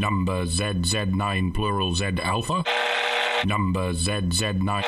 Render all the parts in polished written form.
Number ZZ9 plural Z alpha. Number ZZ9.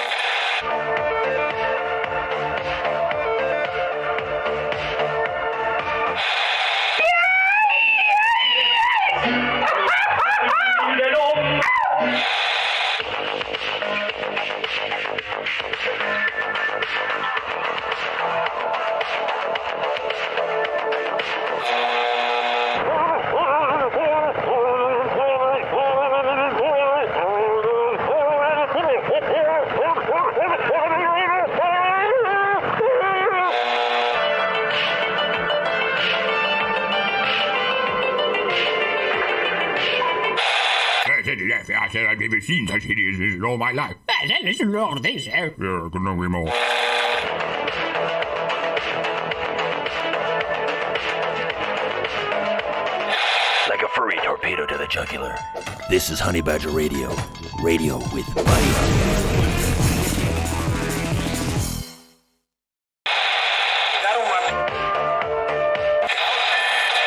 I said I've never seen such hideousness in all my life. Listen to all this, Yeah, couldn't agree more. Like a furry torpedo to the jugular. This is Honey Badger Radio. Radio with bite.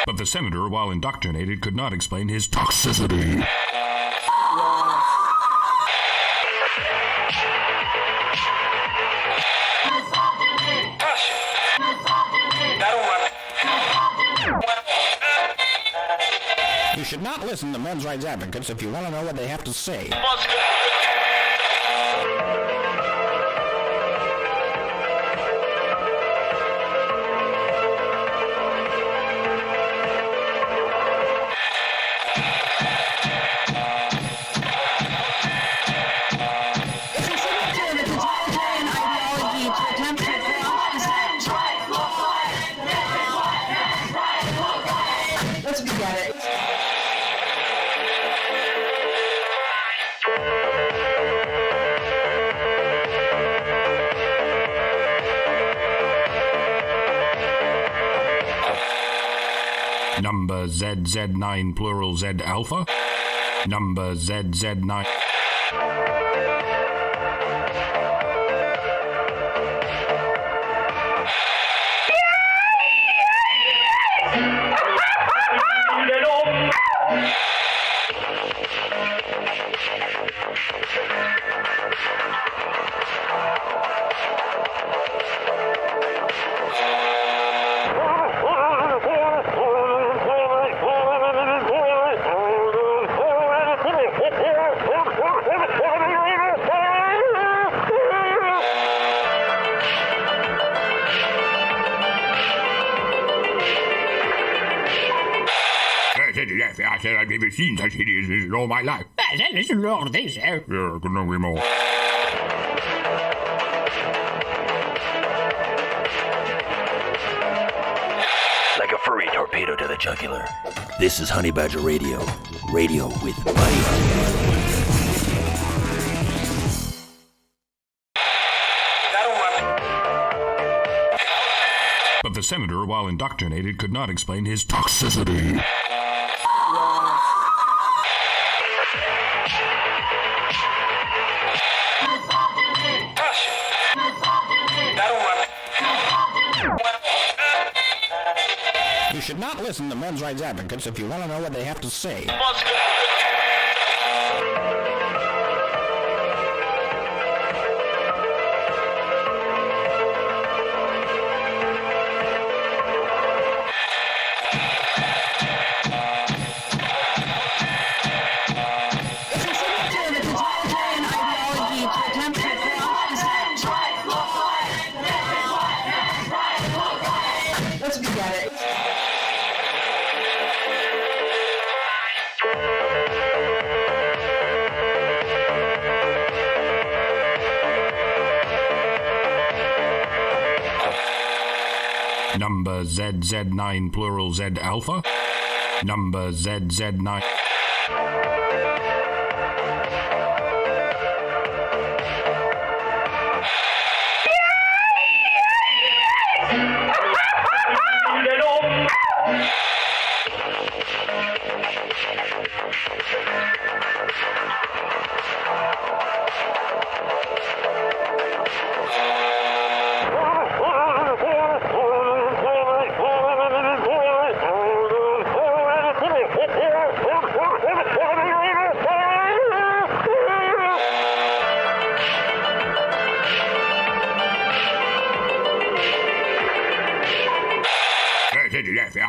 But the senator, while indoctrinated, could not explain his toxicity. You should not listen to men's rights advocates if you want to know what they have to say. Let's begin it. Number ZZ9 plural Z alpha. Number ZZ9. I said I've never seen such hideousness in all my life. Listen to all this, Yeah, couldn't agree more. Like a furry torpedo to the jugular. This is Honey Badger Radio. Radio with bite. But the senator, while indoctrinated, could not explain his toxicity. You should not listen to men's rights advocates if you want to know what they have to say. Let's begin it. Number ZZ9 plural Z alpha. Number ZZ9.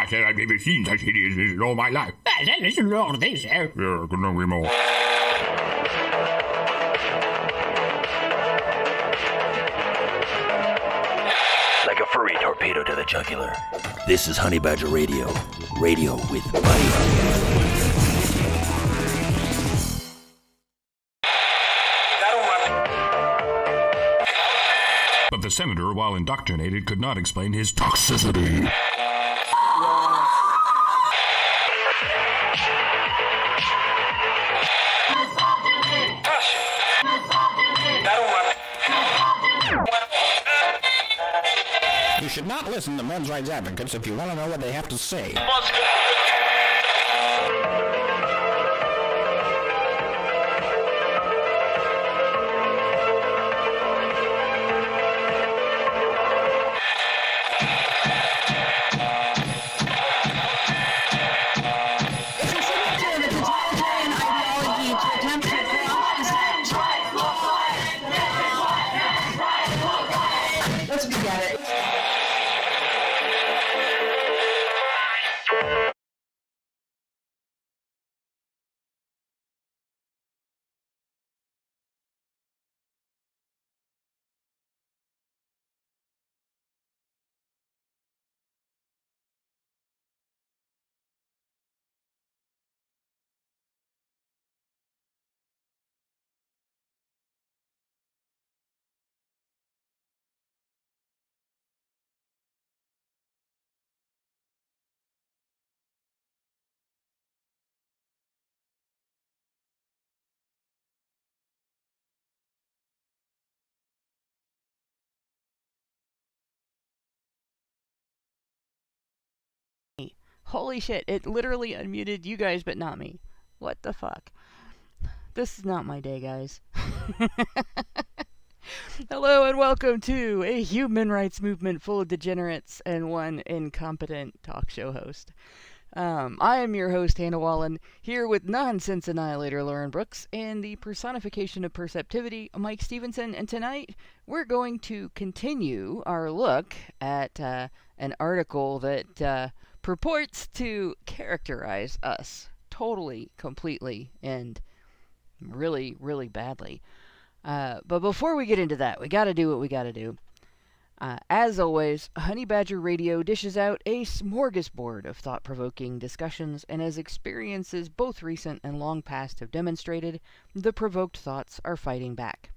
I said I've never seen such hideousness in all my life. Listen to all this, Yeah, couldn't agree more. Like a furry torpedo to the jugular. This is Honey Badger Radio. Radio with Buddy. But the senator, while indoctrinated, could not explain his toxicity. You should not listen to men's rights advocates if you want to know what they have to say. It's a signature of a totalitarian ideology to attempt to cross the Let's be at it. Holy shit, it literally unmuted you guys, but not me. What the fuck? This is not my day, guys. Hello and welcome to a human rights movement full of degenerates and one incompetent talk show host. I am your host, Hannah Wallen, here with nonsense annihilator Lauren Brooks and the personification of perceptivity, Mike Stevenson, and tonight we're going to continue our look at an article that purports to characterize us totally, completely, and really, really badly. But before we get into that, we gotta do what we gotta do. As always, Honey Badger Radio dishes out a smorgasbord of thought-provoking discussions, and as experiences both recent and long past have demonstrated, the provoked thoughts are fighting back.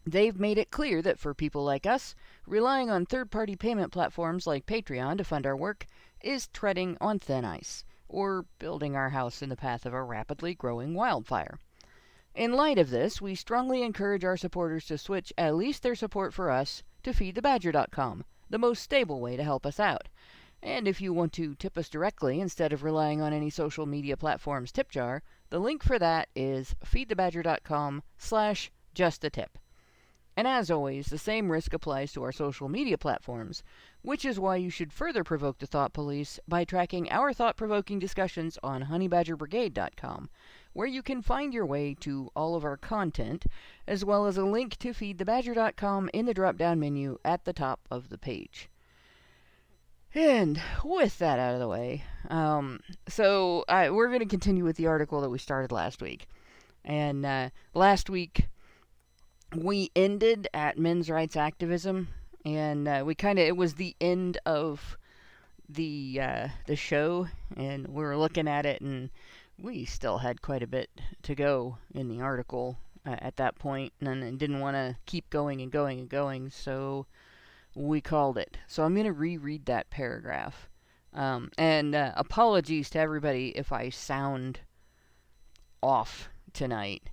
They've made it clear that for people like us, relying on third-party payment platforms like Patreon to fund our work is treading on thin ice, or building our house in the path of a rapidly growing wildfire. In light of this, we strongly encourage our supporters to switch at least their support for us to feedthebadger.com, the most stable way to help us out. And if you want to tip us directly instead of relying on any social media platform's tip jar, the link for that is feedthebadger.com/justatip. And as always, the same risk applies to our social media platforms, which is why you should further provoke the thought police by tracking our thought-provoking discussions on honeybadgerbrigade.com, where you can find your way to all of our content, as well as a link to feedthebadger.com in the drop-down menu at the top of the page. And with that out of the way, we're going to continue with the article that we started last week. And last week, we ended at men's rights activism, and it was the end of the show, and we were looking at it, and we still had quite a bit to go in the article at that point, and didn't want to keep going and going and going, so we called it. So I'm going to reread that paragraph. And apologies to everybody if I sound off tonight.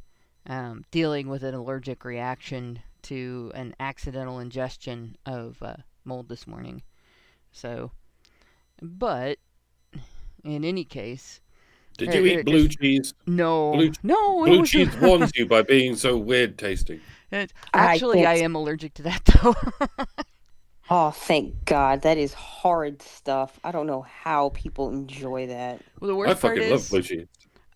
Dealing with an allergic reaction to an accidental ingestion of mold this morning. So, but, in any case... Did you eat blue cheese? No. Blue cheese warns you by being so weird tasting. Actually, I am allergic to that, though. Oh, thank God. That is horrid stuff. I don't know how people enjoy that. Well, the worst part is, love blue cheese.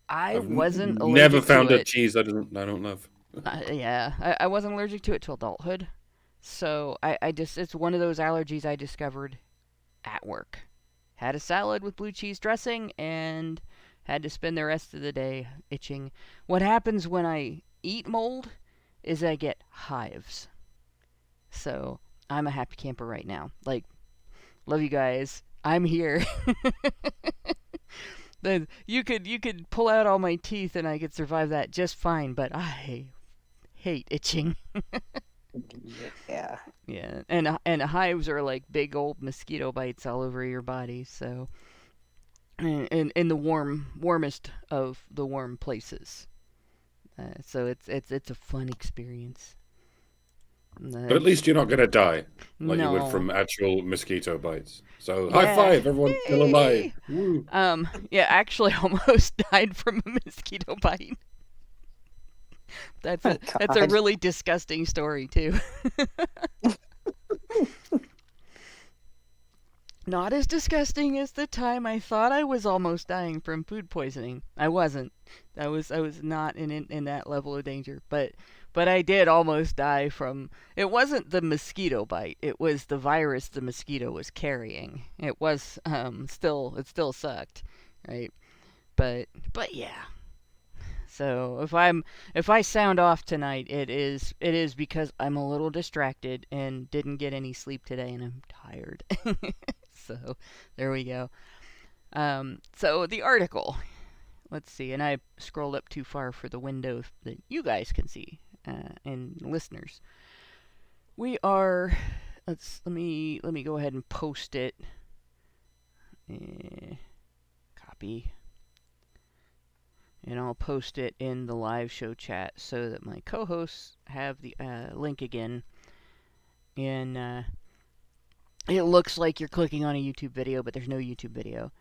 I've wasn't allergic never found to a cheese I don't love. I wasn't allergic to it till adulthood. So I just, it's one of those allergies I discovered at work. had a salad with blue cheese dressing and had to spend the rest of the day itching. What happens when I eat mold is I get hives. So I'm a happy camper right now. Like, love you guys. I'm here. Then you could pull out all my teeth and I could survive that just fine, but I hate itching. Yeah. Yeah, and hives are like big old mosquito bites all over your body, so in the warmest of the warm places. So it's a fun experience. But at least you're not going to die like you would No. from actual mosquito bites. So Yeah. high five, everyone's still alive. Woo. Yeah, actually almost died from a mosquito bite. That's a God. really disgusting story too. Not as disgusting as the time I thought I was almost dying from food poisoning. I wasn't. I was not in that level of danger, but I did almost die from. It wasn't the mosquito bite. It was the virus the mosquito was carrying. It was it still sucked, right? But yeah. So if I sound off tonight, it is because I'm a little distracted and didn't get any sleep today and I'm tired. So there we go. So the article. Let's see, and I scrolled up too far for the window that you guys can see, and listeners. We are. Let me go ahead and post it. Copy. And I'll post it in the live show chat so that my co-hosts have the link again. And it looks like you're clicking on a YouTube video, but there's no YouTube video.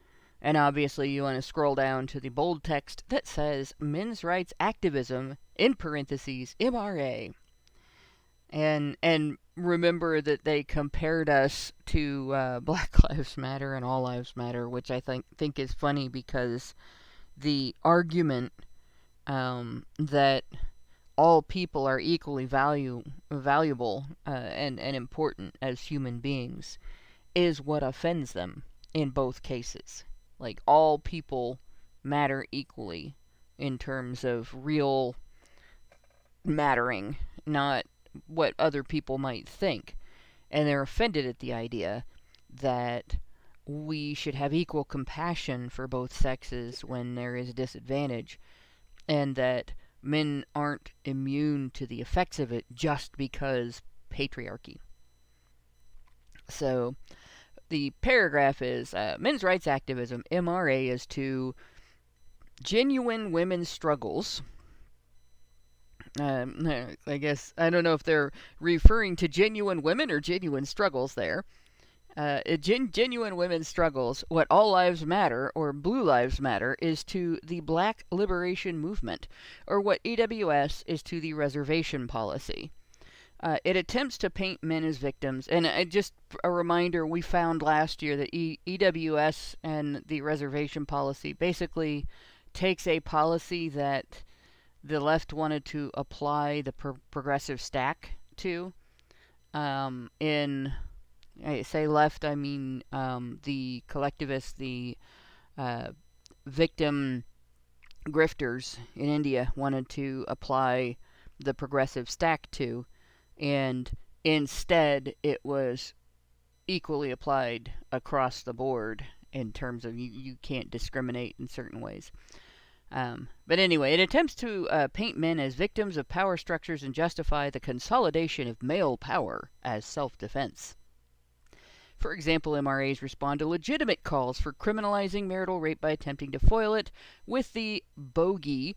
And obviously you want to scroll down to the bold text that says men's rights activism, in parentheses, MRA. And remember that they compared us to Black Lives Matter and All Lives Matter, which I think is funny because the argument that all people are equally valuable and important as human beings is what offends them in both cases. Like, all people matter equally in terms of real mattering, not what other people might think. And they're offended at the idea that we should have equal compassion for both sexes when there is a disadvantage, and that men aren't immune to the effects of it just because patriarchy. So the paragraph is, men's rights activism, MRA, is to genuine women's struggles. I guess, I don't know if they're referring to genuine women or genuine struggles there. Genuine women's struggles, what All Lives Matter, or Blue Lives Matter, is to the Black Liberation Movement, or what EWS is to the reservation policy. It attempts to paint men as victims, and just a reminder, we found last year that EWS and the reservation policy basically takes a policy that the left wanted to apply the progressive stack to. I say left, I mean the collectivists, the victim grifters in India wanted to apply the progressive stack to, and instead it was equally applied across the board in terms of you can't discriminate in certain ways. But anyway, it attempts to paint men as victims of power structures and justify the consolidation of male power as self-defense. For example, MRAs respond to legitimate calls for criminalizing marital rape by attempting to foil it with the bogey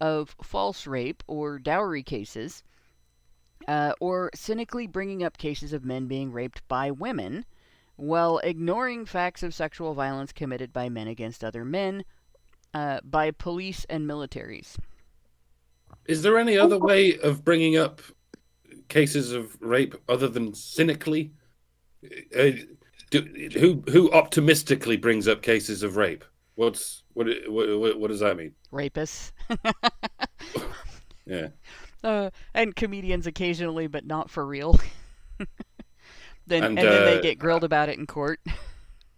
of false rape or dowry cases, or cynically bringing up cases of men being raped by women, while ignoring facts of sexual violence committed by men against other men by police and militaries. Is there any other way of bringing up cases of rape other than cynically? Who optimistically brings up cases of rape? What does that mean? Rapists. Yeah. And comedians occasionally, but not for real. then they get grilled about it in court.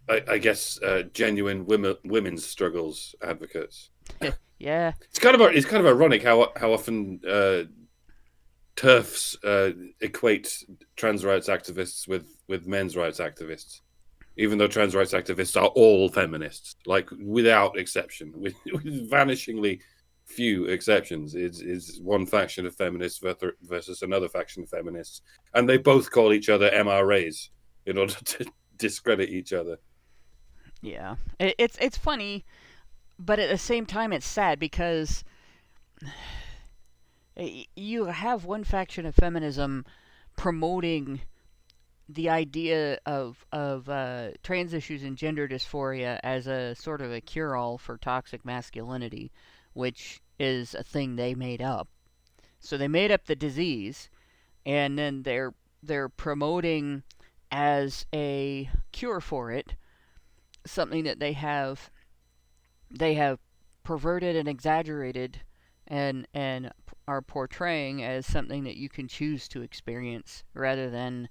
I guess genuine women's struggles advocates. Yeah. It's kind of ironic how often TERFs equate trans rights activists with men's rights activists, even though trans rights activists are all feminists, like without exception, with vanishingly few exceptions. Is one faction of feminists versus another faction of feminists, and they both call each other MRAs in order to discredit each other. Yeah. It's funny, but at the same time it's sad because you have one faction of feminism promoting the idea of trans issues and gender dysphoria as a sort of a cure-all for toxic masculinity, which is a thing they made up. So they made up the disease, and then they're promoting as a cure for it something that they have perverted and exaggerated and are portraying as something that you can choose to experience rather than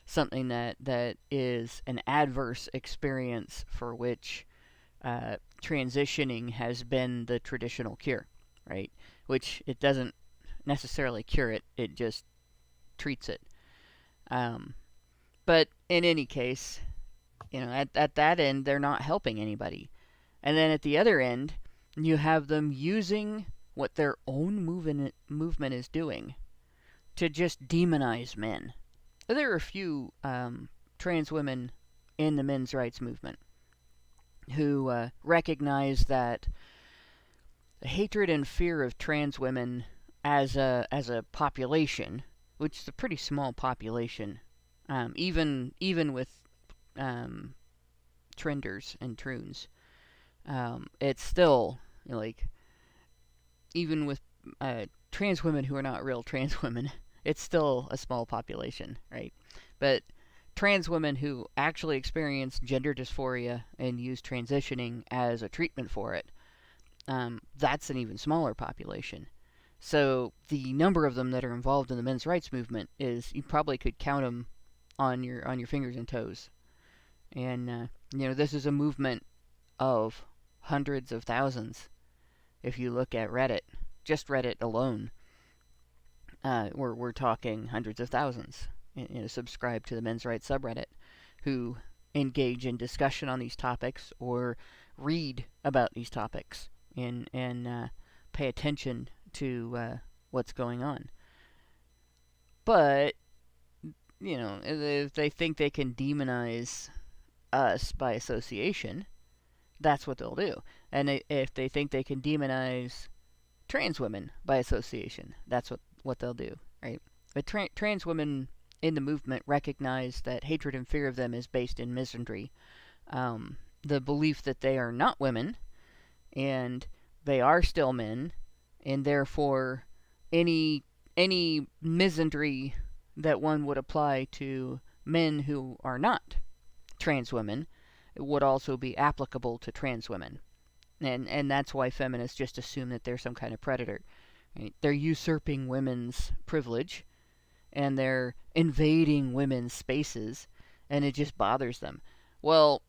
something that is an adverse experience for which transitioning has been the traditional cure, right? Which it doesn't necessarily cure it, it just treats it. But in any case, at that end, they're not helping anybody. And then at the other end, you have them using what their own movement is doing to just demonize men. There are a few trans women in the men's rights movement who recognize that the hatred and fear of trans women as a population, which is a pretty small population, even with trenders and troons, it's still like, even with trans women who are not real trans women, it's still a small population, right? But trans women who actually experience gender dysphoria and use transitioning as a treatment for it, that's an even smaller population. So the number of them that are involved in the men's rights movement is, you probably could count them on your fingers and toes. And this is a movement of hundreds of thousands. If you look at Reddit, just Reddit alone, we're talking hundreds of thousands subscribe to the men's rights subreddit who engage in discussion on these topics or read about these topics and pay attention to what's going on. But if they think they can demonize us by association, that's what they'll do. And if they think they can demonize trans women by association, that's what they'll do, right? But trans women in the movement recognize that hatred and fear of them is based in misandry. The belief that they are not women, and they are still men, and therefore any misandry that one would apply to men who are not trans women would also be applicable to trans women. And that's why feminists just assume that they're some kind of predator. Right? They're usurping women's privilege, and they're invading women's spaces, and it just bothers them. Well,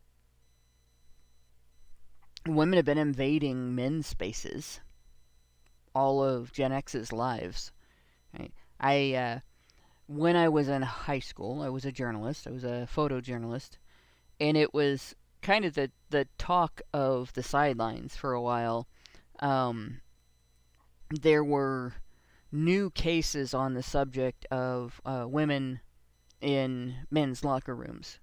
women have been invading men's spaces all of Gen X's lives. Right? When I was in high school, I was a journalist. I was a photojournalist, and it was kind of the talk of the sidelines for a while. There were new cases on the subject of women in men's locker rooms.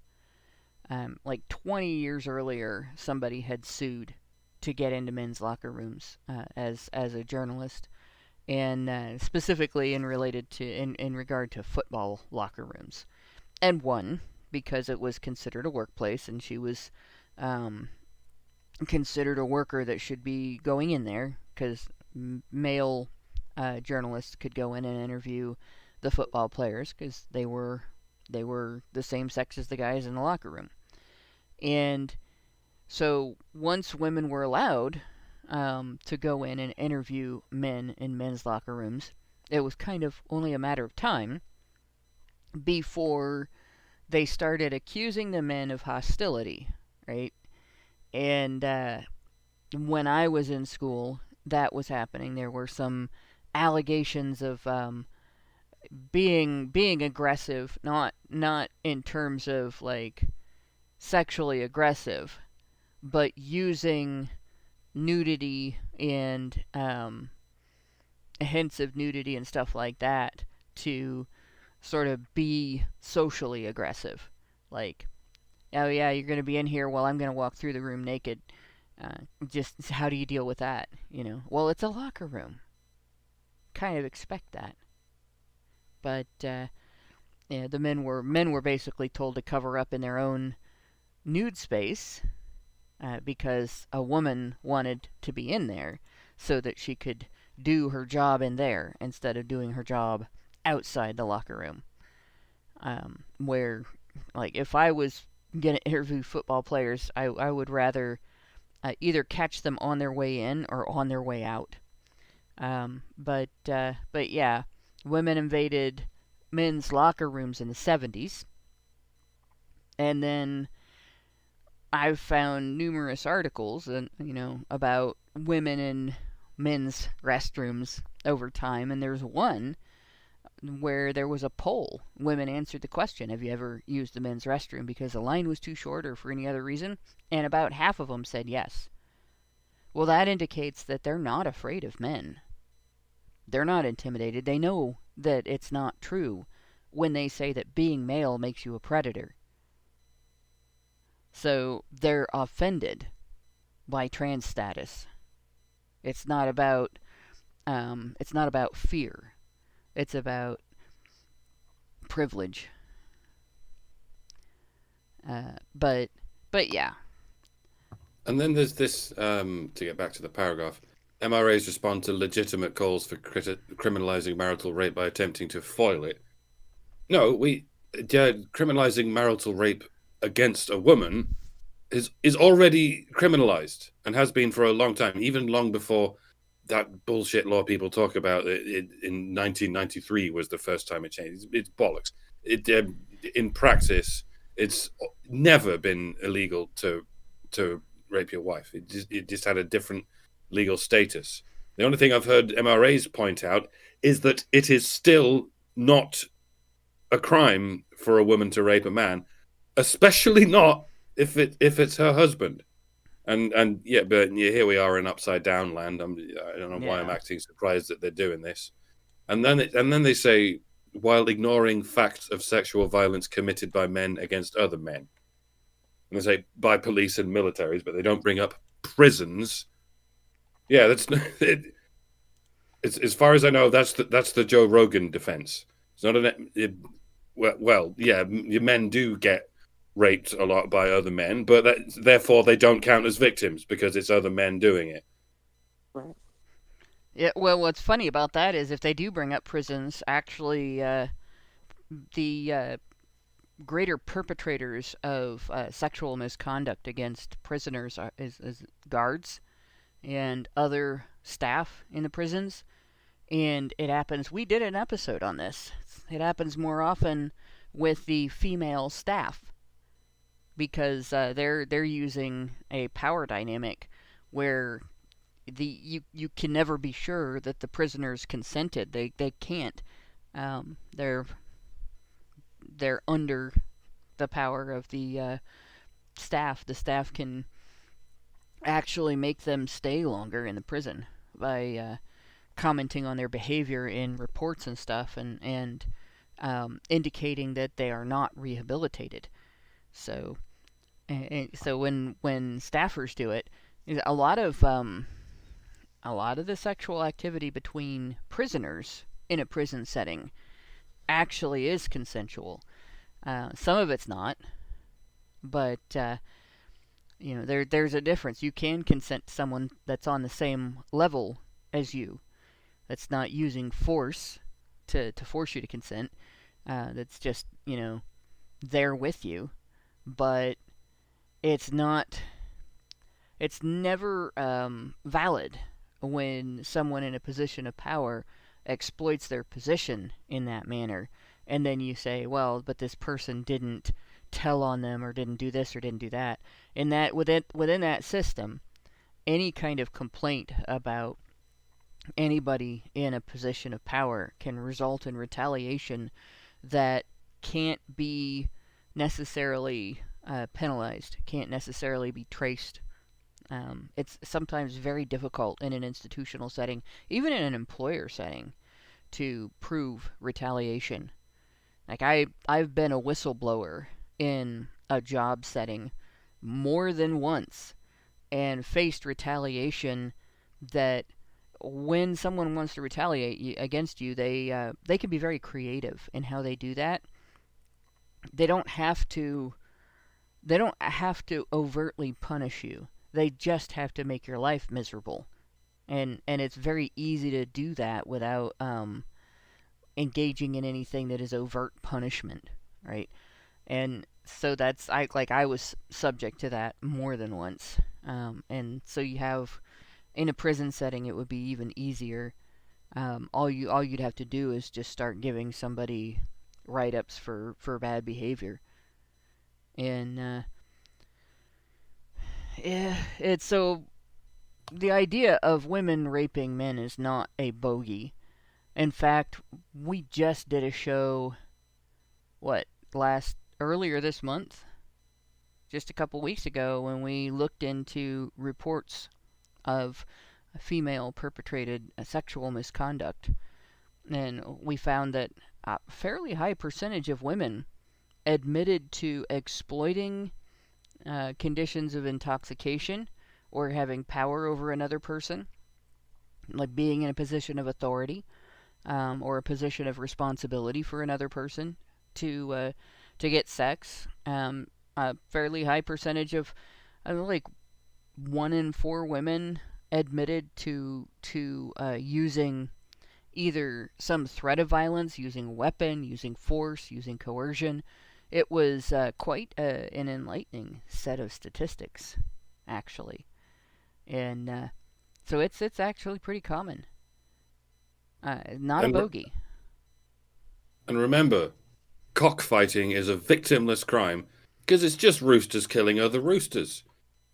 Like 20 years earlier, somebody had sued to get into men's locker rooms as a journalist, and specifically in regard to football locker rooms, and won because it was considered a workplace, and she was considered a worker that should be going in there, because male journalists could go in and interview the football players because they were the same sex as the guys in the locker room. And so once women were allowed to go in and interview men in men's locker rooms, it was kind of only a matter of time before they started accusing the men of hostility, right? And when I was in school, that was happening. There were some allegations of being aggressive, not in terms of like sexually aggressive, but using nudity and hints of nudity and stuff like that to sort of be socially aggressive. Like, oh yeah, you're going to be in here while I'm going to walk through the room naked. Just how do you deal with that? You know, well, it's a locker room. Kind of expect that. But yeah, the men were basically told to cover up in their own nude space because a woman wanted to be in there so that she could do her job in there instead of doing her job outside the locker room. Where, like, if I was gonna interview football players, I would rather either catch them on their way in or on their way out. But yeah, women invaded men's locker rooms in the 70s, and then I've found numerous articles, and about women in men's restrooms over time, and there's one where there was a poll. Women answered the question, have you ever used the men's restroom because the line was too short or for any other reason? And about half of them said yes. Well, that indicates that they're not afraid of men. They're not intimidated. They know that it's not true when they say that being male makes you a predator. So they're offended by trans status. It's not about fear. It's about privilege. But yeah. And then there's this, to get back to the paragraph, MRAs respond to legitimate calls for criminalizing marital rape by attempting to foil it. No, criminalizing marital rape against a woman is already criminalized and has been for a long time, even long before that bullshit law people talk about. In 1993 was the first time it changed. It's bollocks. In practice, it's never been illegal to rape your wife. It just had a different legal status. The only thing I've heard MRAs point out is that it is still not a crime for a woman to rape a man, especially not if it's her husband. And yeah, but here we are in upside down land. I don't know why I'm acting surprised that they're doing this. And then they say, while ignoring facts of sexual violence committed by men against other men. And they say by police and militaries, but they don't bring up prisons. Yeah, that's it's, as far as I know, that's the Joe Rogan defense. It's not your men do get raped a lot by other men, but therefore they don't count as victims because it's other men doing it. Right. Yeah, well, what's funny about that is if they do bring up prisons, actually, the greater perpetrators of sexual misconduct against prisoners is guards and other staff in the prisons. And it happens, we did an episode on this, it happens more often with the female staff because they're using a power dynamic where you can never be sure that the prisoners consented. They can't. They're under the power of the staff. The staff can actually make them stay longer in the prison by commenting on their behavior in reports and stuff, and indicating that they are not rehabilitated. So when staffers do it, a lot of the sexual activity between prisoners in a prison setting actually is consensual. Some of it's not, but there's a difference. You can consent to someone that's on the same level as you, that's not using force to force you to consent. That's just there with you, but it's never valid when someone in a position of power exploits their position in that manner, and then you say, well, but this person didn't tell on them or didn't do this or didn't do that. In that within that system, any kind of complaint about anybody in a position of power can result in retaliation that can't be necessarily penalized, can't necessarily be traced. It's sometimes very difficult in an institutional setting, even in an employer setting, to prove retaliation. Like I've been a whistleblower in a job setting more than once and faced retaliation that when someone wants to retaliate against you, they can be very creative in how they do that. They don't have to overtly punish you. They just have to make your life miserable. And it's very easy to do that without engaging in anything that is overt punishment, right? And so I was subject to that more than once. And so you have, in a prison setting, it would be even easier. All you'd have to do is just start giving somebody write-ups for bad behavior. And yeah, it's so the idea of women raping men is not a bogey. In fact, we just did a show, earlier this month, just a couple weeks ago, when we looked into reports of female perpetrated sexual misconduct. And we found that a fairly high percentage of women admitted to exploiting conditions of intoxication or having power over another person, like being in a position of authority or a position of responsibility for another person to get sex. A fairly high percentage of, like 1 in 4 women admitted to using either some threat of violence, using a weapon, using force, using coercion. It was quite an enlightening set of statistics, actually. And so it's actually pretty common. Not a bogey. And remember, cockfighting is a victimless crime because it's just roosters killing other roosters.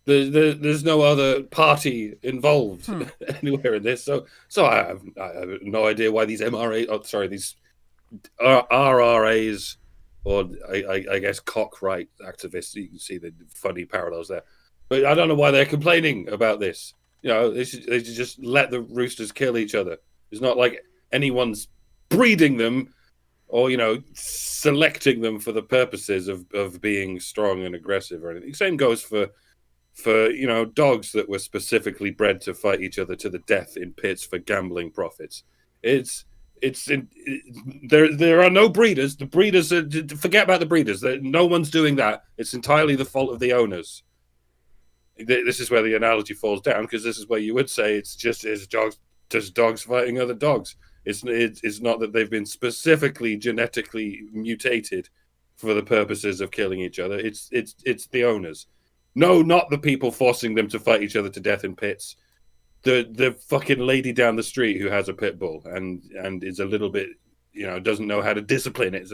There's no other party involved anywhere in this. So I have no idea why these these RRAs, or I guess cock right activists, you can see the funny parallels there. But I don't know why they're complaining about this. You know, they should just let the roosters kill each other. It's not like anyone's breeding them or, selecting them for the purposes of being strong and aggressive or anything. Same goes for dogs that were specifically bred to fight each other to the death in pits for gambling profits. There are no breeders. The breeders forget about the breeders. No one's doing that. It's entirely the fault of the owners. This is where the analogy falls down, because this is where you would say it's dogs fighting other dogs. It's not that they've been specifically genetically mutated for the purposes of killing each other. It's the owners. No, not the people forcing them to fight each other to death in pits. The fucking lady down the street who has a pit bull and is a little bit, doesn't know how to discipline it.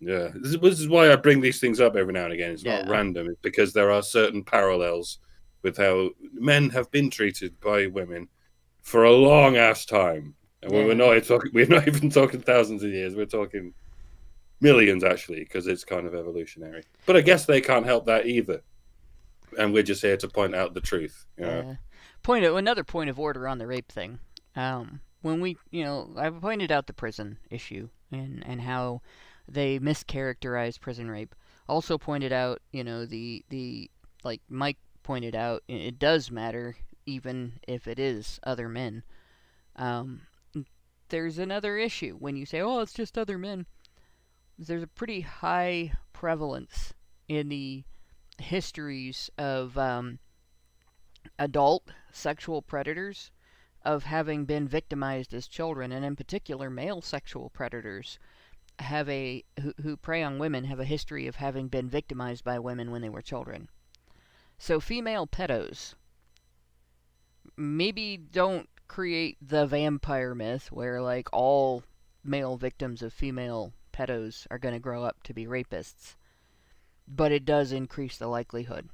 Yeah, this is why I bring these things up every now and again. It's not random. It's because there are certain parallels with how men have been treated by women for a long ass time. And we're not even talking thousands of years. We're talking millions, actually, because it's kind of evolutionary. But I guess they can't help that either. And we're just here to point out the truth. Another point of order on the rape thing. When we, I've pointed out the prison issue and how they mischaracterize prison rape. Also pointed out, like Mike pointed out, it does matter even if it is other men. There's another issue when you say, oh, it's just other men. There's a pretty high prevalence in the histories of adult sexual predators of having been victimized as children, and in particular male sexual predators who prey on women have a history of having been victimized by women when they were children. So female pedos maybe don't create the vampire myth where like all male victims of female pedos are going to grow up to be rapists. but it does increase the likelihood.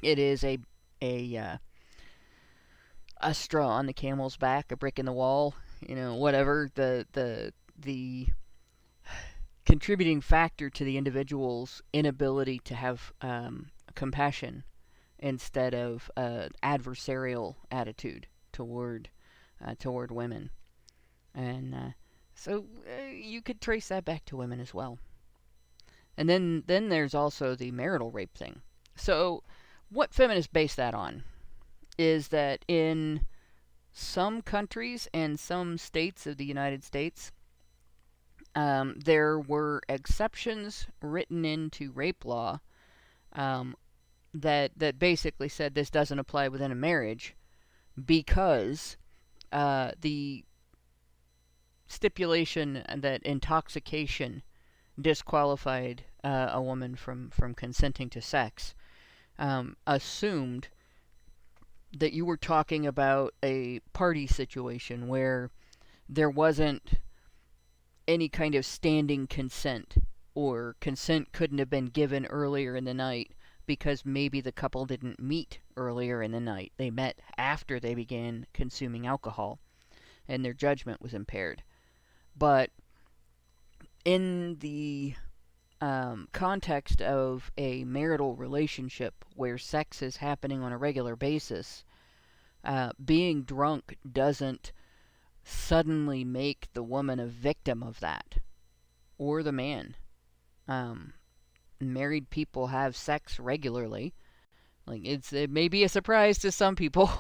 It is a straw on the camel's back, a brick in the wall, whatever the contributing factor to the individual's inability to have compassion instead of adversarial attitude toward women. And so you could trace that back to women as well. And then there's also the marital rape thing. So what feminists base that on is that in some countries and some states of the United States, there were exceptions written into rape law that basically said this doesn't apply within a marriage because the stipulation that intoxication disqualified a woman from consenting to sex assumed that you were talking about a party situation where there wasn't any kind of standing consent, or consent couldn't have been given earlier in the night because maybe the couple didn't meet earlier in the night. They met after they began consuming alcohol, and their judgment was impaired. But in the context of a marital relationship where sex is happening on a regular basis, being drunk doesn't suddenly make the woman a victim of that, or the man. Married people have sex regularly. Like it may be a surprise to some people,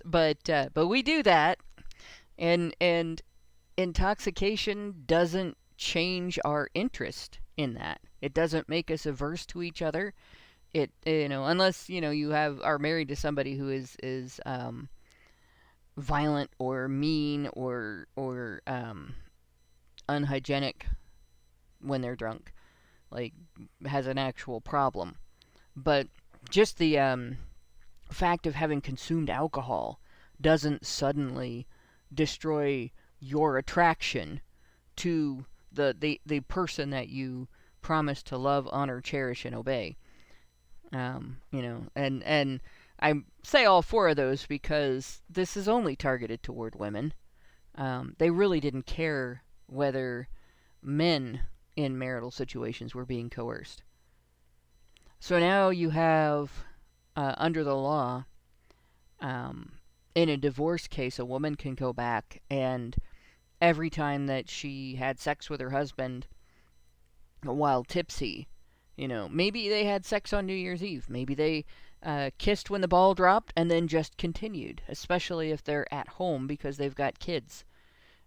but we do that, and intoxication doesn't change our interest in that. It doesn't make us averse to each other. It unless you are married to somebody who is violent or mean or unhygienic when they're drunk, like has an actual problem. But just the fact of having consumed alcohol doesn't suddenly destroy your attraction to the person that you promise to love, honor, cherish, and obey. And I say all four of those because this is only targeted toward women. They really didn't care whether men in marital situations were being coerced. So now you have, under the law, in a divorce case, a woman can go back and every time that she had sex with her husband while tipsy, maybe they had sex on New Year's Eve, maybe they kissed when the ball dropped and then just continued, especially if they're at home because they've got kids.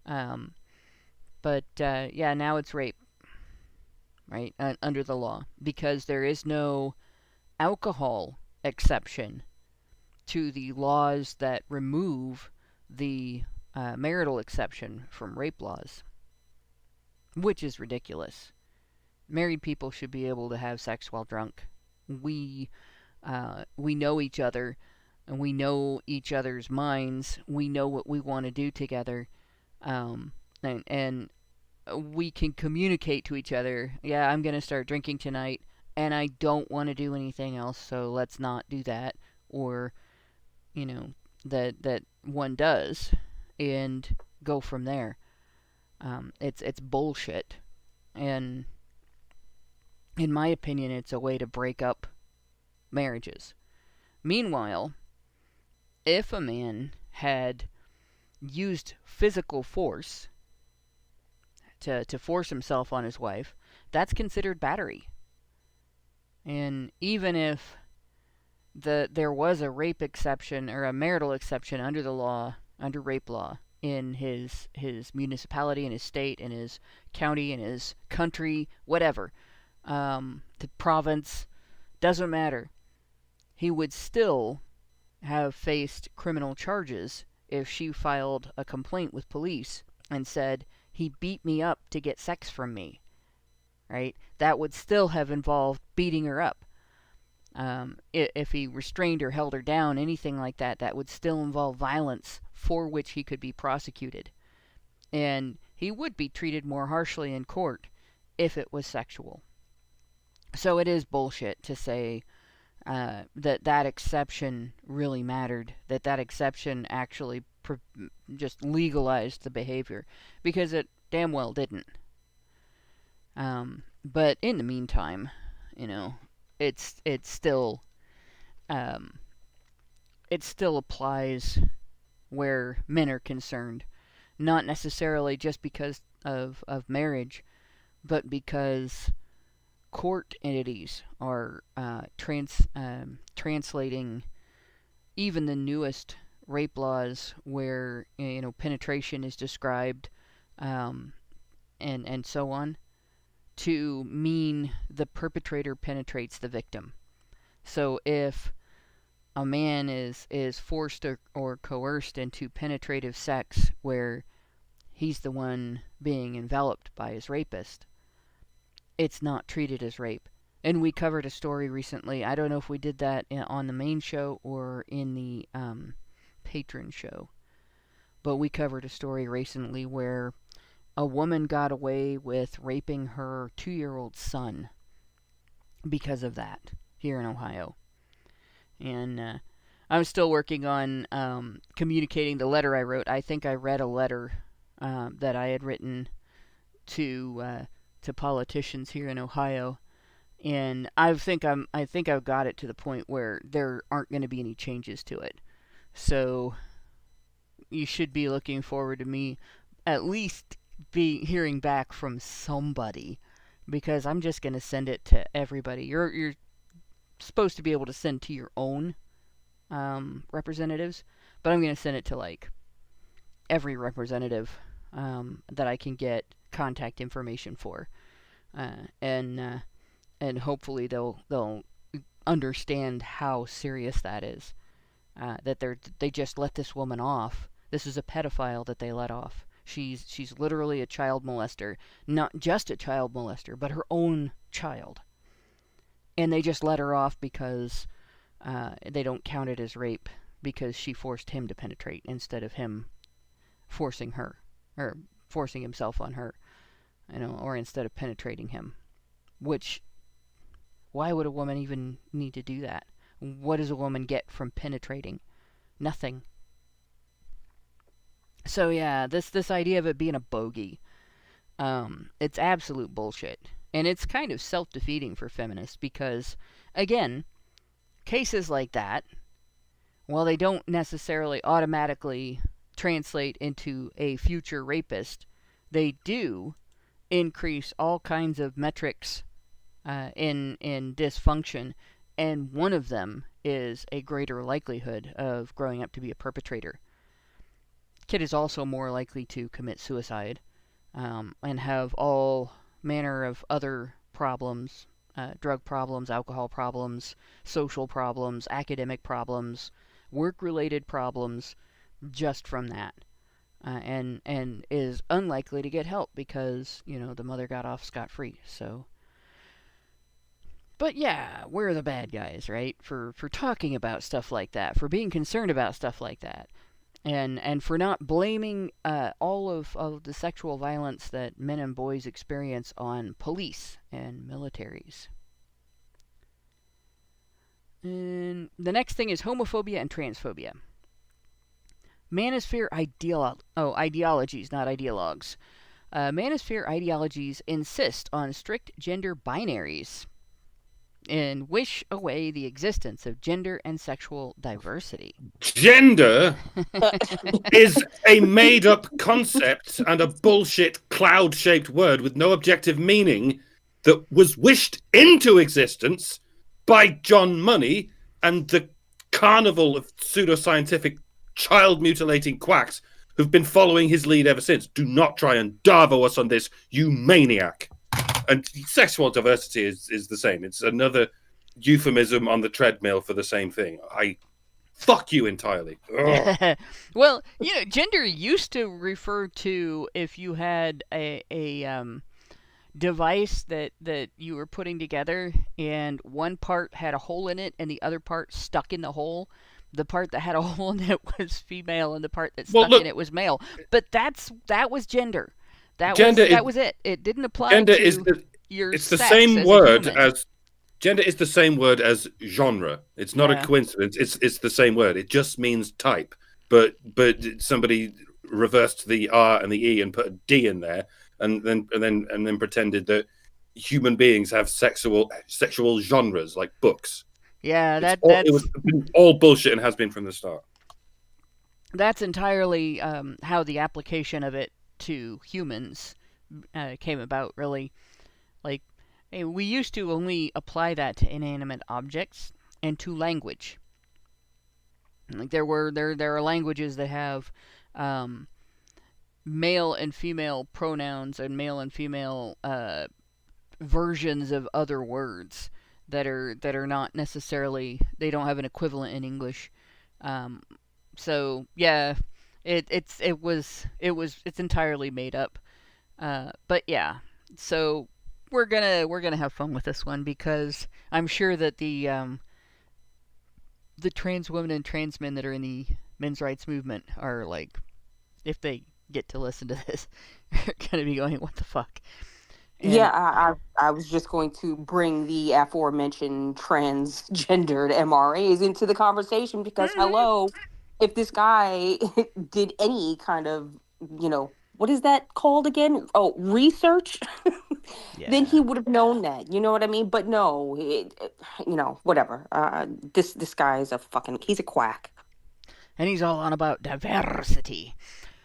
But now it's rape, right, under the law, because there is no alcohol exception to the laws that remove the marital exception from rape laws, which is ridiculous. Married people should be able to have sex while drunk. We know each other, and we know each other's minds. We know what we want to do together, and we can communicate to each other. Yeah, I'm going to start drinking tonight, and I don't want to do anything else, so let's not do that. Or, that one does, and go from there. It's bullshit, and in my opinion, it's a way to break up marriages. Meanwhile, if a man had used physical force to force himself on his wife, that's considered battery. And even if there was a rape exception or a marital exception under the law, under rape law, in his municipality, in his state, in his county, in his country, whatever, the province, doesn't matter. He would still have faced criminal charges if she filed a complaint with police and said, he beat me up to get sex from me, right? That would still have involved beating her up. If he restrained or held her down, anything like that, that would still involve violence for which he could be prosecuted. And he would be treated more harshly in court if it was sexual. So it is bullshit to say that exception really mattered, that exception actually just legalized the behavior, because it damn well didn't. But in the meantime, it's still it still applies where men are concerned, not necessarily just because of marriage, but because court entities are translating even the newest rape laws where penetration is described, and so on, to mean the perpetrator penetrates the victim. So if a man is forced or coerced into penetrative sex where he's the one being enveloped by his rapist, it's not treated as rape. And we covered a story recently. I don't know if we did that on the main show or in the patron show, but we covered a story recently where a woman got away with raping her 2-year-old son because of that here in Ohio. And I'm still working on communicating the letter I wrote. I think I read a letter that I had written to politicians here in Ohio, and I think I've got it to the point where there aren't going to be any changes to it. So you should be looking forward to me at least be hearing back from somebody, because I'm just going to send it to everybody. You're supposed to be able to send to your own representatives, but I'm going to send it to like every representative that I can get contact information for, and hopefully they'll understand how serious that is. That they just let this woman off. This is a pedophile that they let off. She's literally a child molester, not just a child molester, but her own child. And they just let her off because they don't count it as rape, because she forced him to penetrate instead of him forcing her, or forcing himself on her, or instead of penetrating him. Which, why would a woman even need to do that? What does a woman get from penetrating? Nothing. So yeah, this idea of it being a bogey, it's absolute bullshit. And it's kind of self-defeating for feminists because, again, cases like that, while they don't necessarily automatically translate into a future rapist, they do increase all kinds of metrics in dysfunction, and one of them is a greater likelihood of growing up to be a perpetrator. Kid is also more likely to commit suicide and have all manner of other problems, drug problems, alcohol problems, social problems, academic problems, work-related problems, just from that. And is unlikely to get help because, the mother got off scot-free. So, but yeah, we're the bad guys, right? For talking about stuff like that, for being concerned about stuff like that. And for not blaming all of the sexual violence that men and boys experience on police and militaries. And the next thing is homophobia and transphobia. Manosphere ideologies, not ideologues. Manosphere ideologies insist on strict gender binaries and wish away the existence of gender and sexual diversity. Gender is a made-up concept and a bullshit cloud-shaped word with no objective meaning that was wished into existence by John Money and the carnival of pseudoscientific child-mutilating quacks who've been following his lead ever since. Do not try and Darvo us on this, you maniac. And sexual diversity is the same. It's another euphemism on the treadmill for the same thing. I fuck you entirely. Well, gender used to refer to if you had a device that you were putting together and one part had a hole in it and the other part stuck in the hole. The part that had a hole in it was female and the part that stuck in it was male. But that was gender. That was it. It didn't apply gender to is your it's the sex same as word a human. as Gender is the same word as genre. It's not Yeah. a coincidence. It's the same word. It just means type. But somebody reversed the R and the E and put a D in there, and then pretended that human beings have sexual genres like books. Yeah, It was all bullshit and has been from the start. that's entirely how the application of it to humans came about, really. Like, hey, we used to only apply that to inanimate objects and to language. Like, there are languages that have male and female pronouns and male and female versions of other words that are not necessarily, they don't have an equivalent in English. So yeah, it's entirely made up. But yeah, so we're gonna have fun with this one, because I'm sure that the trans women and trans men that are in the men's rights movement are like, if they get to listen to this, are gonna be going, what the fuck? And Yeah, I was just going to bring the aforementioned transgendered MRAs into the conversation because, hello, if this guy did any kind of, what is that called again? Oh, research, then he would have known that. You know what I mean? But no, whatever. This guy is he's a quack. and he's all on about diversity.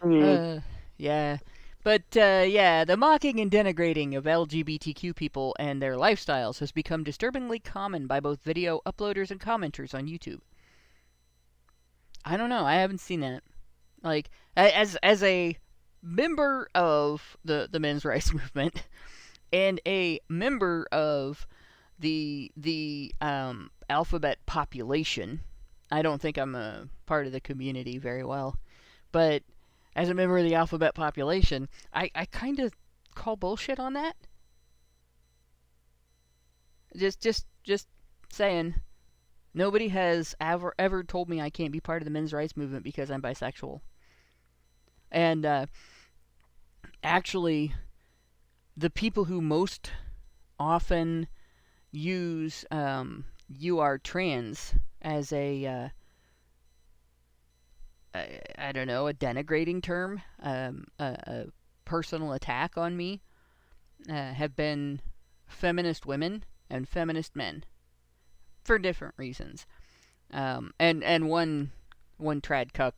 Mm. Yeah. But, yeah, the mocking and denigrating of LGBTQ people and their lifestyles has become disturbingly common by both video uploaders and commenters on YouTube. I don't know. I haven't seen that. Like, as a member of the men's rights movement and a member of the alphabet population, I don't think I'm a part of the community very well, but as a member of the alphabet population, I kind of call bullshit on that. Just saying. Nobody has ever told me I can't be part of the men's rights movement because I'm bisexual. And actually, the people who most often use "you are trans" as a I don't know, a denigrating term, a personal attack on me, have been feminist women and feminist men for different reasons. And one trad cuck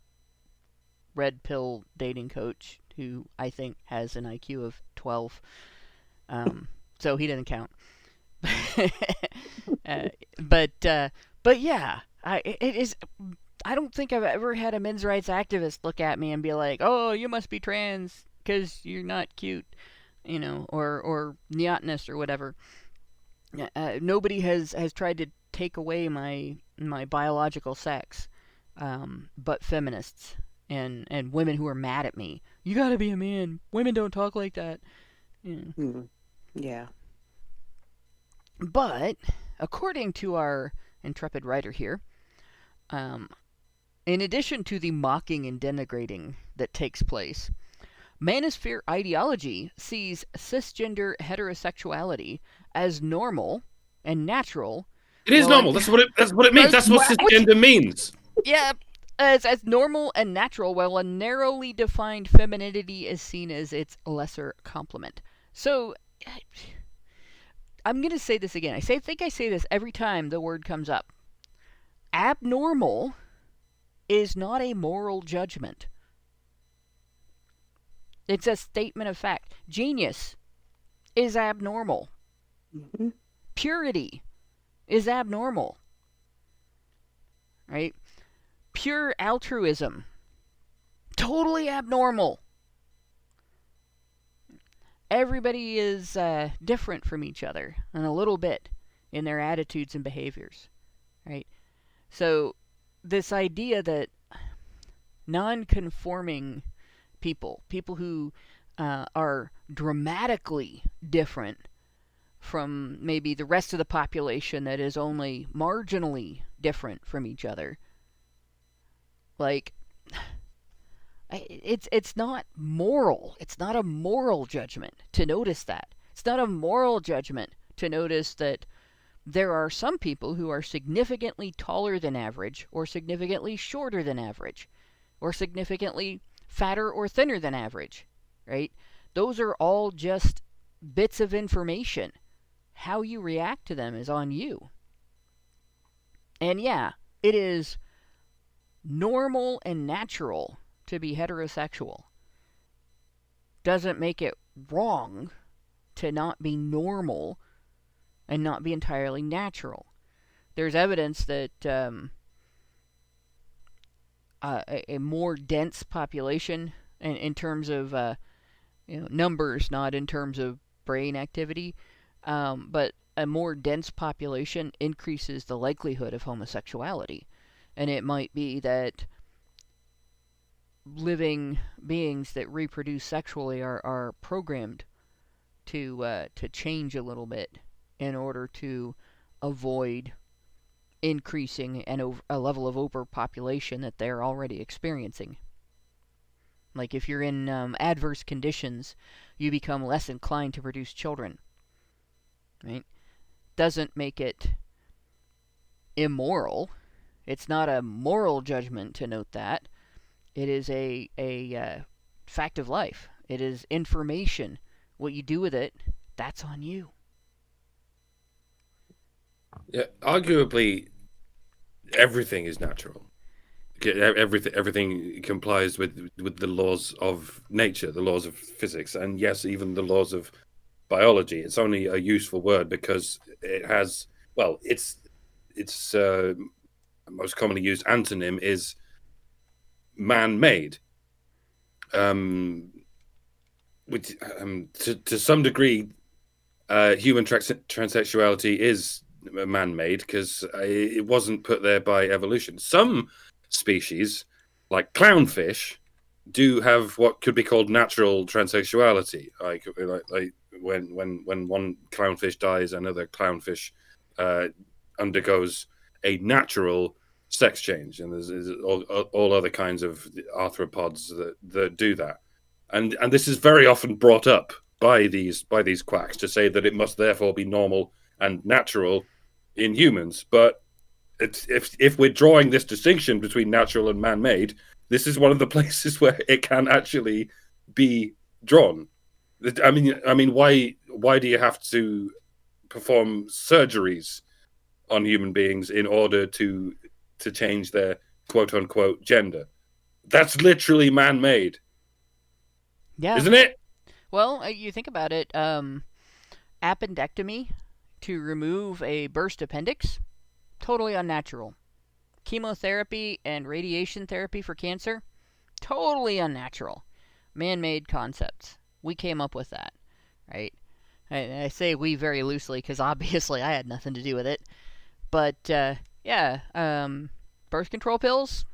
red pill dating coach who I think has an IQ of 12, so he doesn't count. But yeah, it is. I don't think I've ever had a men's rights activist look at me and be like, "Oh, you must be trans because you're not cute," or neotenist or whatever. Nobody has tried to take away my biological sex, but feminists and women who are mad at me. You gotta be a man. Women don't talk like that. Yeah. But according to our intrepid writer here, in addition to the mocking and denigrating that takes place, manosphere ideology sees cisgender heterosexuality as normal and natural. It is normal. That's what it means. That's what cisgender means. Yeah, as normal and natural, while a narrowly defined femininity is seen as its lesser complement. So, I'm going to say this again. I think I say this every time the word comes up. Abnormal is not a moral judgment. It's a statement of fact. Genius is abnormal. Mm-hmm. Purity is abnormal. Right? Pure altruism, totally abnormal. Everybody is different from each other, and a little bit in their attitudes and behaviors. Right? So, this idea that non-conforming people who are dramatically different from maybe the rest of the population that is only marginally different from each other, like, it's not moral. It's not a moral judgment to notice that. It's not a moral judgment to notice that there are some people who are significantly taller than average, or significantly shorter than average, or significantly fatter or thinner than average, right? Those are all just bits of information. How you react to them is on you. And yeah, it is normal and natural to be heterosexual. Doesn't make it wrong to not be normal and not be entirely natural. There's evidence that a more dense population, in terms of numbers, not in terms of brain activity, but a more dense population increases the likelihood of homosexuality. And it might be that living beings that reproduce sexually are programmed to change a little bit in order to avoid increasing a level of overpopulation that they're already experiencing. Like if you're in adverse conditions, you become less inclined to produce children. Right? Doesn't make it immoral. It's not a moral judgment to note that. It is a fact of life. It is information. What you do with it, that's on you. Yeah, arguably, everything is natural. Everything complies with the laws of nature, the laws of physics, and yes, even the laws of biology. It's only a useful word because it has, well, its most commonly used antonym is man-made. Which, to some degree, human transsexuality is man-made because it wasn't put there by evolution. Some species, like clownfish, do have what could be called natural transsexuality. Like when one clownfish dies, another clownfish undergoes a natural sex change, and there's all other kinds of arthropods that do that. And this is very often brought up by these quacks to say that it must therefore be normal and natural in humans. But if we're drawing this distinction between natural and man-made, this is one of the places where it can actually be drawn. I mean, why do you have to perform surgeries on human beings in order to change their quote unquote gender? That's literally man-made. Yeah. Isn't it? Well, you think about it, appendectomy to remove a burst appendix, totally unnatural. Chemotherapy and radiation therapy for cancer, totally unnatural. Man-made concepts. We came up with that, right? I say we very loosely because obviously I had nothing to do with it. But, birth control pills,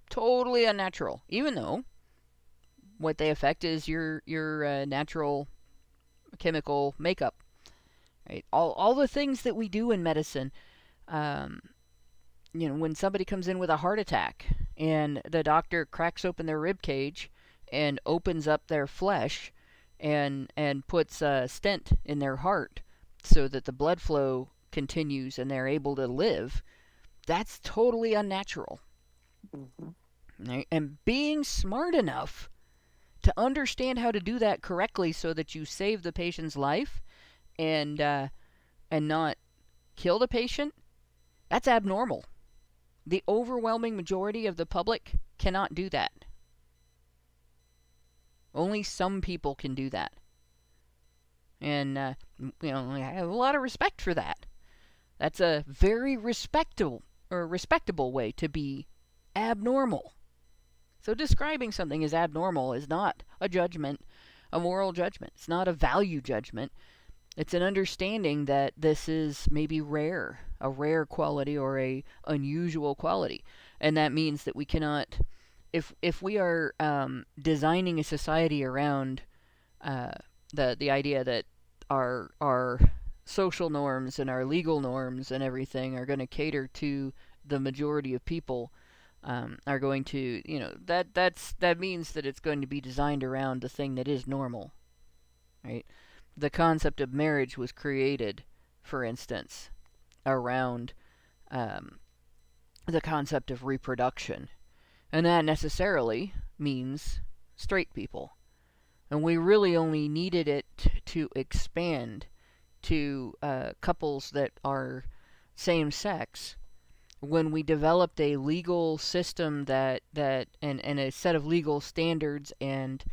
totally unnatural. Even though what they affect is your natural chemical makeup. Right? All the things that we do in medicine, when somebody comes in with a heart attack and the doctor cracks open their rib cage and opens up their flesh and puts a stent in their heart so that the blood flow continues and they're able to live, that's totally unnatural. Mm-hmm. Right? And being smart enough to understand how to do that correctly so that you save the patient's life and not kill the patient, that's abnormal. The overwhelming majority of the public cannot do that. Only some people can do that. And, I have a lot of respect for that. That's a very respectable way to be abnormal. So describing something as abnormal is not a judgment, a moral judgment. It's not a value judgment. It's an understanding that this is maybe rare, a rare quality or a unusual quality. And that means that we cannot, if we are designing a society around the idea that our social norms and our legal norms and everything are going to cater to the majority of people, are going to, that means that it's going to be designed around the thing that is normal, right? The concept of marriage was created, for instance, around the concept of reproduction. And that necessarily means straight people. And we really only needed it to expand to couples that are same sex when we developed a legal system and a set of legal standards and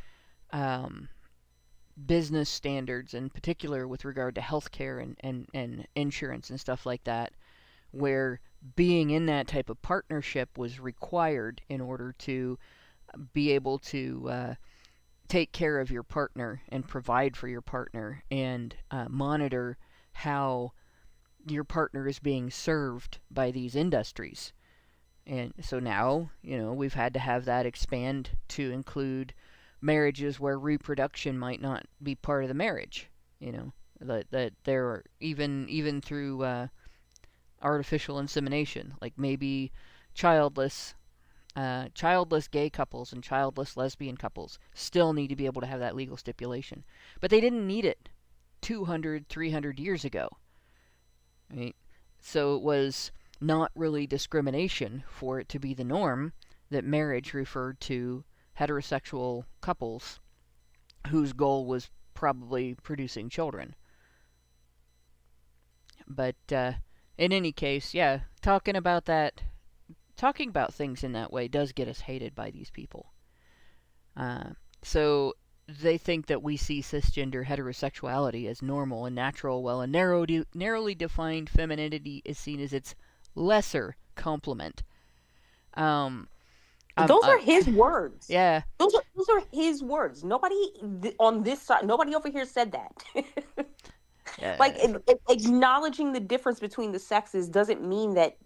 business standards, in particular with regard to healthcare and insurance and stuff like that, where being in that type of partnership was required in order to be able to take care of your partner and provide for your partner and monitor how your partner is being served by these industries. And so now, we've had to have that expand to include marriages where reproduction might not be part of the marriage. That there are even through artificial insemination, like maybe childless gay couples and childless lesbian couples still need to be able to have that legal stipulation. But they didn't need it 200, 300 years ago. Right? So it was not really discrimination for it to be the norm that marriage referred to heterosexual couples whose goal was probably producing children. But in any case, yeah, talking about things in that way does get us hated by these people. So they think that we see cisgender heterosexuality as normal and natural, while a narrowly defined femininity is seen as its lesser complement. Those are his words. Yeah. Those are his words. Nobody on this side, nobody over here said that. Like, acknowledging the difference between the sexes doesn't mean that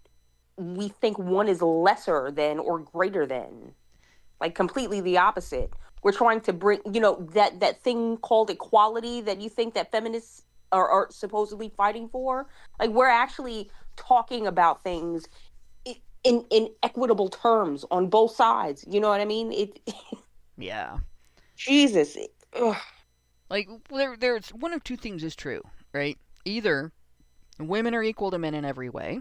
we think one is lesser than or greater than. Like, completely the opposite. We're trying to bring, that thing called equality that you think that feminists are supposedly fighting for. Like, we're actually talking about things in equitable terms on both sides. You know what I mean? Yeah. Jesus. Like, there's one of two things is true, right? Either women are equal to men in every way,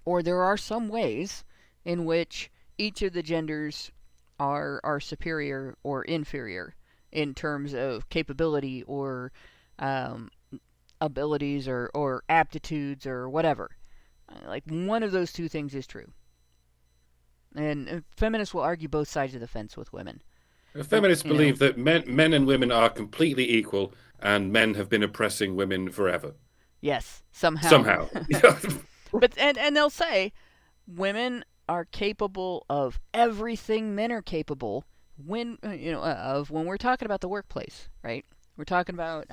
or there are some ways in which each of the genders are superior or inferior in terms of capability or abilities or aptitudes or whatever. Like, one of those two things is true. And feminists will argue both sides of the fence with women. Feminists believe that men and women are completely equal, and men have been oppressing women forever. Yes, somehow. But and they'll say women are capable of everything men are capable when when we're talking about the workplace, right? We're talking about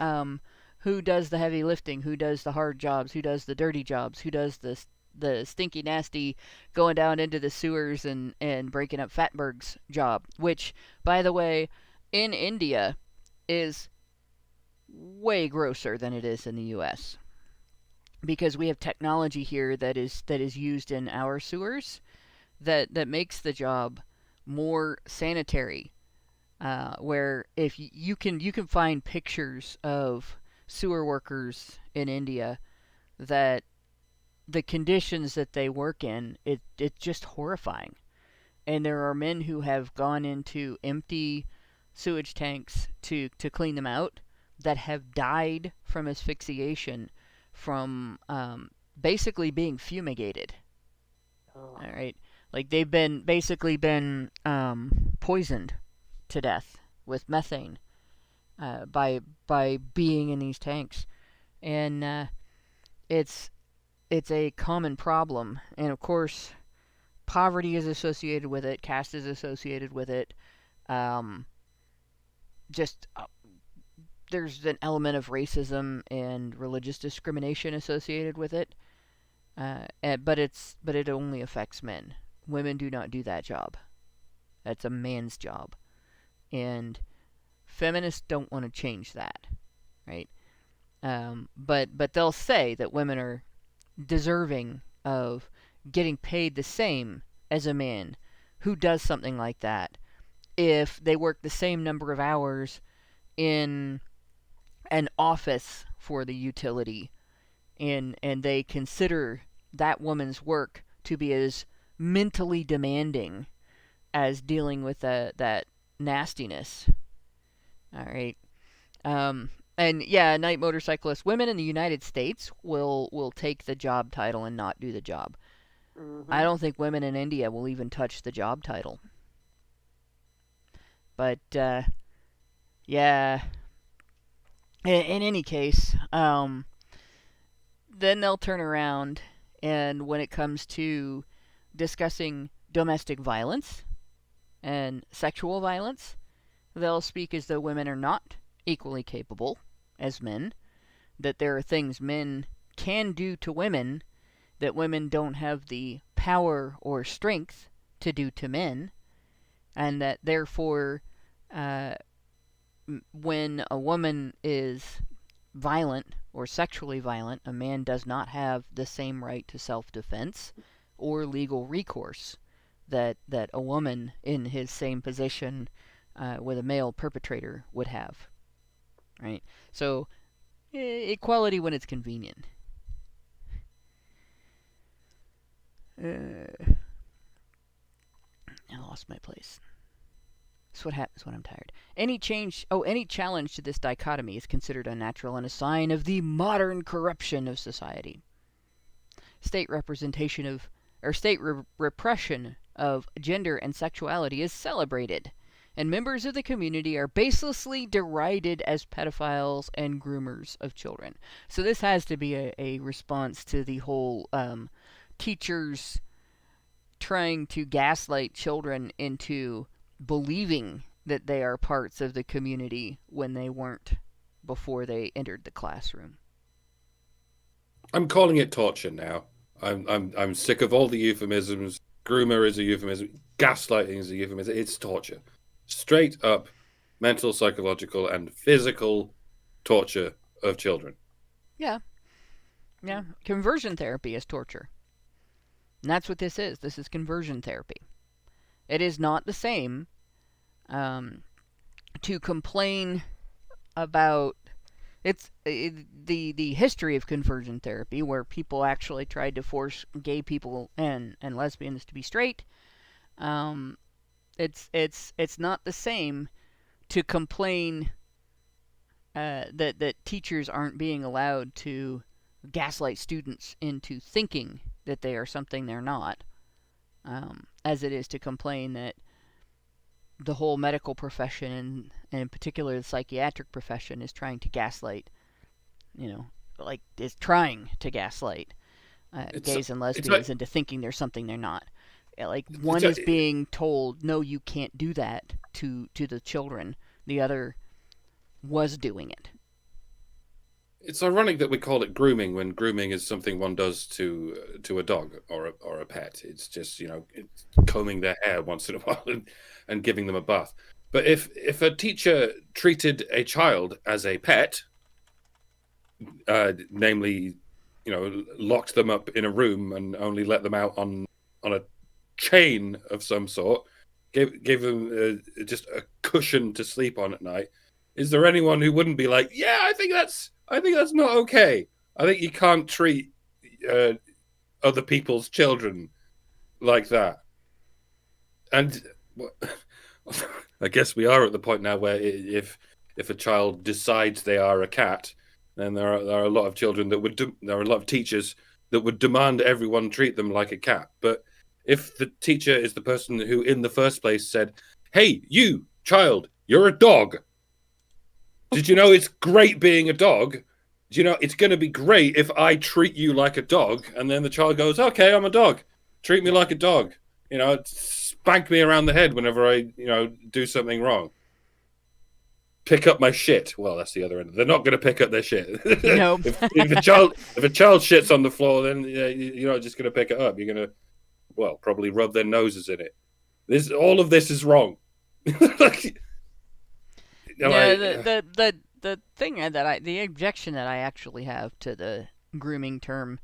who does the heavy lifting, who does the hard jobs, who does the dirty jobs, who does the stinky nasty going down into the sewers and breaking up fatbergs job, which, by the way, in India is way grosser than it is in the US, because we have technology here that is used in our sewers that makes the job more sanitary, where if you can find pictures of sewer workers in India that the conditions that they work in, it's just horrifying. And there are men who have gone into empty sewage tanks to clean them out that have died from asphyxiation from basically being fumigated. All right, like they've basically been poisoned to death with methane by being in these tanks, and it's a common problem. And of course, poverty is associated with it, caste is associated with it. There's an element of racism and religious discrimination associated with it. But it only affects men. Women do not do that job. That's a man's job. And feminists don't want to change that, right? But they'll say that women are deserving of getting paid the same as a man who does something like that if they work the same number of hours in an office for the utility and they consider that woman's work to be as mentally demanding as dealing with that nastiness. All right. And yeah, night motorcyclists, women in the United States will take the job title and not do the job. Mm-hmm. I don't think women in India will even touch the job title. But yeah. In any case, then they'll turn around, and when it comes to discussing domestic violence and sexual violence, they'll speak as though women are not equally capable as men, that there are things men can do to women that women don't have the power or strength to do to men, and that therefore when a woman is violent or sexually violent, a man does not have the same right to self-defense or legal recourse that a woman in his same position with a male perpetrator would have. Right? So, equality when it's convenient. I lost my place. That's what happens when I'm tired. Any challenge to this dichotomy is considered unnatural and a sign of the modern corruption of society. State representation repression of gender and sexuality is celebrated, and members of the community are baselessly derided as pedophiles and groomers of children. So this has to be a response to the whole teachers trying to gaslight children into believing that they are parts of the community when they weren't before they entered the classroom. I'm calling it torture now. I'm sick of all the euphemisms. Groomer is a euphemism. Gaslighting is a euphemism. It's torture. Straight up mental, psychological, and physical torture of children. Yeah. Conversion therapy is torture. And that's what this is. This is conversion therapy. It is not the same to complain about the history of conversion therapy, where people actually tried to force gay people and lesbians to be straight. It's not the same to complain that teachers aren't being allowed to gaslight students into thinking that they are something they're not, as it is to complain that the whole medical profession, and in particular the psychiatric profession, is trying to gaslight, is trying to gaslight gays and lesbians into thinking they're something they're not. Like, one is being told, no, you can't do that to the children. The other was doing it. It's ironic that we call it grooming when grooming is something one does to a dog or a pet. It's just, it's combing their hair once in a while and giving them a bath. But if a teacher treated a child as a pet, namely, locked them up in a room and only let them out on a chain of some sort, gave them just a cushion to sleep on at night, is there anyone who wouldn't be like, yeah, I think that's not okay. I think you can't treat other people's children like that. And I guess we are at the point now where if a child decides they are a cat, then there are a lot of children there are a lot of teachers that would demand everyone treat them like a cat. But if the teacher is the person who in the first place said, hey, you child, you're a dog. Did you know it's great being a dog? Do you know it's going to be great if I treat you like a dog? And then the child goes, okay, I'm a dog. Treat me like a dog. Spank me around the head whenever I, do something wrong. Pick up my shit. Well, that's the other end. They're not going to pick up their shit. Nope. if a child shits on the floor, then you're not just going to pick it up. You're going to, probably rub their noses in it. All of this is wrong. The thing the objection that I actually have to the grooming term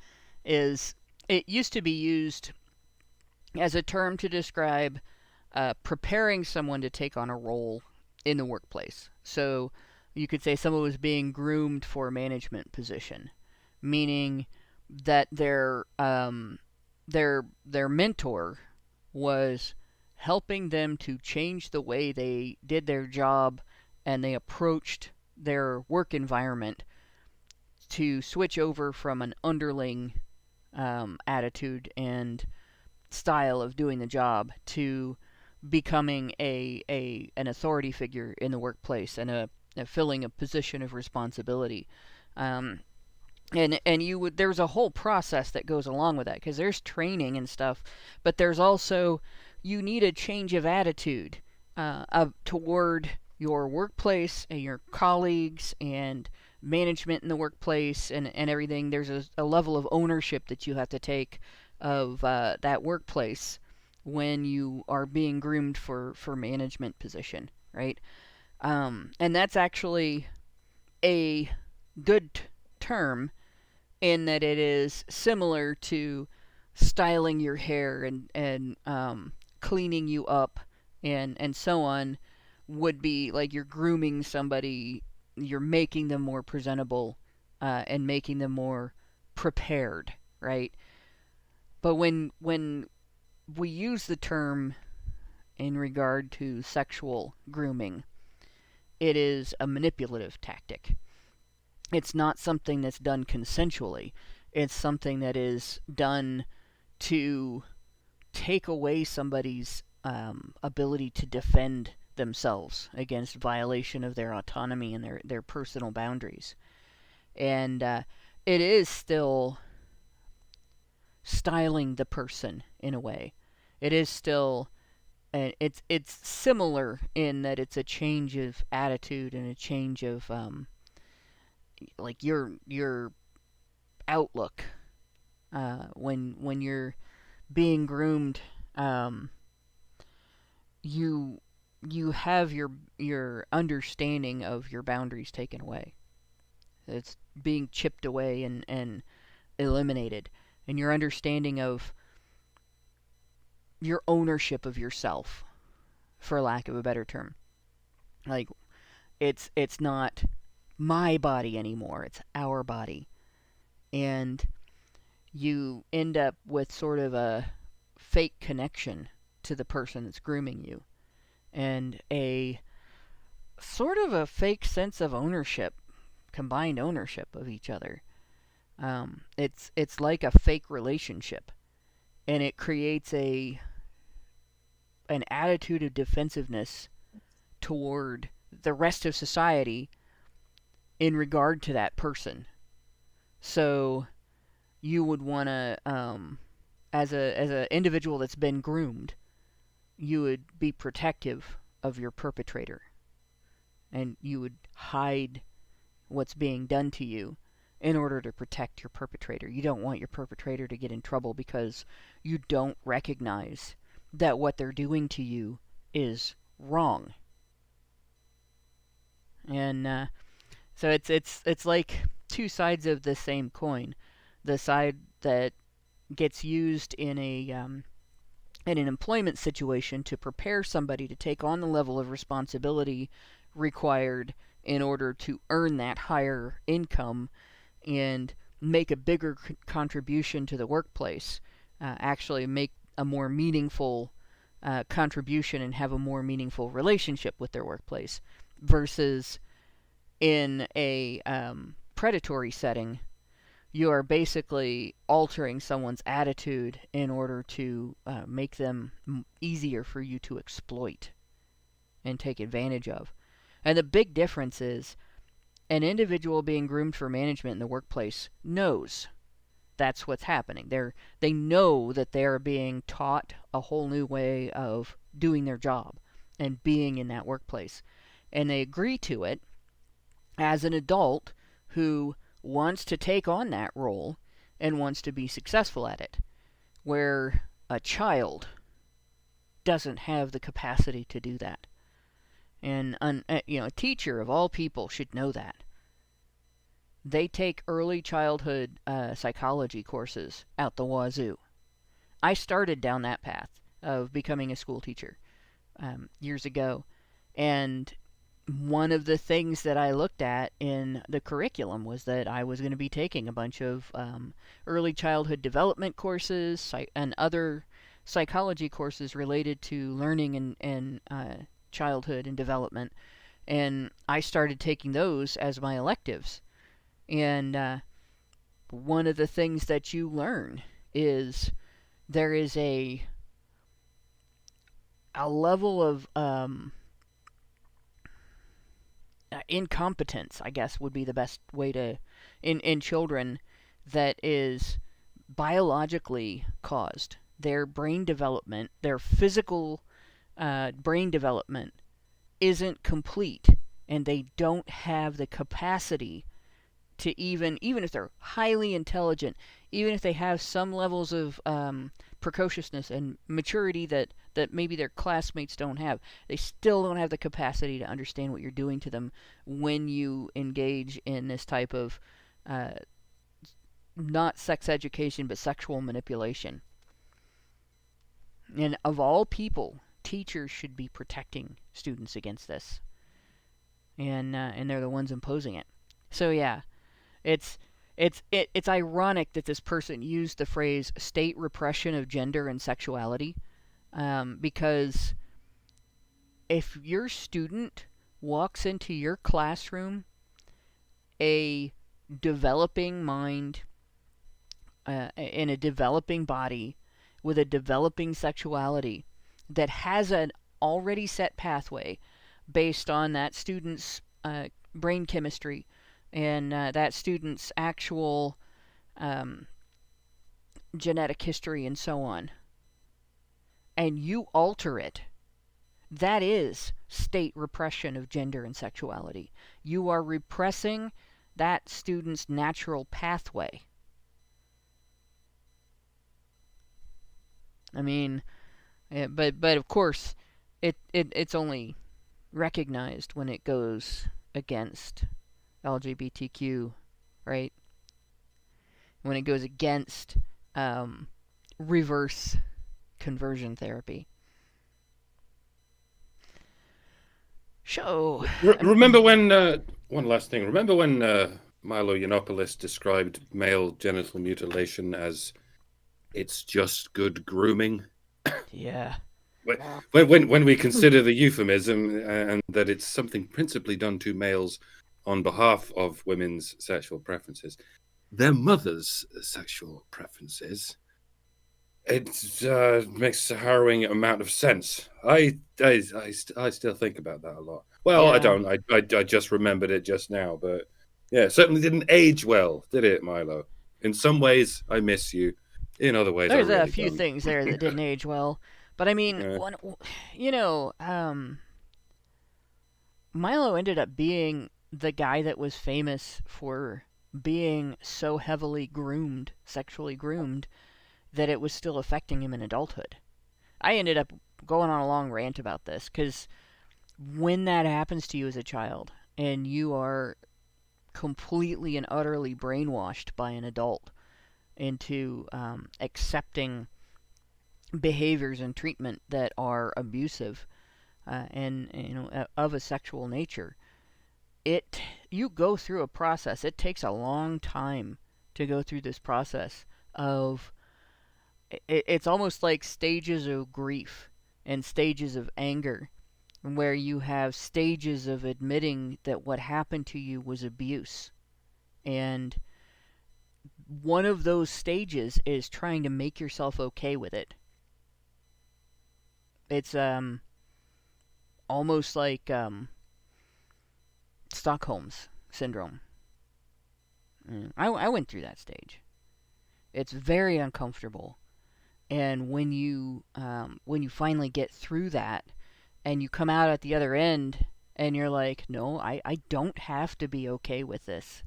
is it used to be used as a term to describe preparing someone to take on a role in the workplace. So you could say someone was being groomed for a management position. meaning that their mentor was helping them to change the way they did their job and they approached their work environment to switch over from an underling attitude and style of doing the job to becoming an authority figure in the workplace and filling a position of responsibility. And there's a whole process that goes along with that, because there's training and stuff, but there's also, you need a change of attitude toward your workplace and your colleagues and management in the workplace and everything. There's a level of ownership that you have to take of that workplace when you are being groomed for management position, right? And that's actually a good term in that it is similar to styling your hair and cleaning you up and so on, would be like you're grooming somebody, you're making them more presentable and making them more prepared, right? But when we use the term in regard to sexual grooming, it is a manipulative tactic. It's not something that's done consensually. It's something that is done to take away somebody's ability to defend themselves against violation of their autonomy and their personal boundaries. And it is still styling the person in a way. It is still, it's similar in that it's a change of attitude and a change of like your outlook when you're being groomed. You have your understanding of your boundaries taken away. It's being chipped away and eliminated, and your understanding of your ownership of yourself, for lack of a better term. Like, it's not my body anymore, it's our body. And you end up with sort of a fake connection to the person that's grooming you, and a sort of a fake sense of ownership, combined ownership of each other. It's like a fake relationship, and it creates an attitude of defensiveness toward the rest of society in regard to that person. So you would want to, as a individual that's been groomed, you would be protective of your perpetrator, and you would hide what's being done to you in order to protect your perpetrator. You don't want your perpetrator to get in trouble because you don't recognize that what they're doing to you is wrong. And so it's like two sides of the same coin. The side that gets used in an employment situation to prepare somebody to take on the level of responsibility required in order to earn that higher income and make a bigger contribution to the workplace, actually make a more meaningful contribution and have a more meaningful relationship with their workplace, versus in a predatory setting, you are basically altering someone's attitude in order to make them easier for you to exploit and take advantage of. And the big difference is an individual being groomed for management in the workplace knows that's what's happening. They know that they're being taught a whole new way of doing their job and being in that workplace. And they agree to it as an adult who wants to take on that role and wants to be successful at it, where a child doesn't have the capacity to do that. And a teacher of all people should know that. They take early childhood psychology courses out the wazoo. I started down that path of becoming a school teacher years ago, and one of the things that I looked at in the curriculum was that I was going to be taking a bunch of early childhood development courses and other psychology courses related to learning and childhood and development. And I started taking those as my electives. And one of the things that you learn is there is a level of incompetence, I guess, would be the best way to, in children, that is biologically caused. Their brain development, their physical brain development isn't complete, and they don't have the capacity to even if they're highly intelligent, even if they have some levels of precociousness and maturity that maybe their classmates don't have, they still don't have the capacity to understand what you're doing to them when you engage in this type of not sex education but sexual manipulation. And of all people, teachers should be protecting students against this, and they're the ones imposing it. So yeah, it's ironic that this person used the phrase "state repression of gender and sexuality," because if your student walks into your classroom a developing mind, in a developing body, with a developing sexuality, that has an already set pathway based on that student's brain chemistry and that student's actual genetic history and so on, and you alter it, that is state repression of gender and sexuality. You are repressing that student's natural pathway. I mean, but of course, it's only recognized when it goes against LGBTQ, right? When it goes against reverse conversion therapy. So, remember when one last thing? Remember when Milo Yiannopoulos described male genital mutilation as "it's just good grooming"? Yeah. When we consider the euphemism and that it's something principally done to males on behalf of women's sexual preferences, their mother's sexual preferences, it makes a harrowing amount of sense. I still think about that a lot. Well, Yeah. I don't. I just remembered it just now, but yeah, it certainly didn't age well, did it, Milo? In some ways, I miss you. In other ways, There's I really a few don't. things there that didn't age well. But I mean, Milo ended up being the guy that was famous for being so heavily groomed, sexually groomed, that it was still affecting him in adulthood. I ended up going on a long rant about this, because when that happens to you as a child, and you are completely and utterly brainwashed by an adult into accepting behaviors and treatment that are abusive and of a sexual nature, you go through a process. It takes a long time to go through this process of it's almost like stages of grief and stages of anger, where you have stages of admitting that what happened to you was abuse. And one of those stages is trying to make yourself okay with it. It's almost like Stockholm's syndrome. I went through that stage. It's very uncomfortable, and when you finally get through that, and you come out at the other end, and you're like, no, I don't have to be okay with this.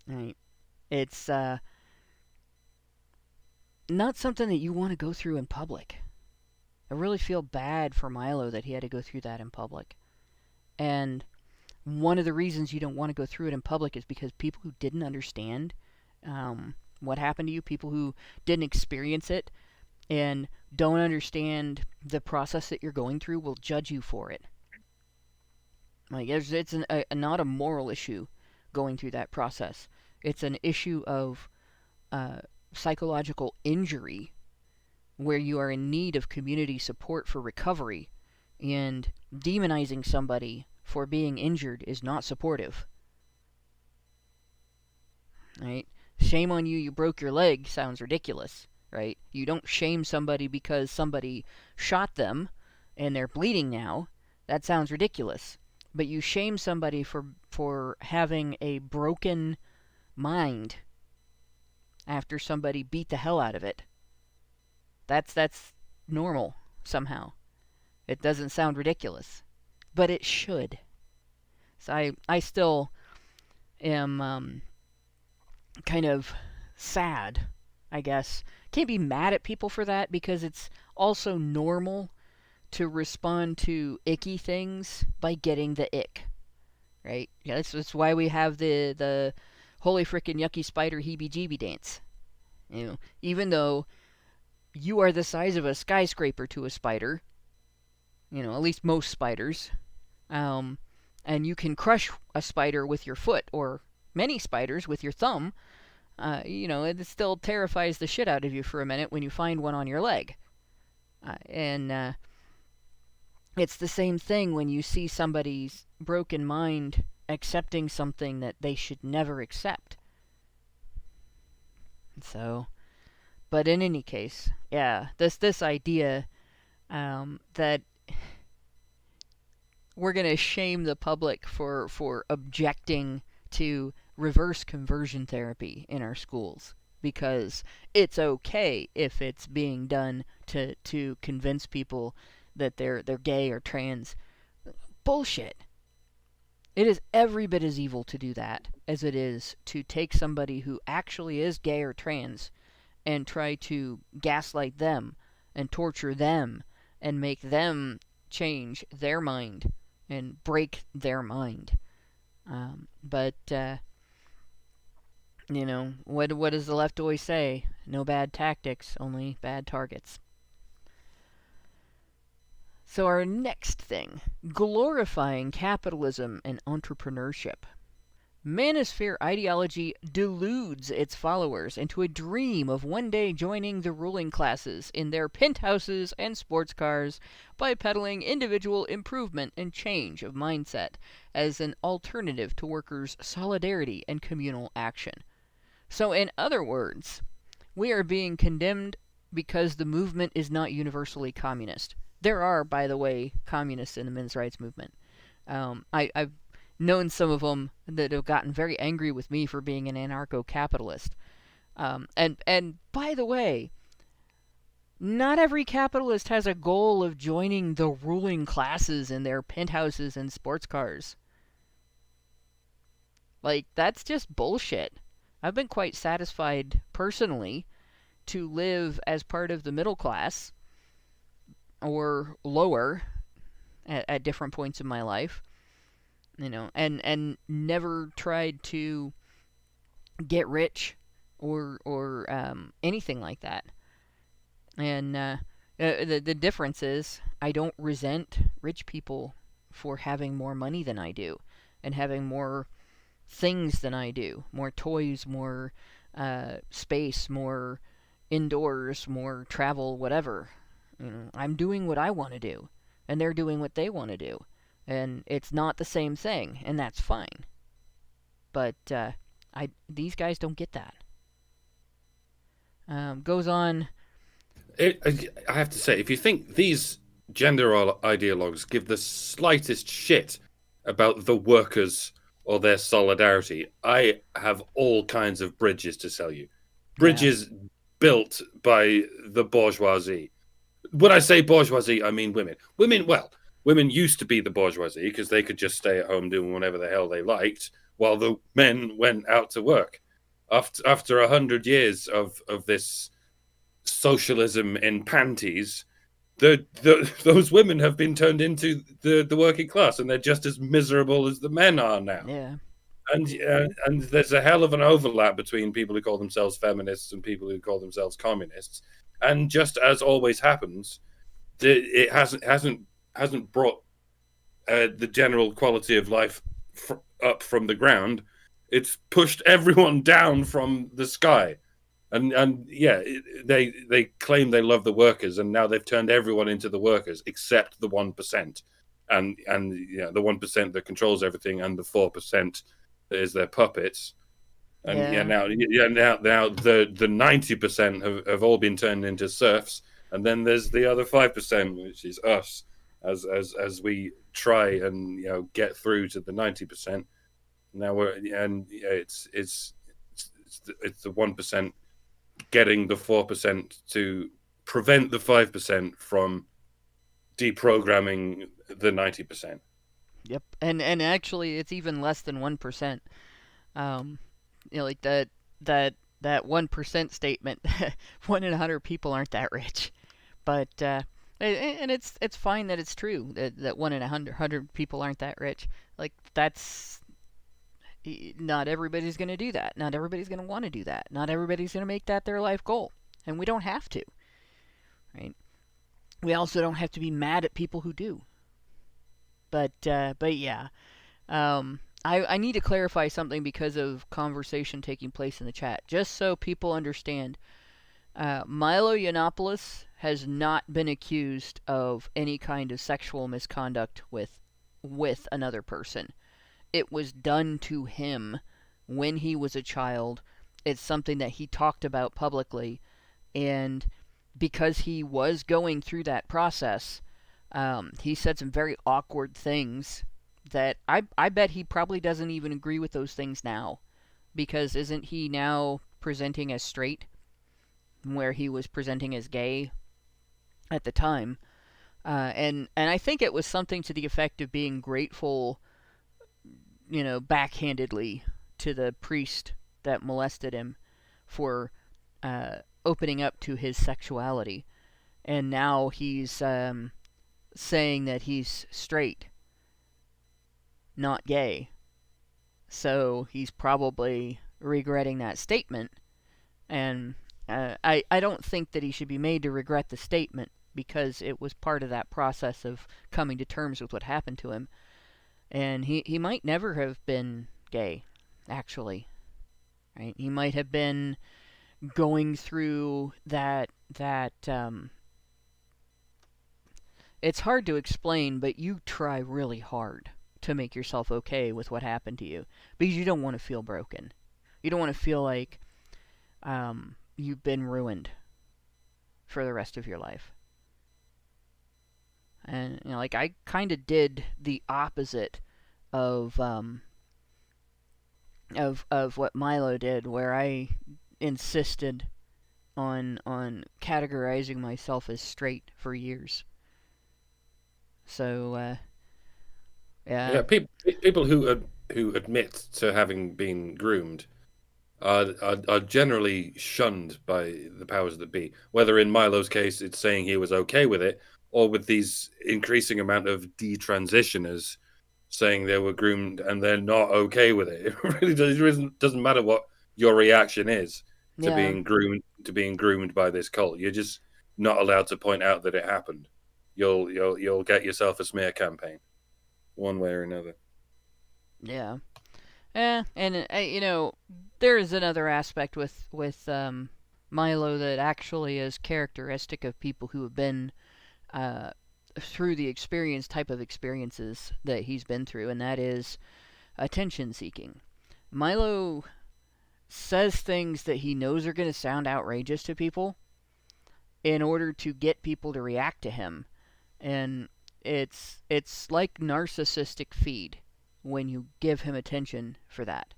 Right? It's not something that you want to go through in public. I really feel bad for Milo that he had to go through that in public. And one of the reasons you don't want to go through it in public is because people who didn't understand what happened to you, people who didn't experience it and don't understand the process that you're going through, will judge you for it. Like, it's not a moral issue going through that process. It's an issue of psychological injury where you are in need of community support for recovery, and demonizing somebody for being injured is not supportive. Right? Shame on you, you broke your leg sounds ridiculous, right? You don't shame somebody because somebody shot them and they're bleeding now. That sounds ridiculous. But you shame somebody for having a broken mind after somebody beat the hell out of it. That's normal somehow. It doesn't sound ridiculous, but it should. So I still am kind of sad, I guess. Can't be mad at people for that because it's also normal to respond to icky things by getting the ick, right? Yeah, that's why we have the holy frickin' yucky spider heebie-jeebie dance. You know, even though you are the size of a skyscraper to a spider, you know, at least most spiders, and you can crush a spider with your foot, or many spiders with your thumb, you know, it still terrifies the shit out of you for a minute when you find one on your leg. And it's the same thing when you see somebody's broken mind accepting something that they should never accept. So, but in any case, yeah, this idea that we're going to shame the public for objecting to reverse conversion therapy in our schools because it's okay if it's being done to convince people that they're gay or trans. Bullshit. It is every bit as evil to do that as it is to take somebody who actually is gay or trans and try to gaslight them and torture them and make them change their mind and break their mind. But you know, what does the left always say? No bad tactics, only bad targets. So our next thing, glorifying capitalism and entrepreneurship. Manosphere ideology deludes its followers into a dream of one day joining the ruling classes in their penthouses and sports cars by peddling individual improvement and change of mindset as an alternative to workers' solidarity and communal action. So in other words, we are being condemned because the movement is not universally communist. There are, by the way, communists in the men's rights movement. I've known some of them that have gotten very angry with me for being an anarcho-capitalist. And by the way, not every capitalist has a goal of joining the ruling classes in their penthouses and sports cars. Like, that's just bullshit. I've been quite satisfied, personally, to live as part of the middle class, or lower, at different points in my life. You know, and never tried to get rich or anything like that. And the difference is I don't resent rich people for having more money than I do and having more things than I do, more toys, more space, more indoors, more travel, whatever. You know, I'm doing what I want to do, and they're doing what they want to do. And it's not the same thing, and that's fine. But these guys don't get that. Goes on. I have to say, if you think these gender ideologues give the slightest shit about the workers or their solidarity, I have all kinds of bridges to sell you. Bridges built by the bourgeoisie. When I say bourgeoisie, I mean women. Women used to be the bourgeoisie because they could just stay at home doing whatever the hell they liked while the men went out to work. After 100 years of this socialism in panties, those women have been turned into the working class, and they're just as miserable as the men are now. Yeah. And there's a hell of an overlap between people who call themselves feminists and people who call themselves communists. And just as always happens, it hasn't brought the general quality of life up from the ground. It's pushed everyone down from the sky. And yeah, they claim they love the workers, and now they've turned everyone into the workers except the 1%, and yeah, the 1% that controls everything, and the 4% is their puppets. And now the 90% have all been turned into serfs, and then there's the other 5%, which is us, as we try and get through to the 90%. Now it's the 1% getting the 4% to prevent the 5% from deprogramming the 90%. Yep, and actually, it's even less than 1%. Like that 1% statement. 1 in 100 people aren't that rich, but and it's fine that it's true that 1 in 100 people aren't that rich. Like that's. Not everybody's going to do that. Not everybody's going to want to do that. Not everybody's going to make that their life goal. And we don't have to. Right? We also don't have to be mad at people who do. But yeah. I need to clarify something because of conversation taking place in the chat. Just so people understand. Milo Yiannopoulos has not been accused of any kind of sexual misconduct with another person. It was done to him when he was a child. It's something that he talked about publicly. And because he was going through that process, he said some very awkward things that I bet he probably doesn't even agree with those things now. Because isn't he now presenting as straight, where he was presenting as gay at the time? And I think it was something to the effect of being grateful, backhandedly to the priest that molested him for opening up to his sexuality. And now he's saying that he's straight, not gay. So he's probably regretting that statement. And I don't think that he should be made to regret the statement, because it was part of that process of coming to terms with what happened to him. And he might never have been gay, actually. Right? He might have been going through that it's hard to explain, but you try really hard to make yourself okay with what happened to you, because you don't want to feel broken. You don't want to feel like you've been ruined for the rest of your life. And like I kind of did the opposite of what Milo did, where I insisted on categorizing myself as straight for years. So yeah, people who admit to having been groomed are generally shunned by the powers that be. Whether in Milo's case it's saying he was okay with it, or with these increasing amount of detransitioners saying they were groomed and they're not okay with it. It really doesn't matter what your reaction is to being groomed by this cult. You're just not allowed to point out that it happened. You'll get yourself a smear campaign, one way or another. Yeah. And there is another aspect with Milo that actually is characteristic of people who have been through the type of experiences that he's been through, and that is attention seeking. Milo says things that he knows are going to sound outrageous to people in order to get people to react to him. And it's like narcissistic feed when you give him attention for that.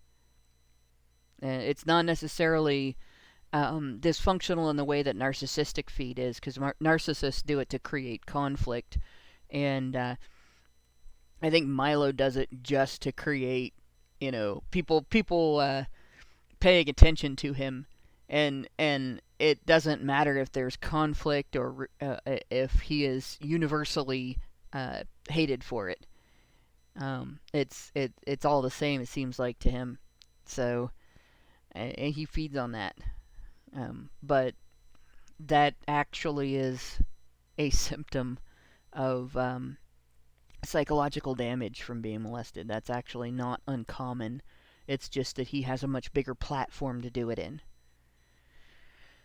And it's not necessarily dysfunctional in the way that narcissistic feed is, because narcissists do it to create conflict, and I think Milo does it just to create, people paying attention to him, and it doesn't matter if there's conflict or if he is universally hated for it. It's all the same, it seems like, to him. So and he feeds on that. But that actually is a symptom of psychological damage from being molested. That's actually not uncommon. It's just that he has a much bigger platform to do it in.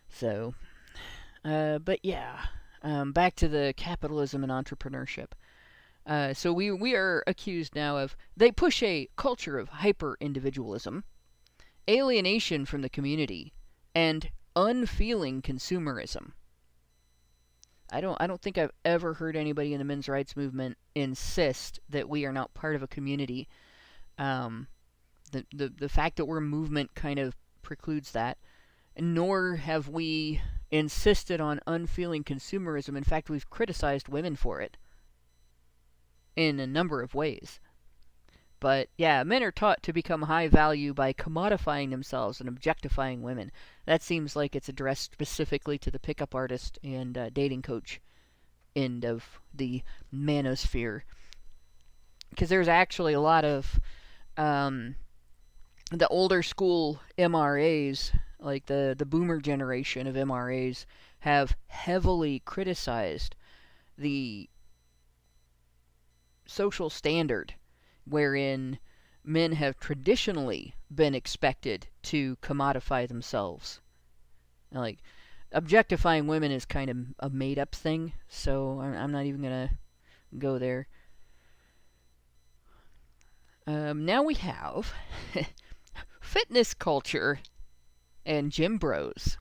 So, but yeah, back to the capitalism and entrepreneurship. So we are accused now of, they push a culture of hyper-individualism, alienation from the community, and unfeeling consumerism. I don't think I've ever heard anybody in the men's rights movement insist that we are not part of a community. The fact that we're a movement kind of precludes that, nor have we insisted on unfeeling consumerism. In fact, we've criticized women for it in a number of ways. But yeah, men are taught to become high value by commodifying themselves and objectifying women. That seems like it's addressed specifically to the pickup artist and dating coach end of the manosphere. Because there's actually a lot of the older school MRAs, like the boomer generation of MRAs, have heavily criticized the social standard wherein men have traditionally been expected to commodify themselves. Like, objectifying women is kind of a made-up thing, so I'm not even going to go there. Now we have fitness culture and gym bros.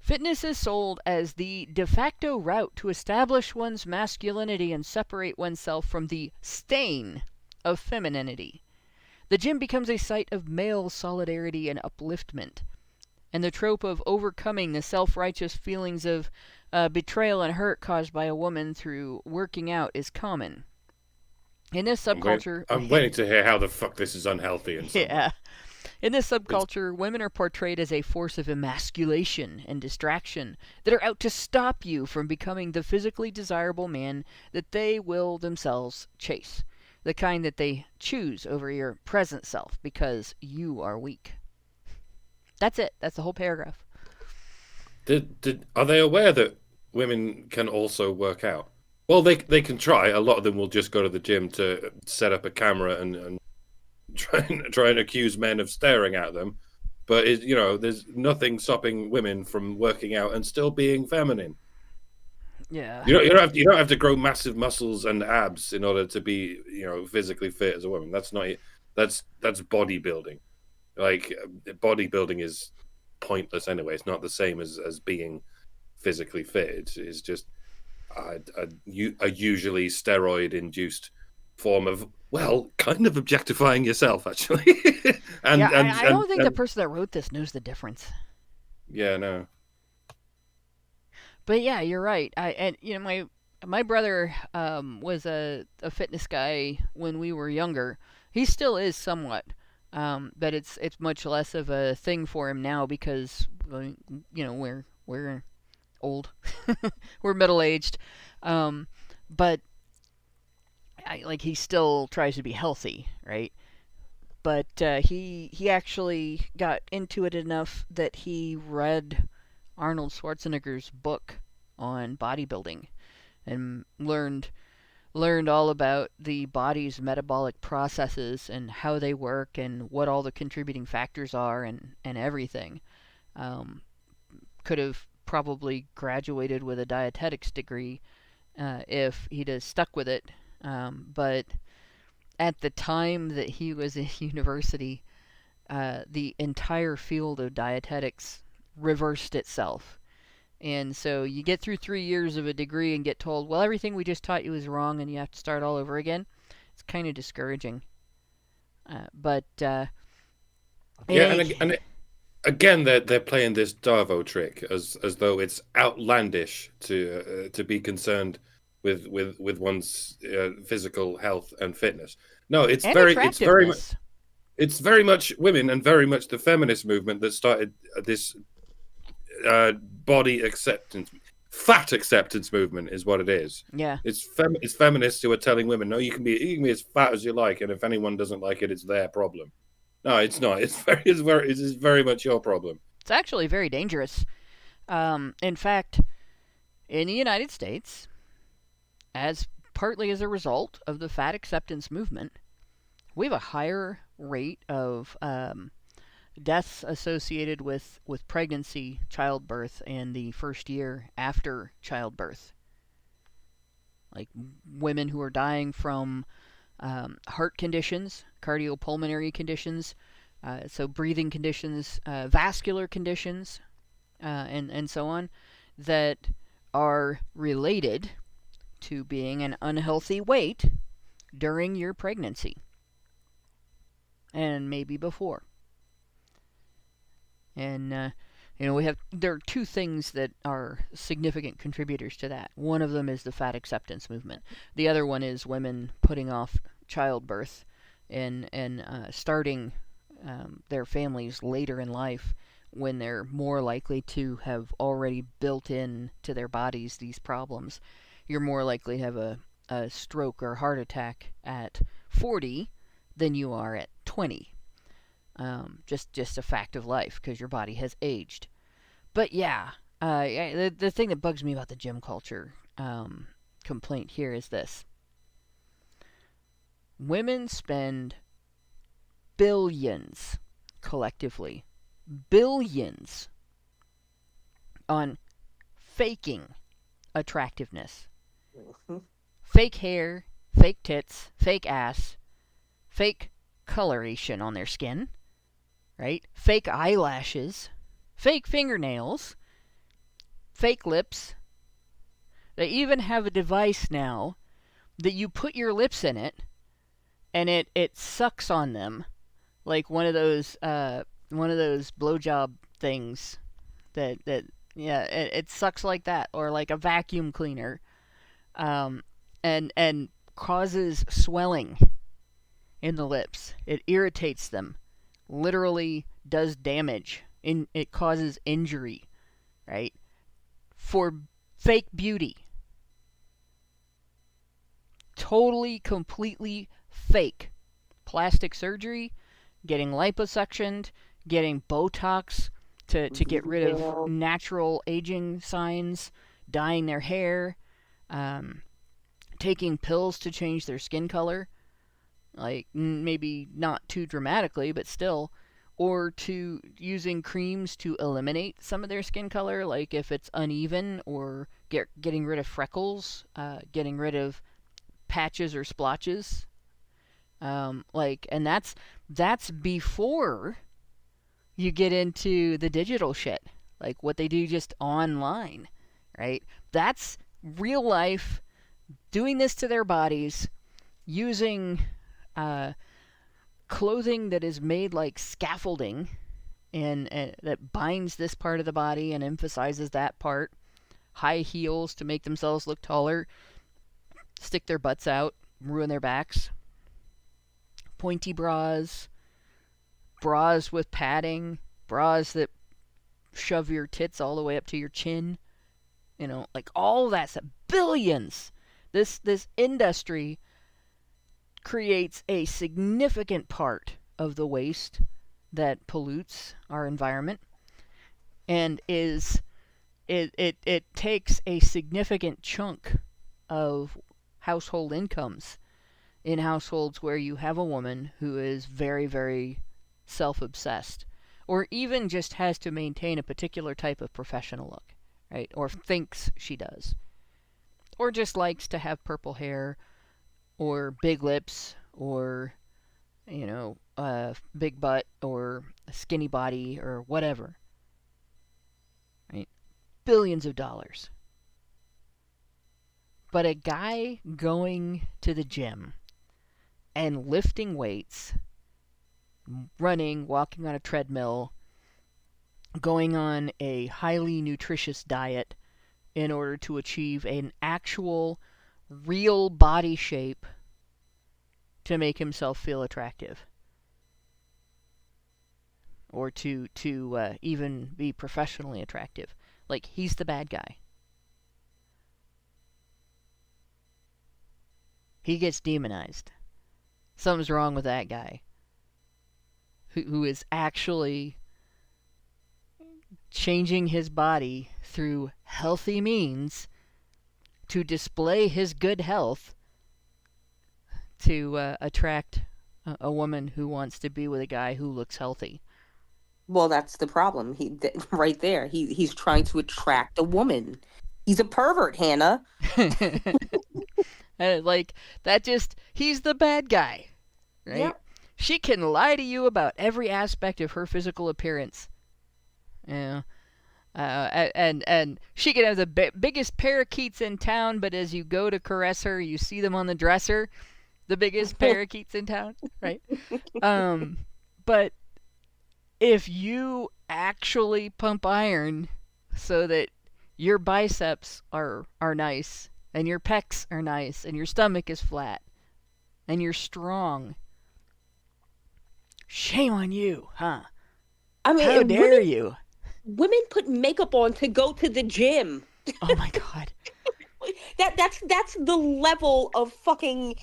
Fitness is sold as the de facto route to establish one's masculinity and separate oneself from the stain of femininity. The gym becomes a site of male solidarity and upliftment, and the trope of overcoming the self-righteous feelings of betrayal and hurt caused by a woman through working out is common. In this subculture... I'm waiting to hear how the fuck this is unhealthy and stuff. Yeah. In this subculture, women are portrayed as a force of emasculation and distraction that are out to stop you from becoming the physically desirable man that they will themselves chase. The kind that they choose over your present self because you are weak. That's it. That's the whole paragraph. Are they aware that women can also work out? Well, they can try. A lot of them will just go to the gym to set up a camera and try and accuse men of staring at them, but there's nothing stopping women from working out and still being feminine. Yeah, you don't have to grow massive muscles and abs in order to be physically fit as a woman. That's bodybuilding. Like, bodybuilding is pointless anyway. It's not the same as being physically fit. It's just a usually steroid induced form of, well, kind of objectifying yourself, actually. I don't think the person that wrote this knows the difference. Yeah, no. But yeah, you're right. My brother was a fitness guy when we were younger. He still is somewhat, but it's much less of a thing for him now because we're old, we're middle aged, but. He still tries to be healthy, right? But he actually got into it enough that he read Arnold Schwarzenegger's book on bodybuilding and learned all about the body's metabolic processes and how they work and what all the contributing factors are and everything. Could have probably graduated with a dietetics degree if he'd have stuck with it. But at the time that he was in university, the entire field of dietetics reversed itself. And so you get through 3 years of a degree and get told, well, everything we just taught you is wrong and you have to start all over again. It's kind of discouraging. Again, they're playing this Darvo trick as though it's outlandish to be concerned with one's physical health and fitness. No, it's very much women and very much the feminist movement that started this body acceptance, fat acceptance movement is what it is. Yeah, it's feminists who are telling women, no, you can be as fat as you like, and if anyone doesn't like it, it's their problem. No, it's not. It's very much your problem. It's actually very dangerous. In fact, in the United States, as partly as a result of the fat acceptance movement, we have a higher rate of deaths associated with pregnancy, childbirth, and the first year after childbirth. Like women who are dying from heart conditions, cardiopulmonary conditions, so breathing conditions, vascular conditions, and so on, that are related to being an unhealthy weight during your pregnancy and maybe before. And there are two things that are significant contributors to that. One of them is the fat acceptance movement. The other one is women putting off childbirth and starting their families later in life, when they're more likely to have already built in to their bodies these problems. You're more likely to have a stroke or heart attack at 40 than you are at 20. Just a fact of life, because your body has aged. But yeah, the thing that bugs me about the gym culture complaint here is this. Women spend billions collectively, billions, on faking attractiveness. Fake hair, fake tits, fake ass, fake coloration on their skin, right? Fake eyelashes, fake fingernails, fake lips. They even have a device now that you put your lips in it, and it sucks on them, like one of those blowjob things that it sucks like that, or like a vacuum cleaner, and causes swelling in the lips. It irritates them, literally does damage, it causes injury, right? For fake beauty. Totally, completely fake. Plastic surgery, getting liposuctioned, getting Botox to get rid of natural aging signs, dyeing their hair, taking pills to change their skin color, like maybe not too dramatically, but still, or to using creams to eliminate some of their skin color, like if it's uneven, or getting rid of freckles, getting rid of patches or splotches, and that's before you get into the digital shit, like what they do just online, right? That's real life, doing this to their bodies, using clothing that is made like scaffolding, and that binds this part of the body and emphasizes that part, high heels to make themselves look taller, stick their butts out, ruin their backs, pointy bras with padding, bras that shove your tits all the way up to your chin, like all that stuff. Billions. This industry creates a significant part of the waste that pollutes our environment, and it takes a significant chunk of household incomes in households where you have a woman who is very, very self-obsessed, or even just has to maintain a particular type of professional look, right? Or thinks she does. Or just likes to have purple hair, or big lips, or, big butt, or a skinny body, or whatever. Right? Billions of dollars. But a guy going to the gym and lifting weights, running, walking on a treadmill, going on a highly nutritious diet in order to achieve an actual, real body shape to make himself feel attractive, or to even be professionally attractive. Like, he's the bad guy. He gets demonized. Something's wrong with that guy, who is actually changing his body through healthy means to display his good health to attract a woman who wants to be with a guy who looks healthy. Well, that's the problem. Right there. He's trying to attract a woman. He's a pervert, Hannah. Like, that just, he's the bad guy, right? Yep. She can lie to you about every aspect of her physical appearance. Yeah. And she can have the biggest parakeets in town, but as you go to caress her, you see them on the dresser. The biggest parakeets in town, right? But if you actually pump iron so that your biceps are nice, and your pecs are nice, and your stomach is flat, and you're strong, shame on you, huh? I mean, how dare you? Women put makeup on to go to the gym. Oh my God. That's the level of fucking.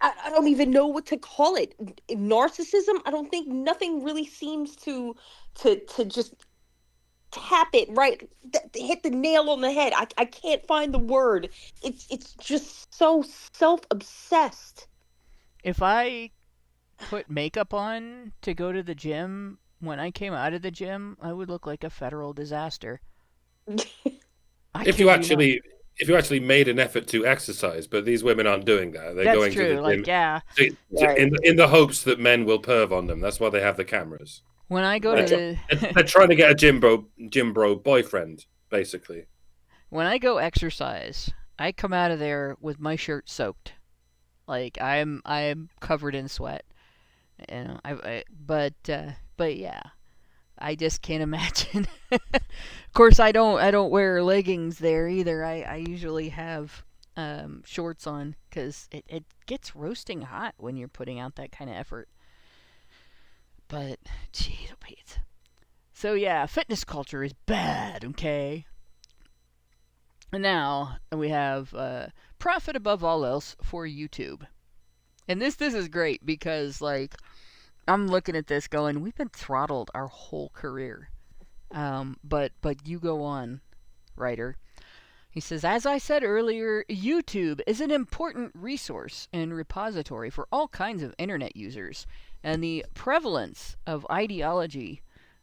I don't even know what to call it. Narcissism. I don't think nothing really seems to just tap it right, hit the nail on the head. I can't find the word. It's just so self-obsessed. If I put makeup on to go to the gym, when I came out of the gym, I would look like a federal disaster. If you actually made an effort to exercise, but these women aren't doing that. They're going true. to the gym like, yeah. in the hopes that men will perv on them. That's why they have the cameras. When I go they're trying to get a gym bro boyfriend, basically. When I go exercise, I come out of there with my shirt soaked, like I'm covered in sweat. You know, but yeah, I just can't imagine. Of course, I don't wear leggings there either. I usually have shorts on because it gets roasting hot when you're putting out that kind of effort. But, gee, Pete. So yeah, fitness culture is bad, okay? And now we have profit above all else for YouTube. And this is great because, like, I'm looking at this going, we've been throttled our whole career. But you go on, writer. He says, as I said earlier, YouTube is an important resource and repository for all kinds of internet users. And the prevalence of ideology,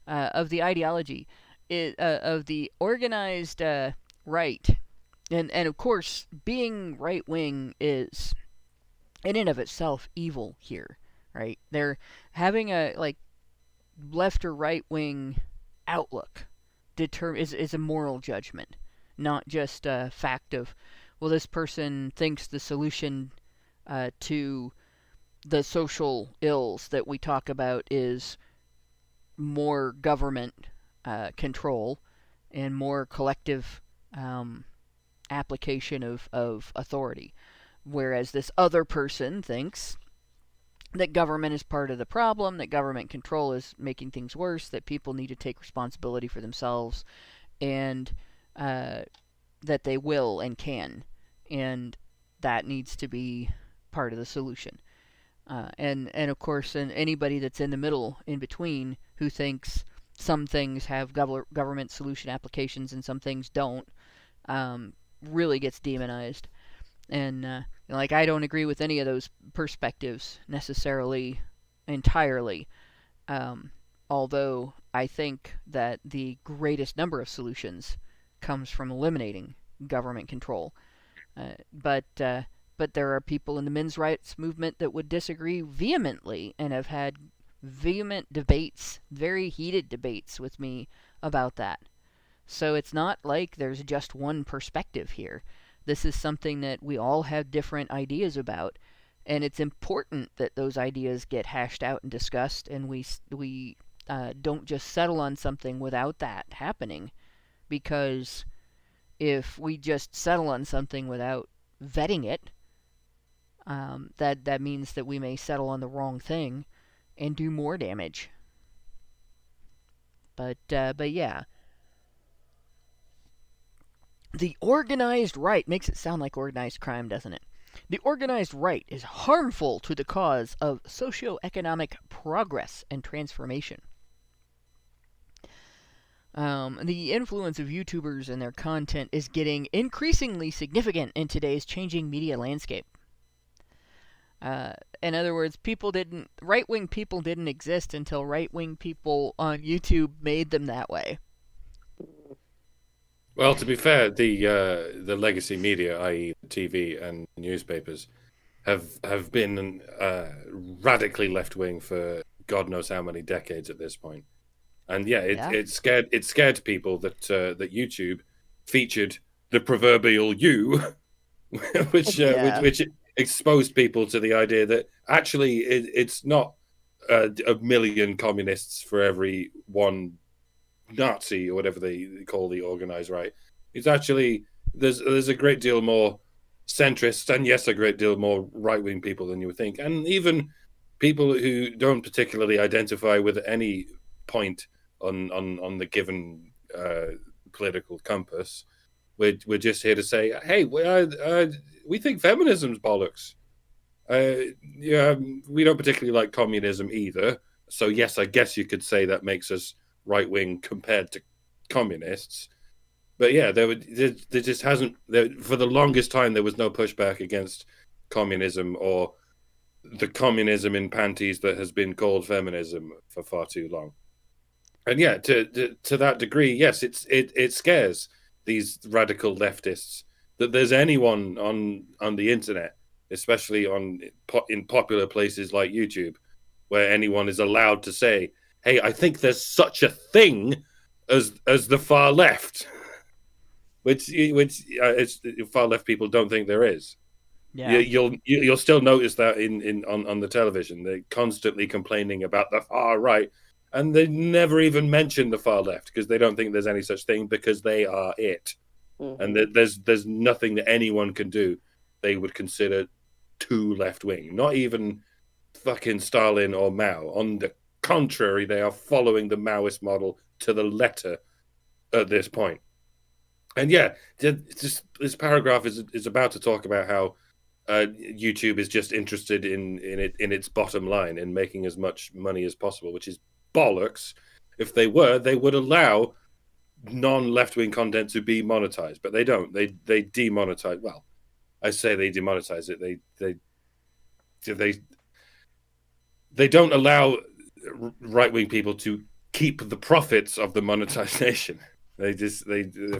of the organized right, and of course, being right-wing is, in and of itself, evil here, right? They're having a, like, left or right-wing outlook is a moral judgment, not just a fact of, well, this person thinks the solution to the social ills that we talk about is more government control and more collective application of authority. Whereas this other person thinks that government is part of the problem, that government control is making things worse, that people need to take responsibility for themselves, and that they will and can. And that needs to be part of the solution. And of course, anybody that's in the middle, in between, who thinks some things have government solution applications and some things don't, really gets demonized. And like, I don't agree with any of those perspectives necessarily entirely, although I think that the greatest number of solutions comes from eliminating government control. But there are people in the men's rights movement that would disagree vehemently and have had vehement debates, very heated debates with me about that. So it's not like there's just one perspective here. This is something that we all have different ideas about, and it's important that those ideas get hashed out and discussed, and we don't just settle on something without that happening, because if we just settle on something without vetting it, that means that we may settle on the wrong thing and do more damage. But yeah. The organized right makes it sound like organized crime, doesn't it? The organized right is harmful to the cause of socioeconomic progress and transformation. The influence of YouTubers and their content is getting increasingly significant in today's changing media landscape. In other words, right-wing people didn't exist until right-wing people on YouTube made them that way. Well, to be fair, the legacy media, i.e., TV and newspapers, have been radically left-wing for God knows how many decades at this point. And yeah, it scared people that that YouTube featured the proverbial you, which exposed people to the idea that actually it's not a million communists for every one Nazi or whatever they call the organized right. It's actually there's a great deal more centrist and yes, a great deal more right-wing people than you would think, and even people who don't particularly identify with any point on the given political compass. We're just here to say, hey, we think feminism's bollocks. We don't particularly like communism either. So yes, I guess you could say that makes us right wing compared to communists. But yeah, there just hasn't. For the longest time, there was no pushback against communism or the communism in panties that has been called feminism for far too long. And yeah, to that degree, yes, it scares these radical leftists that there's anyone on the internet, especially in popular places like YouTube, where anyone is allowed to say, "Hey, I think there's such a thing as the far left," which far left people don't think there is. Yeah, you'll still notice that on the television, they're constantly complaining about the far right. And they never even mention the far left because they don't think there's any such thing because they are it. Mm-hmm. And there's nothing that anyone can do they would consider too left-wing. Not even fucking Stalin or Mao. On the contrary, they are following the Maoist model to the letter at this point. And yeah, just this paragraph is about to talk about how YouTube is just interested in its bottom line, in making as much money as possible, which is bollocks. If they were, they would allow non-left-wing content to be monetized, but they don't. They demonetize. Well, I say they demonetize it. They don't allow right-wing people to keep the profits of the monetization. They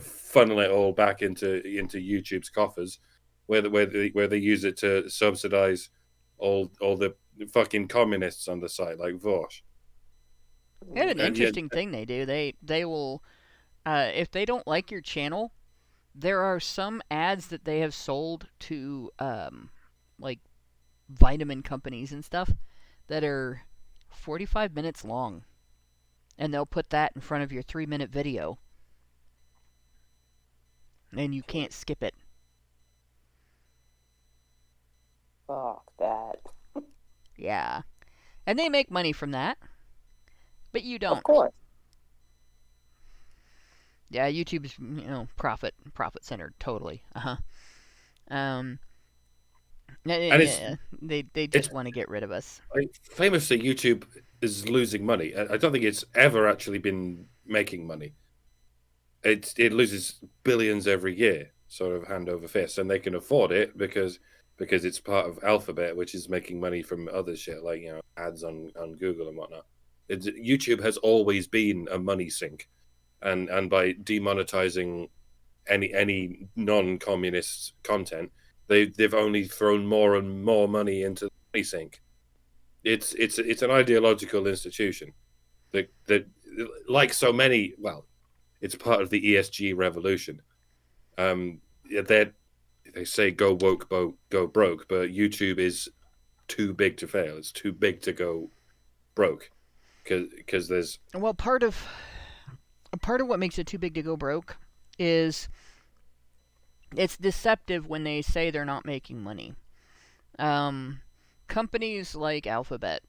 funnel it all back into YouTube's coffers, where they use it to subsidize all the fucking communists on the site, like Vosh. They have an interesting thing they do. They will, if they don't like your channel, there are some ads that they have sold to, like, vitamin companies and stuff that are 45 minutes long. And they'll put that in front of your 3-minute video. And you can't skip it. Fuck that. Yeah. And they make money from that. But you don't. Of course. Yeah, YouTube's, profit centered totally. And they just want to get rid of us. Famously, YouTube is losing money. I don't think it's ever actually been making money. It loses billions every year, sort of hand over fist, and they can afford it because it's part of Alphabet, which is making money from other shit like ads on Google and whatnot. YouTube has always been a money sink, and by demonetizing any non-communist content, they've only thrown more and more money into the money sink. It's an ideological institution that like so many. Well, it's part of the ESG revolution. They say go woke, go broke, but YouTube is too big to fail. It's too big to go broke. Because there's part of what makes it too big to go broke is it's deceptive when they say they're not making money. Companies like Alphabet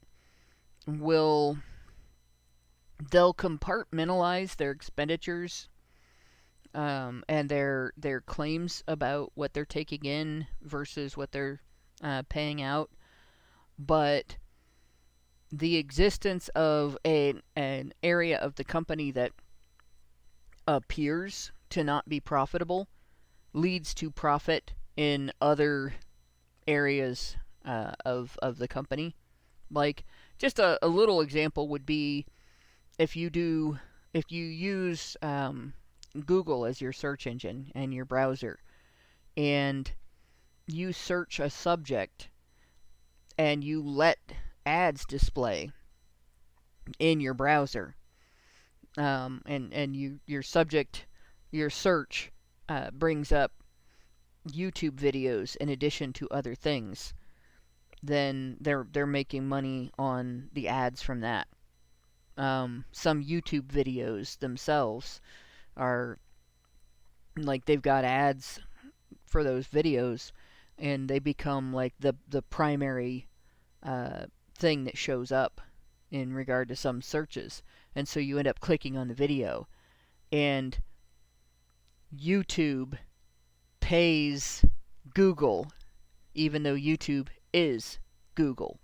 they'll compartmentalize their expenditures and their claims about what they're taking in versus what they're paying out, but the existence of an area of the company that appears to not be profitable leads to profit in other areas of the company. Like, just a little example would be if you use Google as your search engine and your browser, and you search a subject and you let ads display in your browser, and your search brings up YouTube videos in addition to other things, then they're making money on the ads from that. Some YouTube videos themselves are like, they've got ads for those videos, and they become like the primary thing that shows up in regard to some searches. And so you end up clicking on the video, and YouTube pays Google, even though YouTube is Google.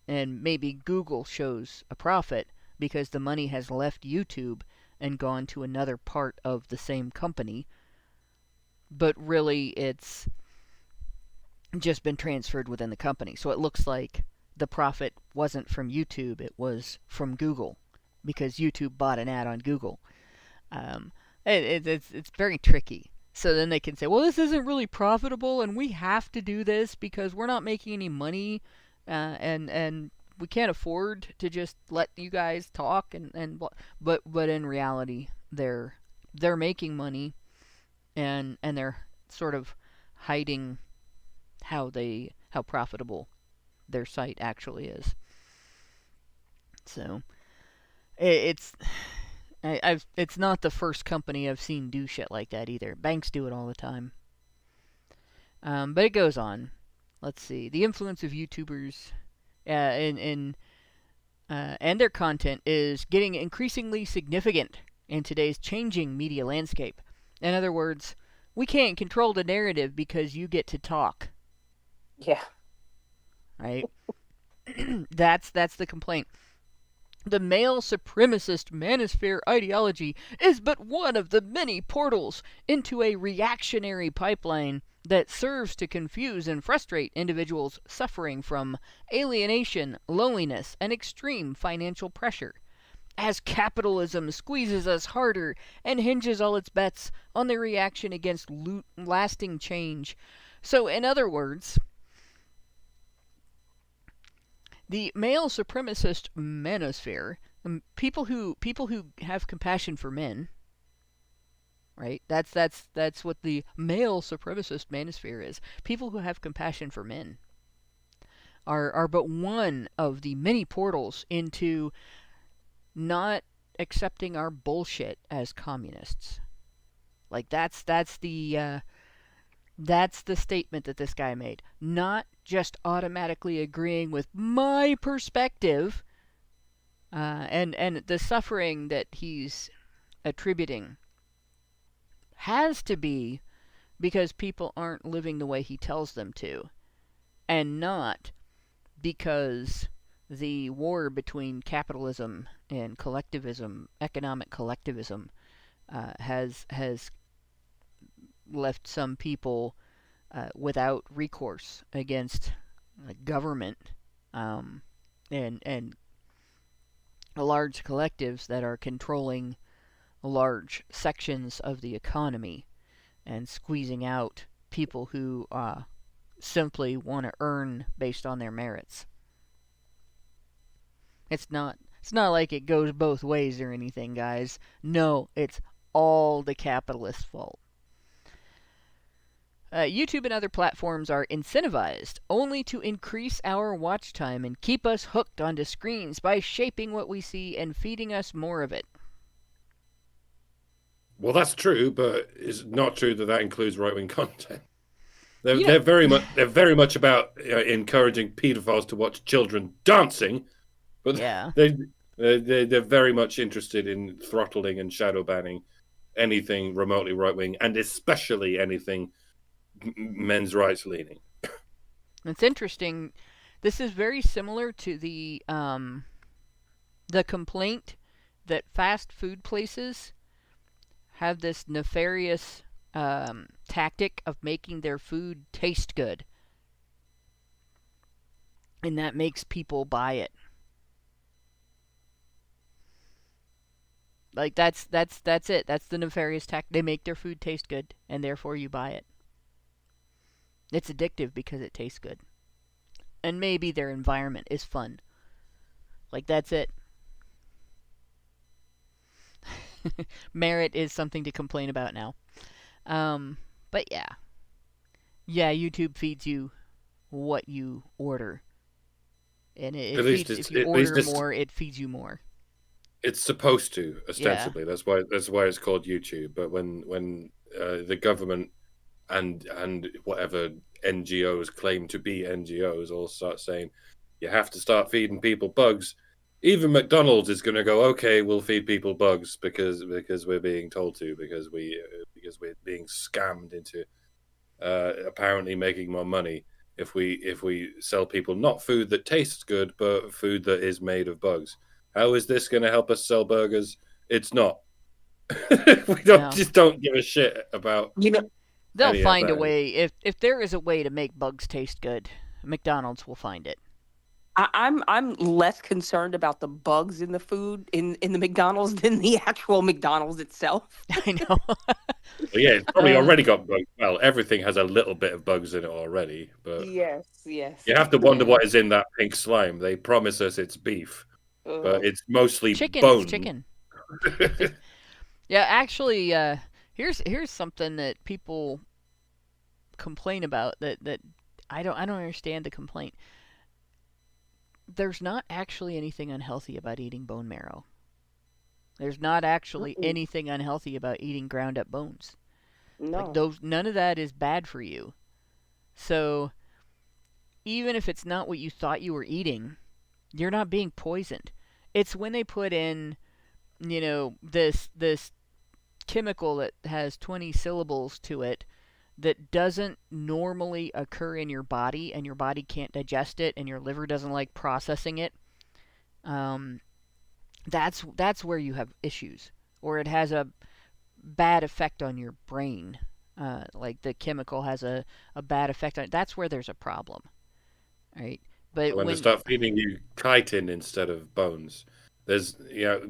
And maybe Google shows a profit because the money has left YouTube and gone to another part of the same company, but really it's just been transferred within the company. So it looks like the profit wasn't from YouTube, it was from Google, because YouTube bought an ad on Google. It's very tricky. So then they can say, well, this isn't really profitable, and we have to do this because we're not making any money, and we can't afford to just let you guys talk. But in reality, they're making money, and they're sort of hiding how profitable their site actually is. So it's not the first company I've seen do shit like that either. Banks do it all the time. But it goes on. Let's see. The influence of YouTubers and their content is getting increasingly significant in today's changing media landscape. In other words, we can't control the narrative because you get to talk. Yeah. Right? That's the complaint. The male supremacist manosphere ideology is but one of the many portals into a reactionary pipeline that serves to confuse and frustrate individuals suffering from alienation, loneliness, and extreme financial pressure. As capitalism squeezes us harder and hinges all its bets on the reaction against lasting change. So, in other words, the male supremacist manosphere, people who have compassion for men, right? That's what the male supremacist manosphere is. People who have compassion for men are but one of the many portals into not accepting our bullshit as communists. Like, that's the statement that this guy made. Not just automatically agreeing with my perspective, and the suffering that he's attributing has to be because people aren't living the way he tells them to, and not because the war between capitalism and collectivism, economic collectivism, has left some people without recourse against government, and large collectives that are controlling large sections of the economy and squeezing out people who simply want to earn based on their merits. It's not like it goes both ways or anything, guys. No, it's all the capitalist's fault. YouTube and other platforms are incentivized only to increase our watch time and keep us hooked onto screens by shaping what we see and feeding us more of it. Well, that's true, but it's not true that includes right-wing content. They're very much about encouraging pedophiles to watch children dancing, but yeah, they're very much interested in throttling and shadow banning anything remotely right-wing, and especially anything men's rights leaning. It's interesting. This is very similar to the complaint that fast food places have this nefarious tactic of making their food taste good. And that makes people buy it. Like, that's it. That's the nefarious tactic. They make their food taste good, and therefore you buy it. It's addictive because it tastes good. And maybe their environment is fun. Like, that's it. Merit is something to complain about now. But yeah. Yeah, YouTube feeds you what you order. And if you order more, it feeds you more. It's supposed to, ostensibly. Yeah. That's why it's called YouTube. But when the government and whatever NGOs claim to be NGOs all start saying you have to start feeding people bugs, even McDonald's is going to go, okay, we'll feed people bugs because we're being told to, because we're being scammed into apparently making more money if we sell people not food that tastes good but food that is made of bugs. How is this going to help us sell burgers? It's not. Just don't give a shit about. They'll find a way. If there is a way to make bugs taste good, McDonald's will find it. I'm less concerned about the bugs in the food in the McDonald's than the actual McDonald's itself. I know. Well, yeah, it's probably already got bugs. Well, everything has a little bit of bugs in it already, but yes. You have to wonder what is in that pink slime. They promise us it's beef, but it's mostly bone. Chicken. Yeah, actually, here's something that people complain about that I don't understand the complaint. There's not actually anything unhealthy about eating bone marrow. There's not actually anything unhealthy about eating ground up bones. No. Like none of that is bad for you. So even if it's not what you thought you were eating, you're not being poisoned. It's when they put in, this chemical that has 20 syllables to it that doesn't normally occur in your body, and your body can't digest it, and your liver doesn't like processing it. That's where you have issues, or it has a bad effect on your brain. Like the chemical has a bad effect on it. That's where there's a problem, right? But when they start feeding you chitin instead of bones, there's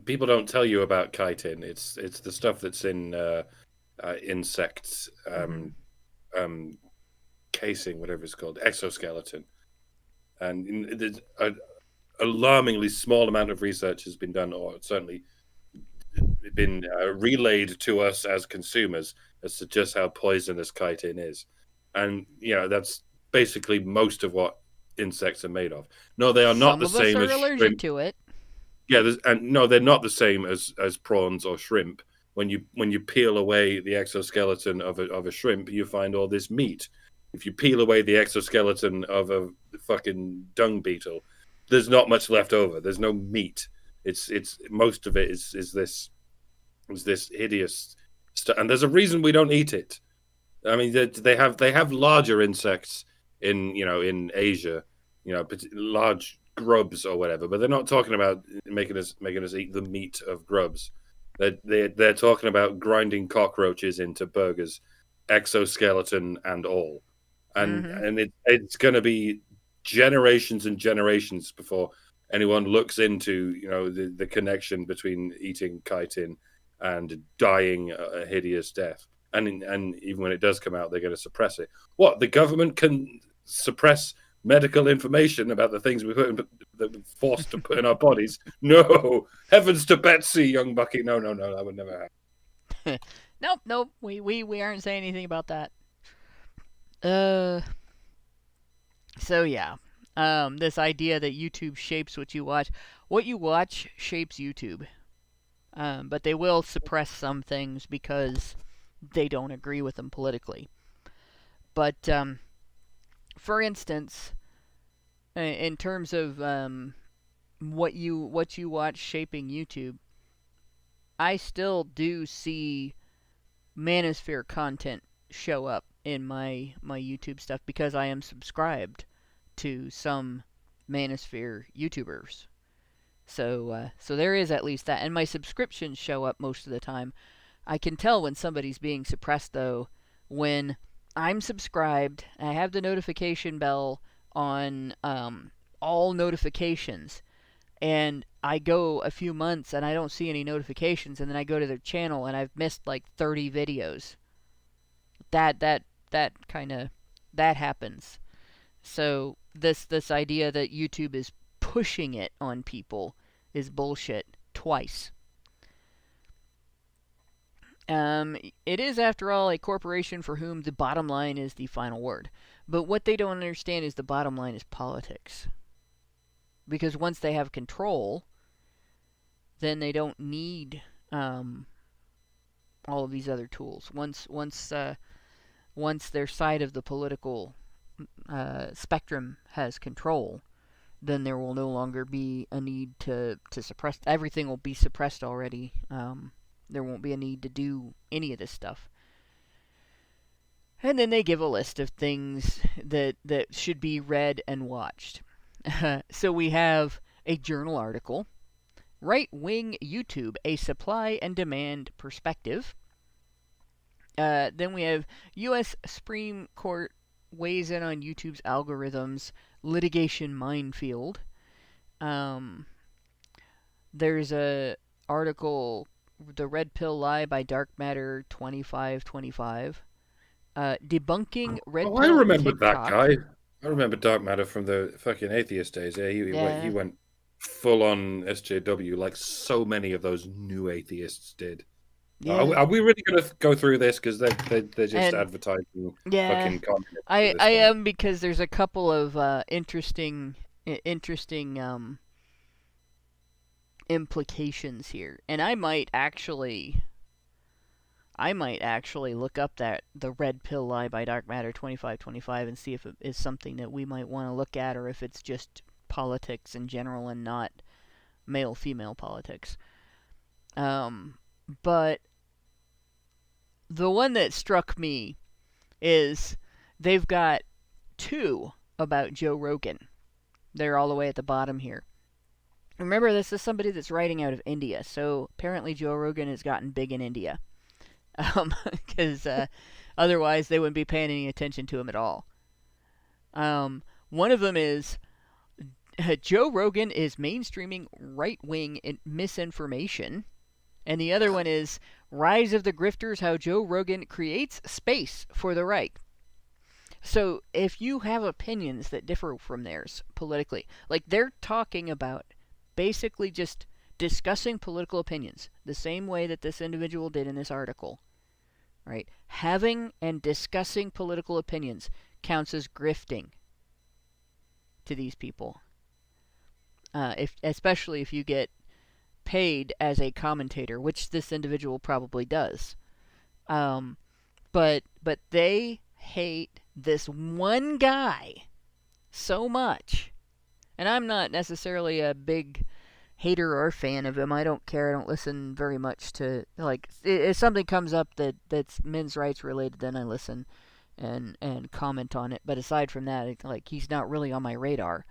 people don't tell you about chitin. It's the stuff that's in insects. Casing, whatever it's called, exoskeleton, and there's an alarmingly small amount of research has been done, or certainly been relayed to us as consumers as to just how poisonous chitin is, and that's basically most of what insects are made of. No, they are not the same as allergic shrimp. to it. Yeah, no, they're not the same as prawns or shrimp. When you peel away the exoskeleton of a shrimp, you find all this meat. If you peel away the exoskeleton of a fucking dung beetle, there's not much left over. There's no meat. It's most of it is this hideous stuff. And there's a reason we don't eat it. I mean, they have larger insects in Asia, large grubs or whatever, but they're not talking about making us eat the meat of grubs. They're talking about grinding cockroaches into burgers, exoskeleton and all, and it's going to be generations and generations before anyone looks into the connection between eating chitin and dying a hideous death. And even when it does come out, they're going to suppress it. What, the government can suppress medical information about the things that we're forced to put in our bodies? No, heavens to Betsy, young Bucky. No, that would never happen. Nope. We aren't saying anything about that. So yeah, this idea that YouTube shapes what you watch shapes YouTube. But they will suppress some things because they don't agree with them politically. But for instance, in terms of what you watch shaping YouTube, I still do see manosphere content show up in my YouTube stuff because I am subscribed to some manosphere YouTubers. So there is at least that, and my subscriptions show up most of the time. I can tell when somebody's being suppressed, though, when I'm subscribed, I have the notification bell on all notifications, and I go a few months and I don't see any notifications, and then I go to their channel and I've missed like 30 videos. That happens. So this idea that YouTube is pushing it on people is bullshit twice. It is, after all, a corporation for whom the bottom line is the final word. But what they don't understand is the bottom line is politics. Because once they have control, then they don't need all of these other tools. Once their side of the political spectrum has control, then there will no longer be a need to suppress. Everything will be suppressed already. There won't be a need to do any of this stuff. And then they give a list of things that should be read and watched. So we have a journal article, Right-Wing YouTube, a Supply and Demand Perspective. Then we have U.S. Supreme Court weighs in on YouTube's algorithms, litigation minefield. There's a article, The Red Pill Lie by Dark Matter 2525. Debunking Red Pill I remember TikTok. that guy. I remember Dark Matter from the fucking atheist days. Yeah, he went full on SJW like so many of those new atheists did. Yeah. Are we really going to go through this? Because they're just advertising fucking content. I am, because there's a couple of interesting implications here, and I might actually look up the Red Pill Lie by Dark Matter 2525 and see if it is something that we might want to look at, or if it's just politics in general and not male-female politics. But the one that struck me is they've got two about Joe Rogan. They're all the way at the bottom here. Remember, this is somebody that's writing out of India, so apparently Joe Rogan has gotten big in India. Because otherwise they wouldn't be paying any attention to him at all. One of them is Joe Rogan is mainstreaming right-wing misinformation. And the other one is Rise of the Grifters, How Joe Rogan Creates Space for the Right. So if you have opinions that differ from theirs politically, like they're talking about basically just discussing political opinions, the same way that this individual did in this article, right? Having and discussing political opinions counts as grifting to these people. Especially if you get paid as a commentator, which this individual probably does. But they hate this one guy so much. And I'm not necessarily a big hater or fan of him. I don't care. I don't listen very much to, like, if something comes up that's men's rights related, then I listen and comment on it. But aside from that, like, he's not really on my radar.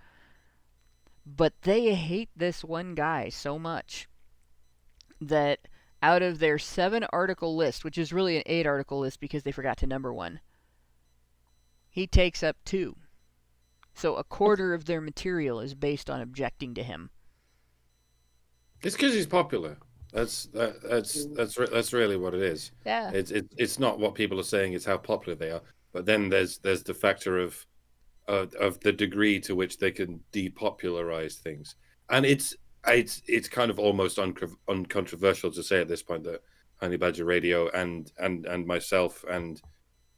But they hate this one guy so much that out of their 7-article list, which is really an 8-article list because they forgot to number one, he takes up 2. So a quarter of their material is based on objecting to him. It's because he's popular. That's really what it is. Yeah. It's not what people are saying; it's how popular they are. But then there's the factor of the degree to which they can depopularize things, and it's kind of almost uncontroversial to say at this point that Honey Badger Radio and myself and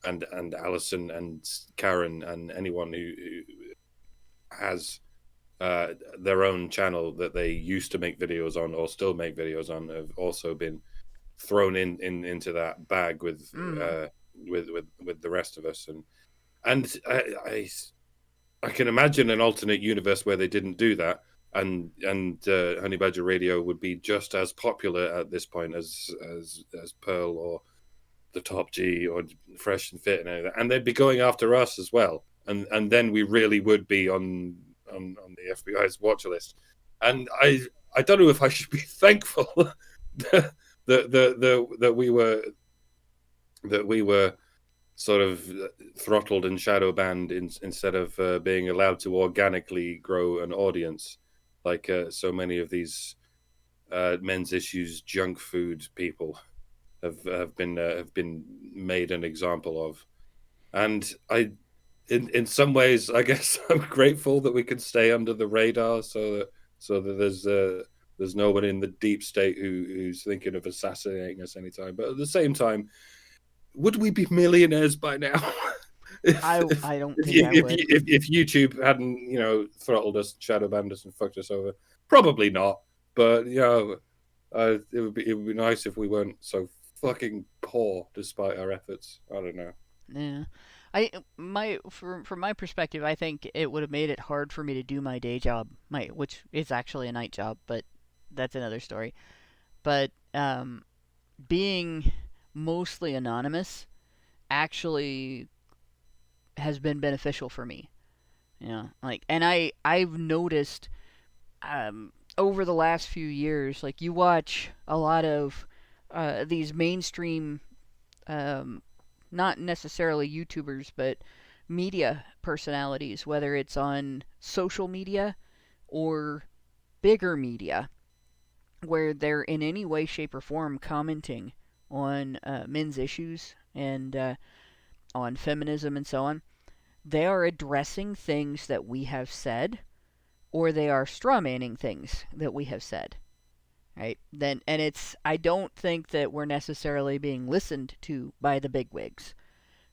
Alison and Karen and anyone who has their own channel that they used to make videos on or still make videos on have also been thrown into that bag with the rest of us, and I can imagine an alternate universe where they didn't do that, and Honey Badger Radio would be just as popular at this point as Pearl or the Top G or Fresh and Fit and everything, and they'd be going after us as well, and then we really would be on the FBI's watch list. And I don't know if I should be thankful that we were sort of throttled and shadow banned instead of being allowed to organically grow an audience, like so many of these men's issues junk food people have been made an example of. And in some ways, I guess I'm grateful that we can stay under the radar, so that there's no one in the deep state who's thinking of assassinating us anytime. But at the same time, would we be millionaires by now? I don't think I would. If YouTube hadn't, throttled us, shadow banned us, and fucked us over, probably not. But it would be nice if we weren't so fucking poor despite our efforts. I don't know. Yeah. From my perspective, I think it would have made it hard for me to do my day job, which is actually a night job, but that's another story. But being mostly anonymous actually has been beneficial for me. And I've noticed over the last few years, like, you watch a lot of these mainstream not necessarily YouTubers, but media personalities, whether it's on social media or bigger media, where they're in any way, shape, or form commenting on men's issues and on feminism and so on. They are addressing things that we have said, or they are strawmanning things that we have said. Right? I don't think that we're necessarily being listened to by the bigwigs.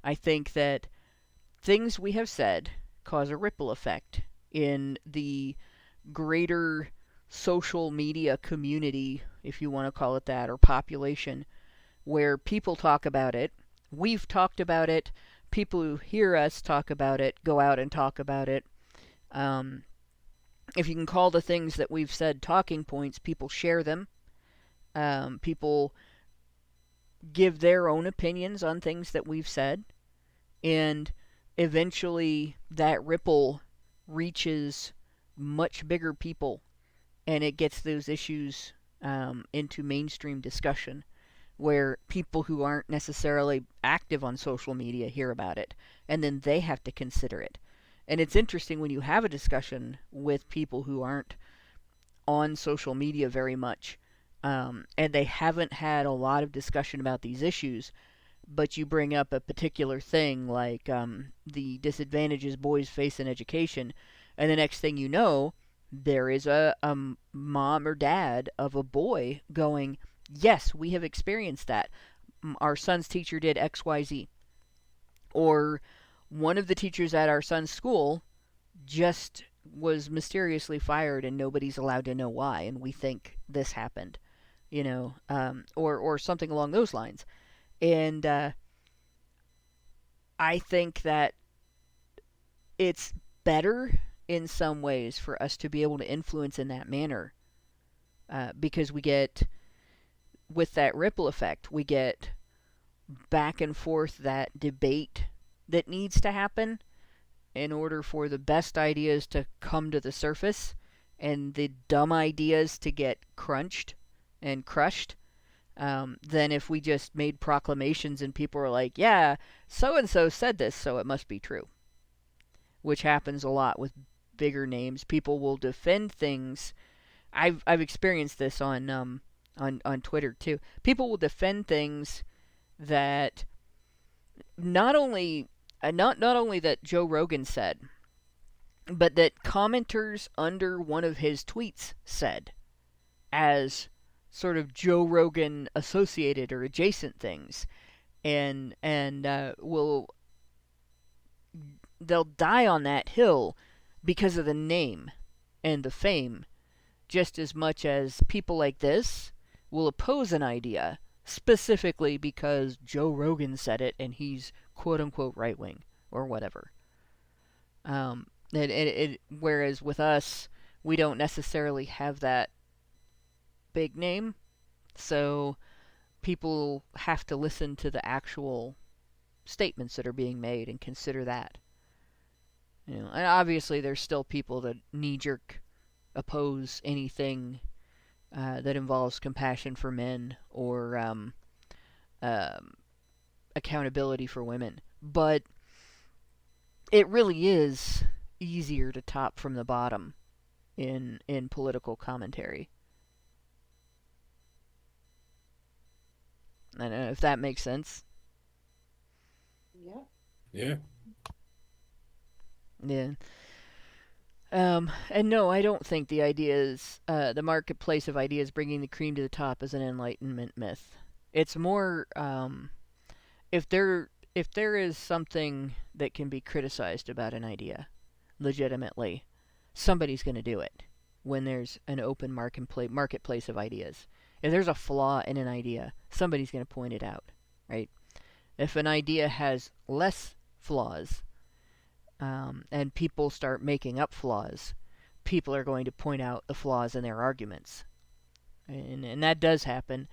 I think that things we have said cause a ripple effect in the greater social media community, if you want to call it that, or population, where people talk about it. We've talked about it. People who hear us talk about it go out and talk about it. If you can call the things that we've said talking points, people share them. People give their own opinions on things that we've said. And eventually that ripple reaches much bigger people, and it gets those issues into mainstream discussion, where people who aren't necessarily active on social media hear about it, and then they have to consider it. And it's interesting when you have a discussion with people who aren't on social media very much, and they haven't had a lot of discussion about these issues, but you bring up a particular thing like the disadvantages boys face in education, and the next thing you know, there is a mom or dad of a boy going, yes, we have experienced that. Our son's teacher did XYZ. Or one of the teachers at our son's school just was mysteriously fired and nobody's allowed to know why, and we think this happened, or something along those lines. And I think that it's better in some ways for us to be able to influence in that manner, because we get, with that ripple effect, we get back and forth that debate that needs to happen in order for the best ideas to come to the surface and the dumb ideas to get crunched and crushed, than if we just made proclamations and people were like, yeah, so-and-so said this, so it must be true. Which happens a lot with bigger names. People will defend things. I've experienced this on Twitter too. People will defend things that not only that Joe Rogan said, but that commenters under one of his tweets said, as sort of Joe Rogan associated or adjacent things, and they'll die on that hill because of the name and the fame, just as much as people like this will oppose an idea specifically because Joe Rogan said it and he's quote-unquote right-wing or whatever. Whereas with us, we don't necessarily have that big name, so people have to listen to the actual statements that are being made and consider that. And obviously there's still people that knee-jerk oppose anything that involves compassion for men or accountability for women. But it really is easier to top from the bottom in political commentary. I don't know if that makes sense. Yeah. Yeah. Yeah. And no, I don't think the idea is the marketplace of ideas bringing the cream to the top is an Enlightenment myth. It's more if there is something that can be criticized about an idea legitimately, somebody's going to do it when there's an open marketplace of ideas. If there's a flaw in an idea, somebody's going to point it out, right? If an idea has less flaws, and people start making up flaws, people are going to point out the flaws in their arguments. And that does happen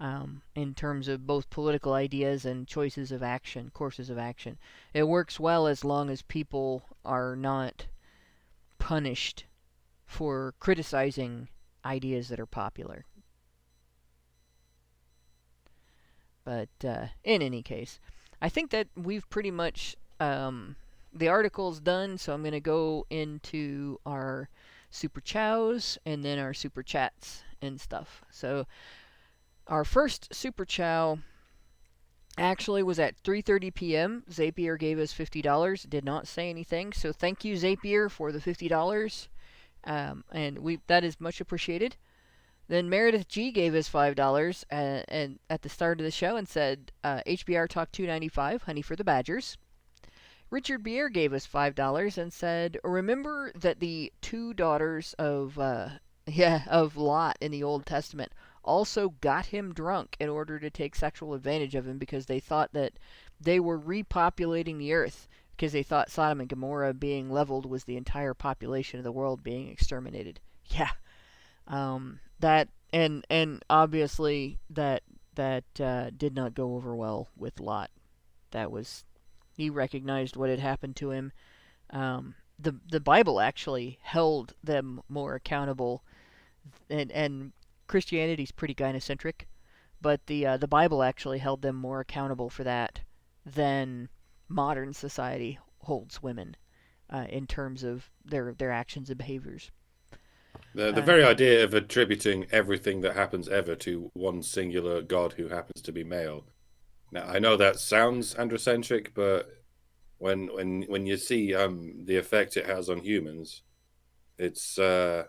in terms of both political ideas and choices of action, courses of action. It works well as long as people are not punished for criticizing ideas that are popular. But in any case, I think that we've pretty much... the article's done, so I'm going to go into our super chows and then our super chats and stuff. So our first super chow actually was at 3:30 p.m. Zapier gave us $50. Did not say anything, so thank you, Zapier, for the $50. And that is much appreciated. Then Meredith G gave us $5 and at the start of the show and said, HBR Talk 295, honey for the Badgers. Richard Beer gave us $5 and said, remember that the two daughters of Lot in the Old Testament also got him drunk in order to take sexual advantage of him because they thought that they were repopulating the earth because they thought Sodom and Gomorrah being leveled was the entire population of the world being exterminated. Yeah. That and obviously that did not go over well with Lot. He recognized what had happened to him. The Bible actually held them more accountable, and Christianity's pretty gynocentric, but the Bible actually held them more accountable for that than modern society holds women in terms of their actions and behaviors. The very idea of attributing everything that happens ever to one singular God who happens to be male. Now, I know that sounds androcentric, but when you see the effect it has on humans, it's kind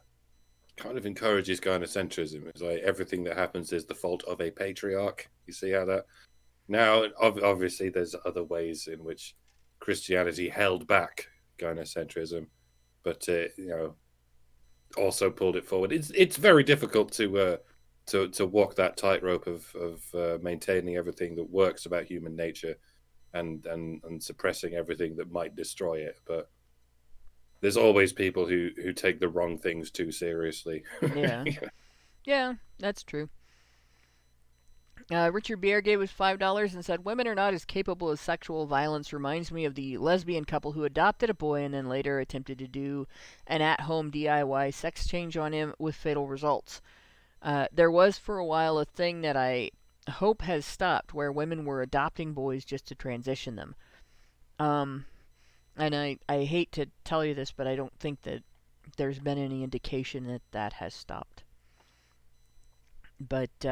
of encourages gynocentrism. It's like everything that happens is the fault of a patriarch. You see how that? Now, obviously, there's other ways in which Christianity held back gynocentrism, but also pulled it forward. It's very difficult to walk that tightrope of maintaining everything that works about human nature and suppressing everything that might destroy it. But there's always people who take the wrong things too seriously. Yeah. Yeah, that's true. Richard Beer gave us $5 and said, women are not as capable of sexual violence. Reminds me of the lesbian couple who adopted a boy and then later attempted to do an at-home DIY sex change on him with fatal results. There was for a while a thing that I hope has stopped where women were adopting boys just to transition them. And I hate to tell you this, but I don't think that there's been any indication that has stopped. But,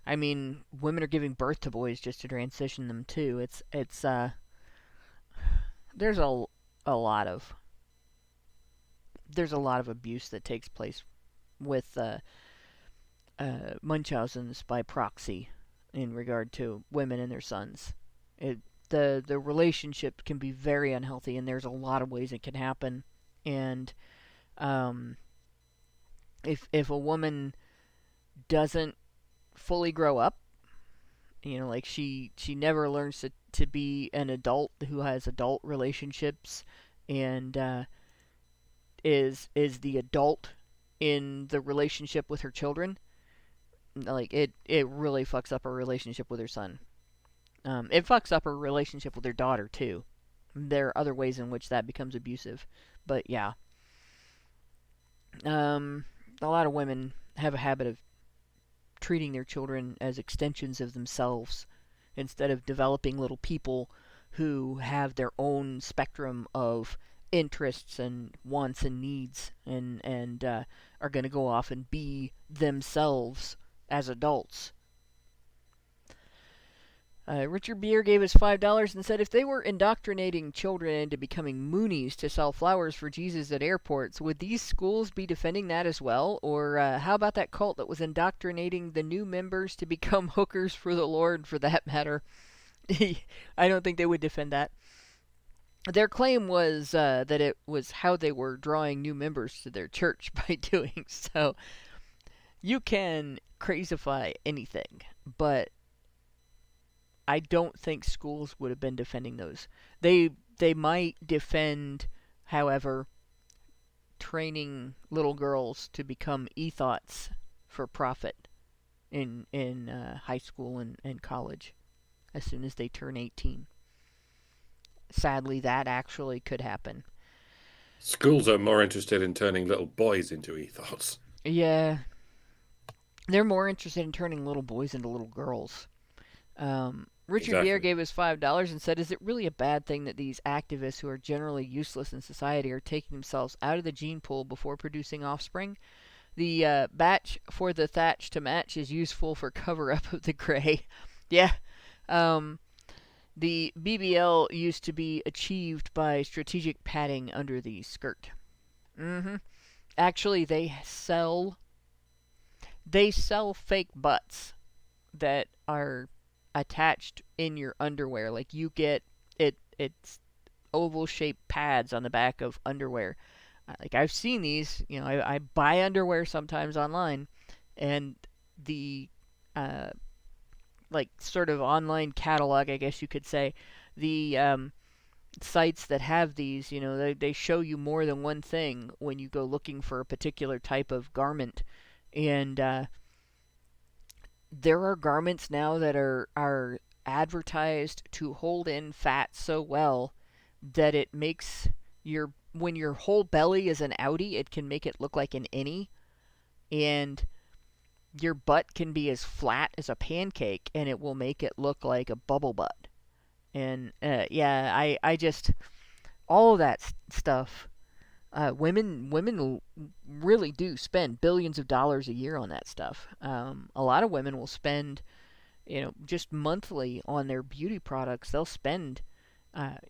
I mean, women are giving birth to boys just to transition them too. There's a lot of abuse that takes place with Munchausen's by proxy in regard to women and their sons. The relationship can be very unhealthy, and there's a lot of ways it can happen. And if a woman doesn't fully grow up, like she never learns to be an adult who has adult relationships and is the adult in the relationship with her children, like it really fucks up her relationship with her son. It fucks up her relationship with her daughter too. There are other ways in which that becomes abusive, but yeah. A lot of women have a habit of treating their children as extensions of themselves instead of developing little people who have their own spectrum of interests and wants and needs and are going to go off and be themselves as adults. Richard Beer gave us $5 and said if they were indoctrinating children into becoming Moonies to sell flowers for Jesus at airports, would these schools be defending that as well? Or how about that cult that was indoctrinating the new members to become hookers for the Lord, for that matter? I don't think they would defend that. Their claim was that it was how they were drawing new members to their church by doing so. You can crazify anything, but I don't think schools would have been defending those. They might defend, however, training little girls to become ethoughts for profit in high school and college as soon as they turn 18. Sadly, that actually could happen. Schools are more interested in turning little boys into ethos. Yeah. They're more interested in turning little boys into little girls. Richard Beer gave us $5 and said, is it really a bad thing that these activists who are generally useless in society are taking themselves out of the gene pool before producing offspring? The batch for the thatch to match is useful for cover-up of the gray. Yeah. The BBL used to be achieved by strategic padding under the skirt. Actually, they sell fake butts that are attached in your underwear. Like you get it's oval-shaped pads on the back of underwear. Like I've seen these. You know, I buy underwear sometimes online, and the like sort of online catalog, I guess you could say, the sites that have these, you know, they show you more than one thing when you go looking for a particular type of garment. And there are garments now that are advertised to hold in fat so well that it makes when your whole belly is an outie, it can make it look like an innie. And your butt can be as flat as a pancake, and it will make it look like a bubble butt. And yeah, I just all of that stuff. Women really do spend billions of dollars a year on that stuff. A lot of women will spend, you know, just monthly on their beauty products. They'll spend,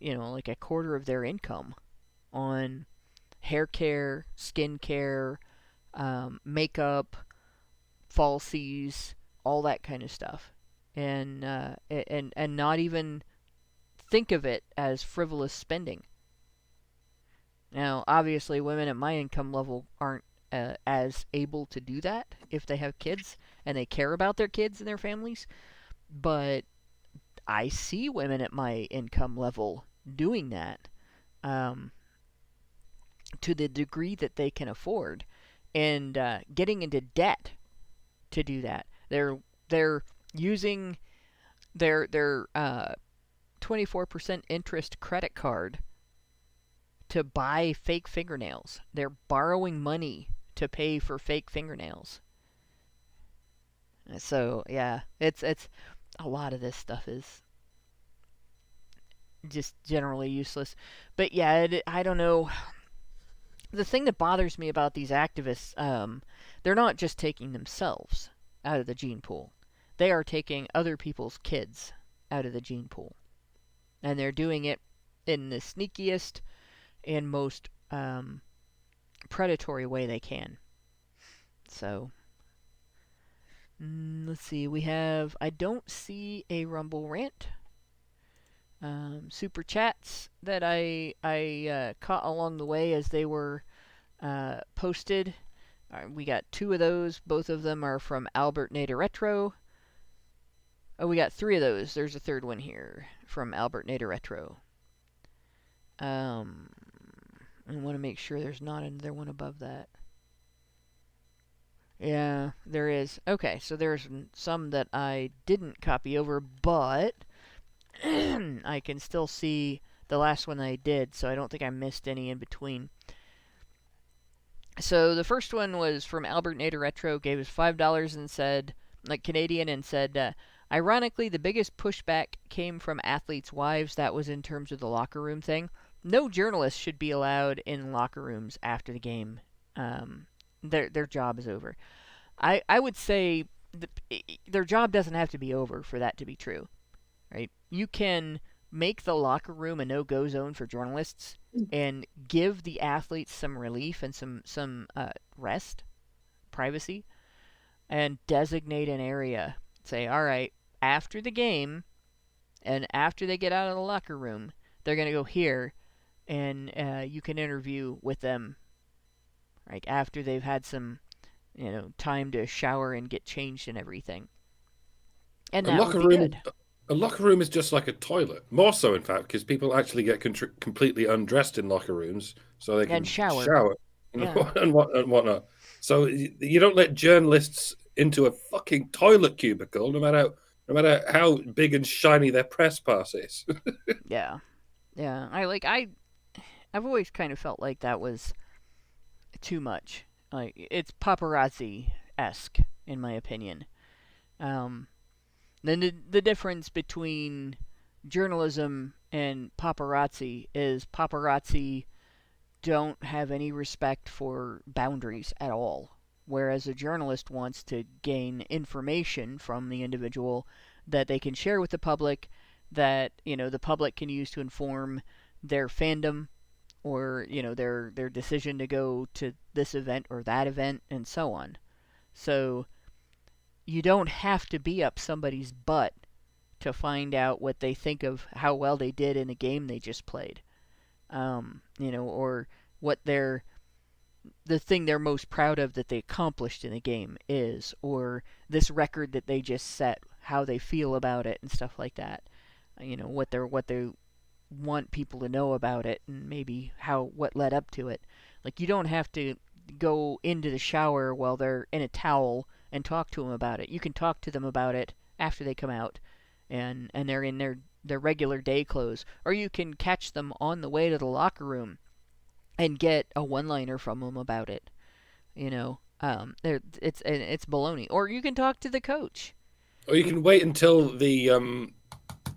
you know, like a quarter of their income on hair care, skin care, makeup, falsies, all that kind of stuff, and not even think of it as frivolous spending. Now, obviously, women at my income level aren't as able to do that if they have kids and they care about their kids and their families, but I see women at my income level doing that to the degree that they can afford, and getting into debt to do that. They're using their 24% interest credit card to buy fake fingernails. They're borrowing money to pay for fake fingernails. So yeah, it's a lot of this stuff is just generally useless. But yeah, I don't know. The thing that bothers me about these activists, they're not just taking themselves out of the gene pool. They are taking other people's kids out of the gene pool. And they're doing it in the sneakiest and most predatory way they can. So, let's see. I don't see a Rumble rant. Super chats that I caught along the way as they were posted. We got 2 of those. Both of them are from Albert Nader Retro. Oh, we got 3 of those. There's a third one here from Albert Nader Retro. I want to make sure there's not another one above that. Yeah, there is. Okay, so there's some that I didn't copy over, but I can still see the last one I did, so I don't think I missed any in between. So the first one was from Albert Nader Retro, gave us $5 and said, like Canadian, and said, ironically, the biggest pushback came from athletes' wives. That was in terms of the locker room thing. No journalist should be allowed in locker rooms after the game. Their job is over. I would say their job doesn't have to be over for that to be true, right? You can make the locker room a no-go zone for journalists and give the athletes some relief and some rest, privacy, and designate an area. Say, all right, after the game and after they get out of the locker room, they're going to go here, and you can interview with them, right, after they've had some, time to shower and get changed and everything. And that would be good. A locker room is just like a toilet. More so, in fact, because people actually get completely undressed in locker rooms so they can shower and whatnot. So you don't let journalists into a fucking toilet cubicle, no matter how big and shiny their press pass is. Yeah. I've always kind of felt like that was too much. Like, it's paparazzi-esque, in my opinion. Then the difference between journalism and paparazzi is paparazzi don't have any respect for boundaries at all, whereas a journalist wants to gain information from the individual that they can share with the public, that the public can use to inform their fandom or their decision to go to this event or that event and so on. So you don't have to be up somebody's butt to find out what they think of how well they did in a game they just played, or what the thing they're most proud of that they accomplished in a game is, or this record that they just set, how they feel about it and stuff like that. What they want people to know about it, and maybe what led up to it. Like, you don't have to go into the shower while they're in a towel and talk to them about it. You can talk to them about it after they come out and they're in their regular day clothes, or you can catch them on the way to the locker room and get a one-liner from them about it. It's baloney. Or you can talk to the coach. Or you can wait until the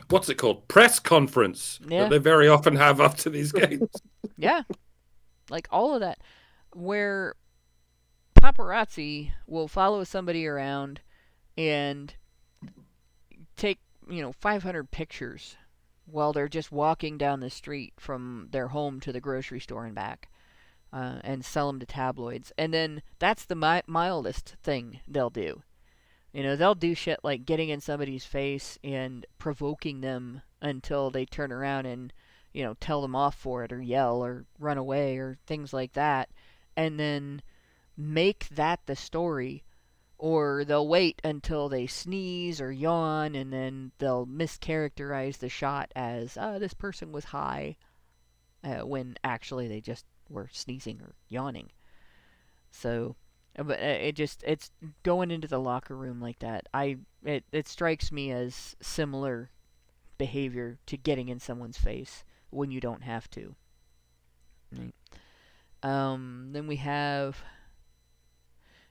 what's it called? Press conference that they very often have after these games. Yeah. Like all of that. Where paparazzi will follow somebody around and take, 500 pictures while they're just walking down the street from their home to the grocery store and back, and sell them to tabloids. And then that's the mildest thing they'll do. They'll do shit like getting in somebody's face and provoking them until they turn around and, tell them off for it or yell or run away or things like that. And then make that the story, or they'll wait until they sneeze or yawn, and then they'll mischaracterize the shot as, this person was high, when actually they just were sneezing or yawning. So, but it's going into the locker room like that. It strikes me as similar behavior to getting in someone's face when you don't have to. Right. Then we have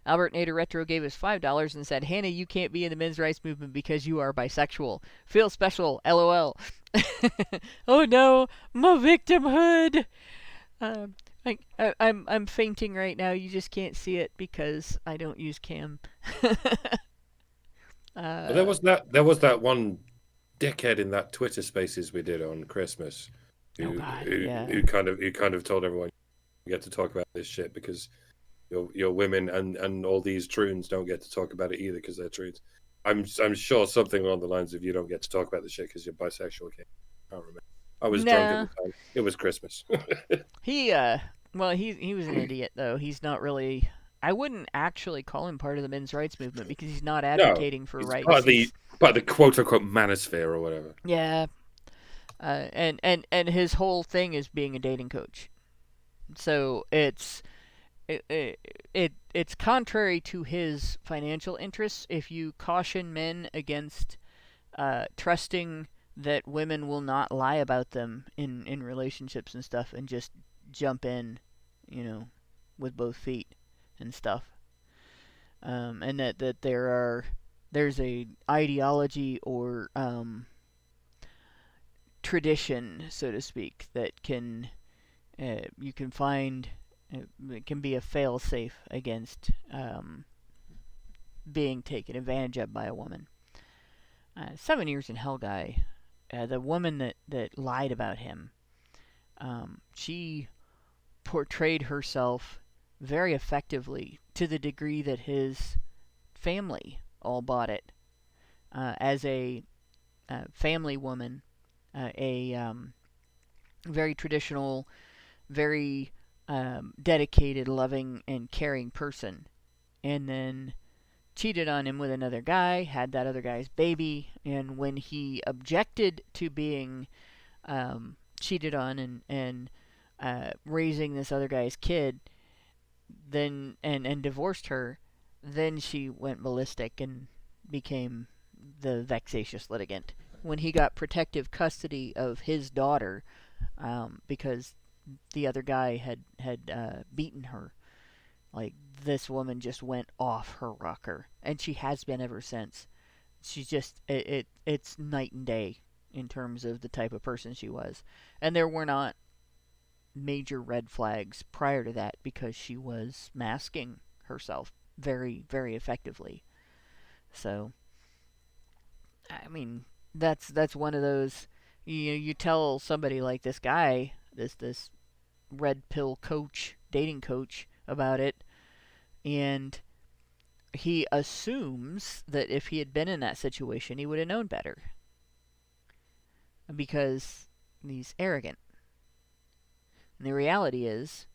Albert Nader Retro gave us $5 and said, Hannah, you can't be in the men's rights movement because you are bisexual. Feel special, LOL. Oh no, my victimhood. I'm fainting right now. You just can't see it because I don't use cam. There was that one dickhead in that Twitter Spaces we did on Christmas who kind of told everyone you get to talk about this shit because you're women, and all these troons don't get to talk about it either because they're troons. I'm sure something along the lines of you don't get to talk about the shit because you're bisexual. I can't remember. I was drunk at the time. It was Christmas. He was an idiot though. He's not really. I wouldn't actually call him part of the men's rights movement because he's not advocating for rights. Part of the quote unquote manosphere or whatever. Yeah. And his whole thing is being a dating coach. So it's contrary to his financial interests if you caution men against trusting that women will not lie about them in relationships and stuff and just jump in, with both feet and stuff. And that there's a ideology or tradition, so to speak, that can you can find it can be a fail-safe against being taken advantage of by a woman. 7 years in hell guy, the woman that lied about him, she portrayed herself very effectively to the degree that his family all bought it. As a family woman, a very traditional, very dedicated, loving, and caring person, and then cheated on him with another guy, had that other guy's baby, and when he objected to being cheated on and raising this other guy's kid, then and divorced her, then she went ballistic and became the vexatious litigant. When he got protective custody of his daughter, because the other guy had beaten her, like, this woman just went off her rocker, and she has been ever since. She's just it's night and day in terms of the type of person she was, and there were not major red flags prior to that because she was masking herself very, very effectively. So, I mean, that's one of those, you tell somebody like this guy, this red pill coach, dating coach, about it, and he assumes that if he had been in that situation, he would have known better because he's arrogant. And the reality is,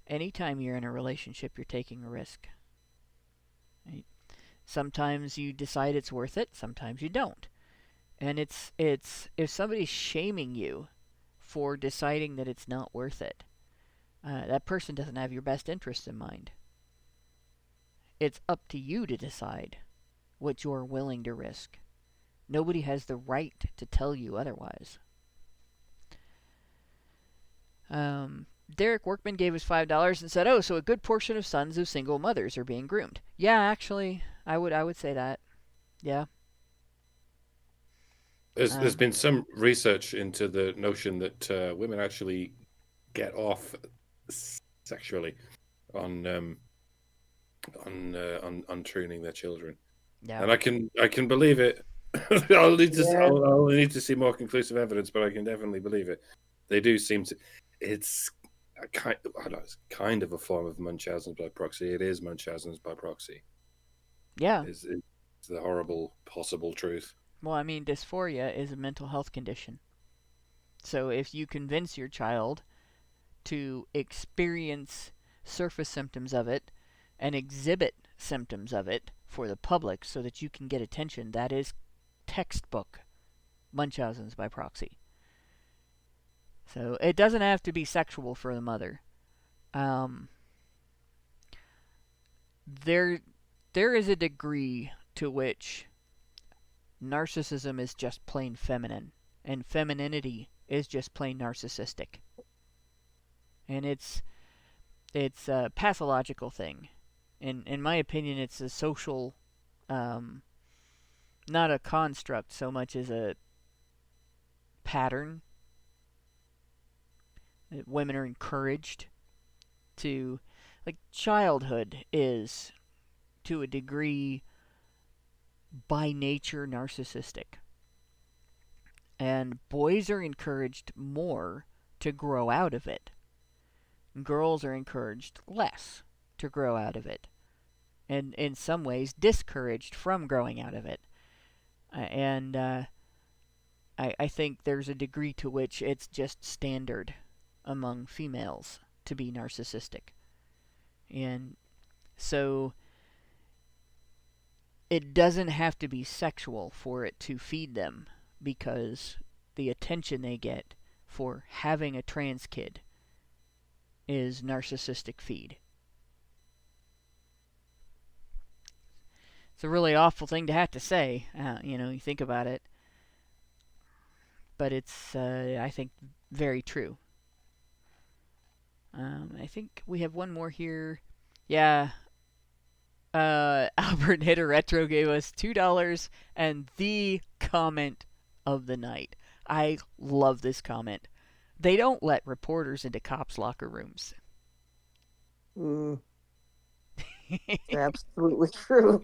anytime you're in a relationship, you're taking a risk. Right? Sometimes you decide it's worth it, sometimes you don't. And it's if somebody's shaming you for deciding that it's not worth it, that person doesn't have your best interest in mind. It's up to you to decide what you're willing to risk. Nobody has the right to tell you otherwise. Derek Workman gave us $5 and said, "Oh, so a good portion of sons of single mothers are being groomed." Yeah, actually, I would say that. Yeah. There's been some research into the notion that women actually get off sexually on tuning their children. Yeah. And I can believe it. I'll need to see more conclusive evidence, but I can definitely believe it. They do seem to. It's kind of a form of Munchausen's by proxy. It is Munchausen's by proxy. Yeah. It's the horrible possible truth. Well, I mean, dysphoria is a mental health condition. So if you convince your child to experience surface symptoms of it and exhibit symptoms of it for the public so that you can get attention, that is textbook Munchausen's by proxy. So it doesn't have to be sexual for the mother. There is a degree to which narcissism is just plain feminine, and femininity is just plain narcissistic. And it's a pathological thing. In my opinion, it's a social, not a construct so much as a pattern. Women are encouraged to, like, childhood is, to a degree, by nature narcissistic. And boys are encouraged more to grow out of it. Girls are encouraged less to grow out of it. And in some ways discouraged from growing out of it. And I think there's a degree to which it's just standard among females to be narcissistic. And so it doesn't have to be sexual for it to feed them, because the attention they get for having a trans kid is narcissistic feed. It's a really awful thing to have to say, you think about it. But it's, I think, very true. I think we have one more here. Yeah. Albert Hitter Retro gave us $2 and the comment of the night. I love this comment. They don't let reporters into cops' locker rooms. Absolutely true.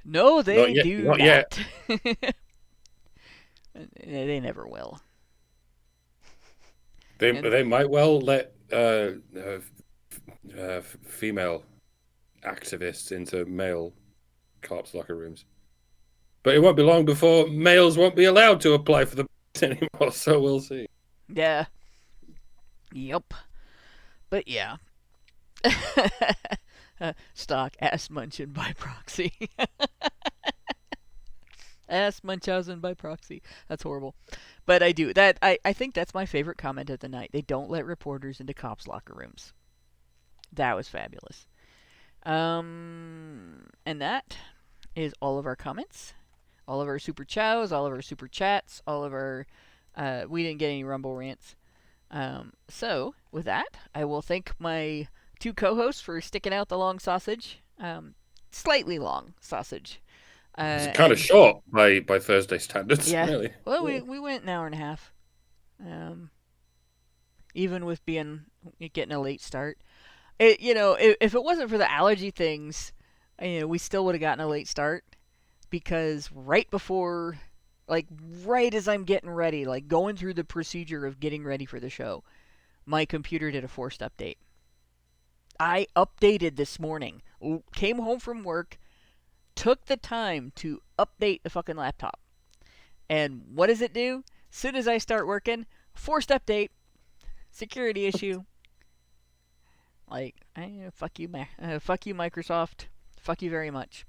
No, they Not yet, do not not. yet. They never will. They might well let female activists into male cops' locker rooms, but it won't be long before males won't be allowed to apply for the anymore. So we'll see. Yeah. Yep. But yeah. Stock ass munching by proxy. Ass Munchausen by proxy. That's horrible. But I do. I think that's my favorite comment of the night. They don't let reporters into cops' locker rooms. That was fabulous. And that is all of our comments. All of our super chows, all of our super chats, all of our... we didn't get any Rumble rants. So, with that, I will thank my two co-hosts for sticking out the long sausage. Slightly long sausage. It's kind of short by Thursday standards. Yeah. Really. Well, we went an hour and a half. Even with getting a late start. If it wasn't for the allergy things, we still would have gotten a late start, because right before, right as I'm getting ready, going through the procedure of getting ready for the show, my computer did a forced update. I updated this morning, came home from work, took the time to update the fucking laptop. And what does it do? As soon as I start working, forced update, security issue. Fuck you, Microsoft. Fuck you very much.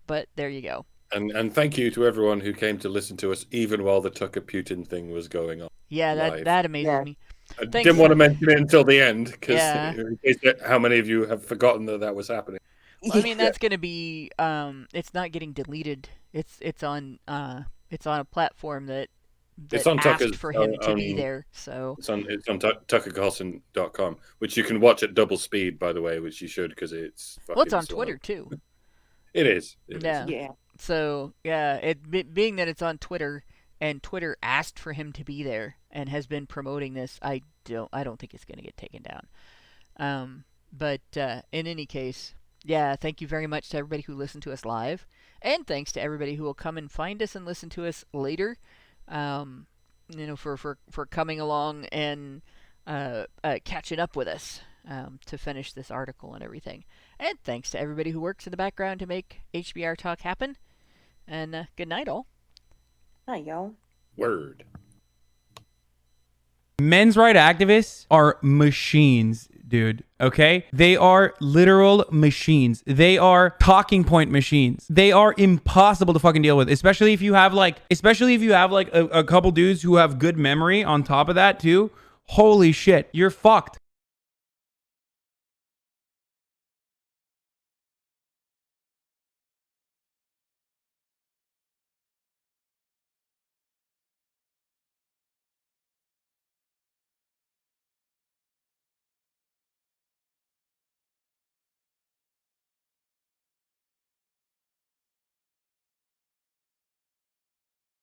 But there you go. And thank you to everyone who came to listen to us, even while the Tucker Putin thing was going on. Yeah, that amazes me. I didn't want to mention it until the end, because how many of you have forgotten that was happening? Well, I mean, that's going to be. It's not getting deleted. It's on a platform that it's on asked Tucker's, for him to be there. So it's on tuckercarlson.com, which you can watch at double speed, by the way, which you should, because it's. Well, it's on Twitter too. It is. Yeah. So yeah, being that it's on Twitter, and Twitter asked for him to be there and has been promoting this, I don't think it's going to get taken down. But in any case, yeah, thank you very much to everybody who listened to us live, and thanks to everybody who will come and find us and listen to us later. For coming along and catching up with us to finish this article and everything. And thanks to everybody who works in the background to make HBR Talk happen. And good night, all. Hi, y'all. Word. Men's rights activists are machines, dude. Okay? They are literal machines. They are talking point machines. They are impossible to fucking deal with, especially if you have a couple dudes who have good memory on top of that too. Holy shit, you're fucked.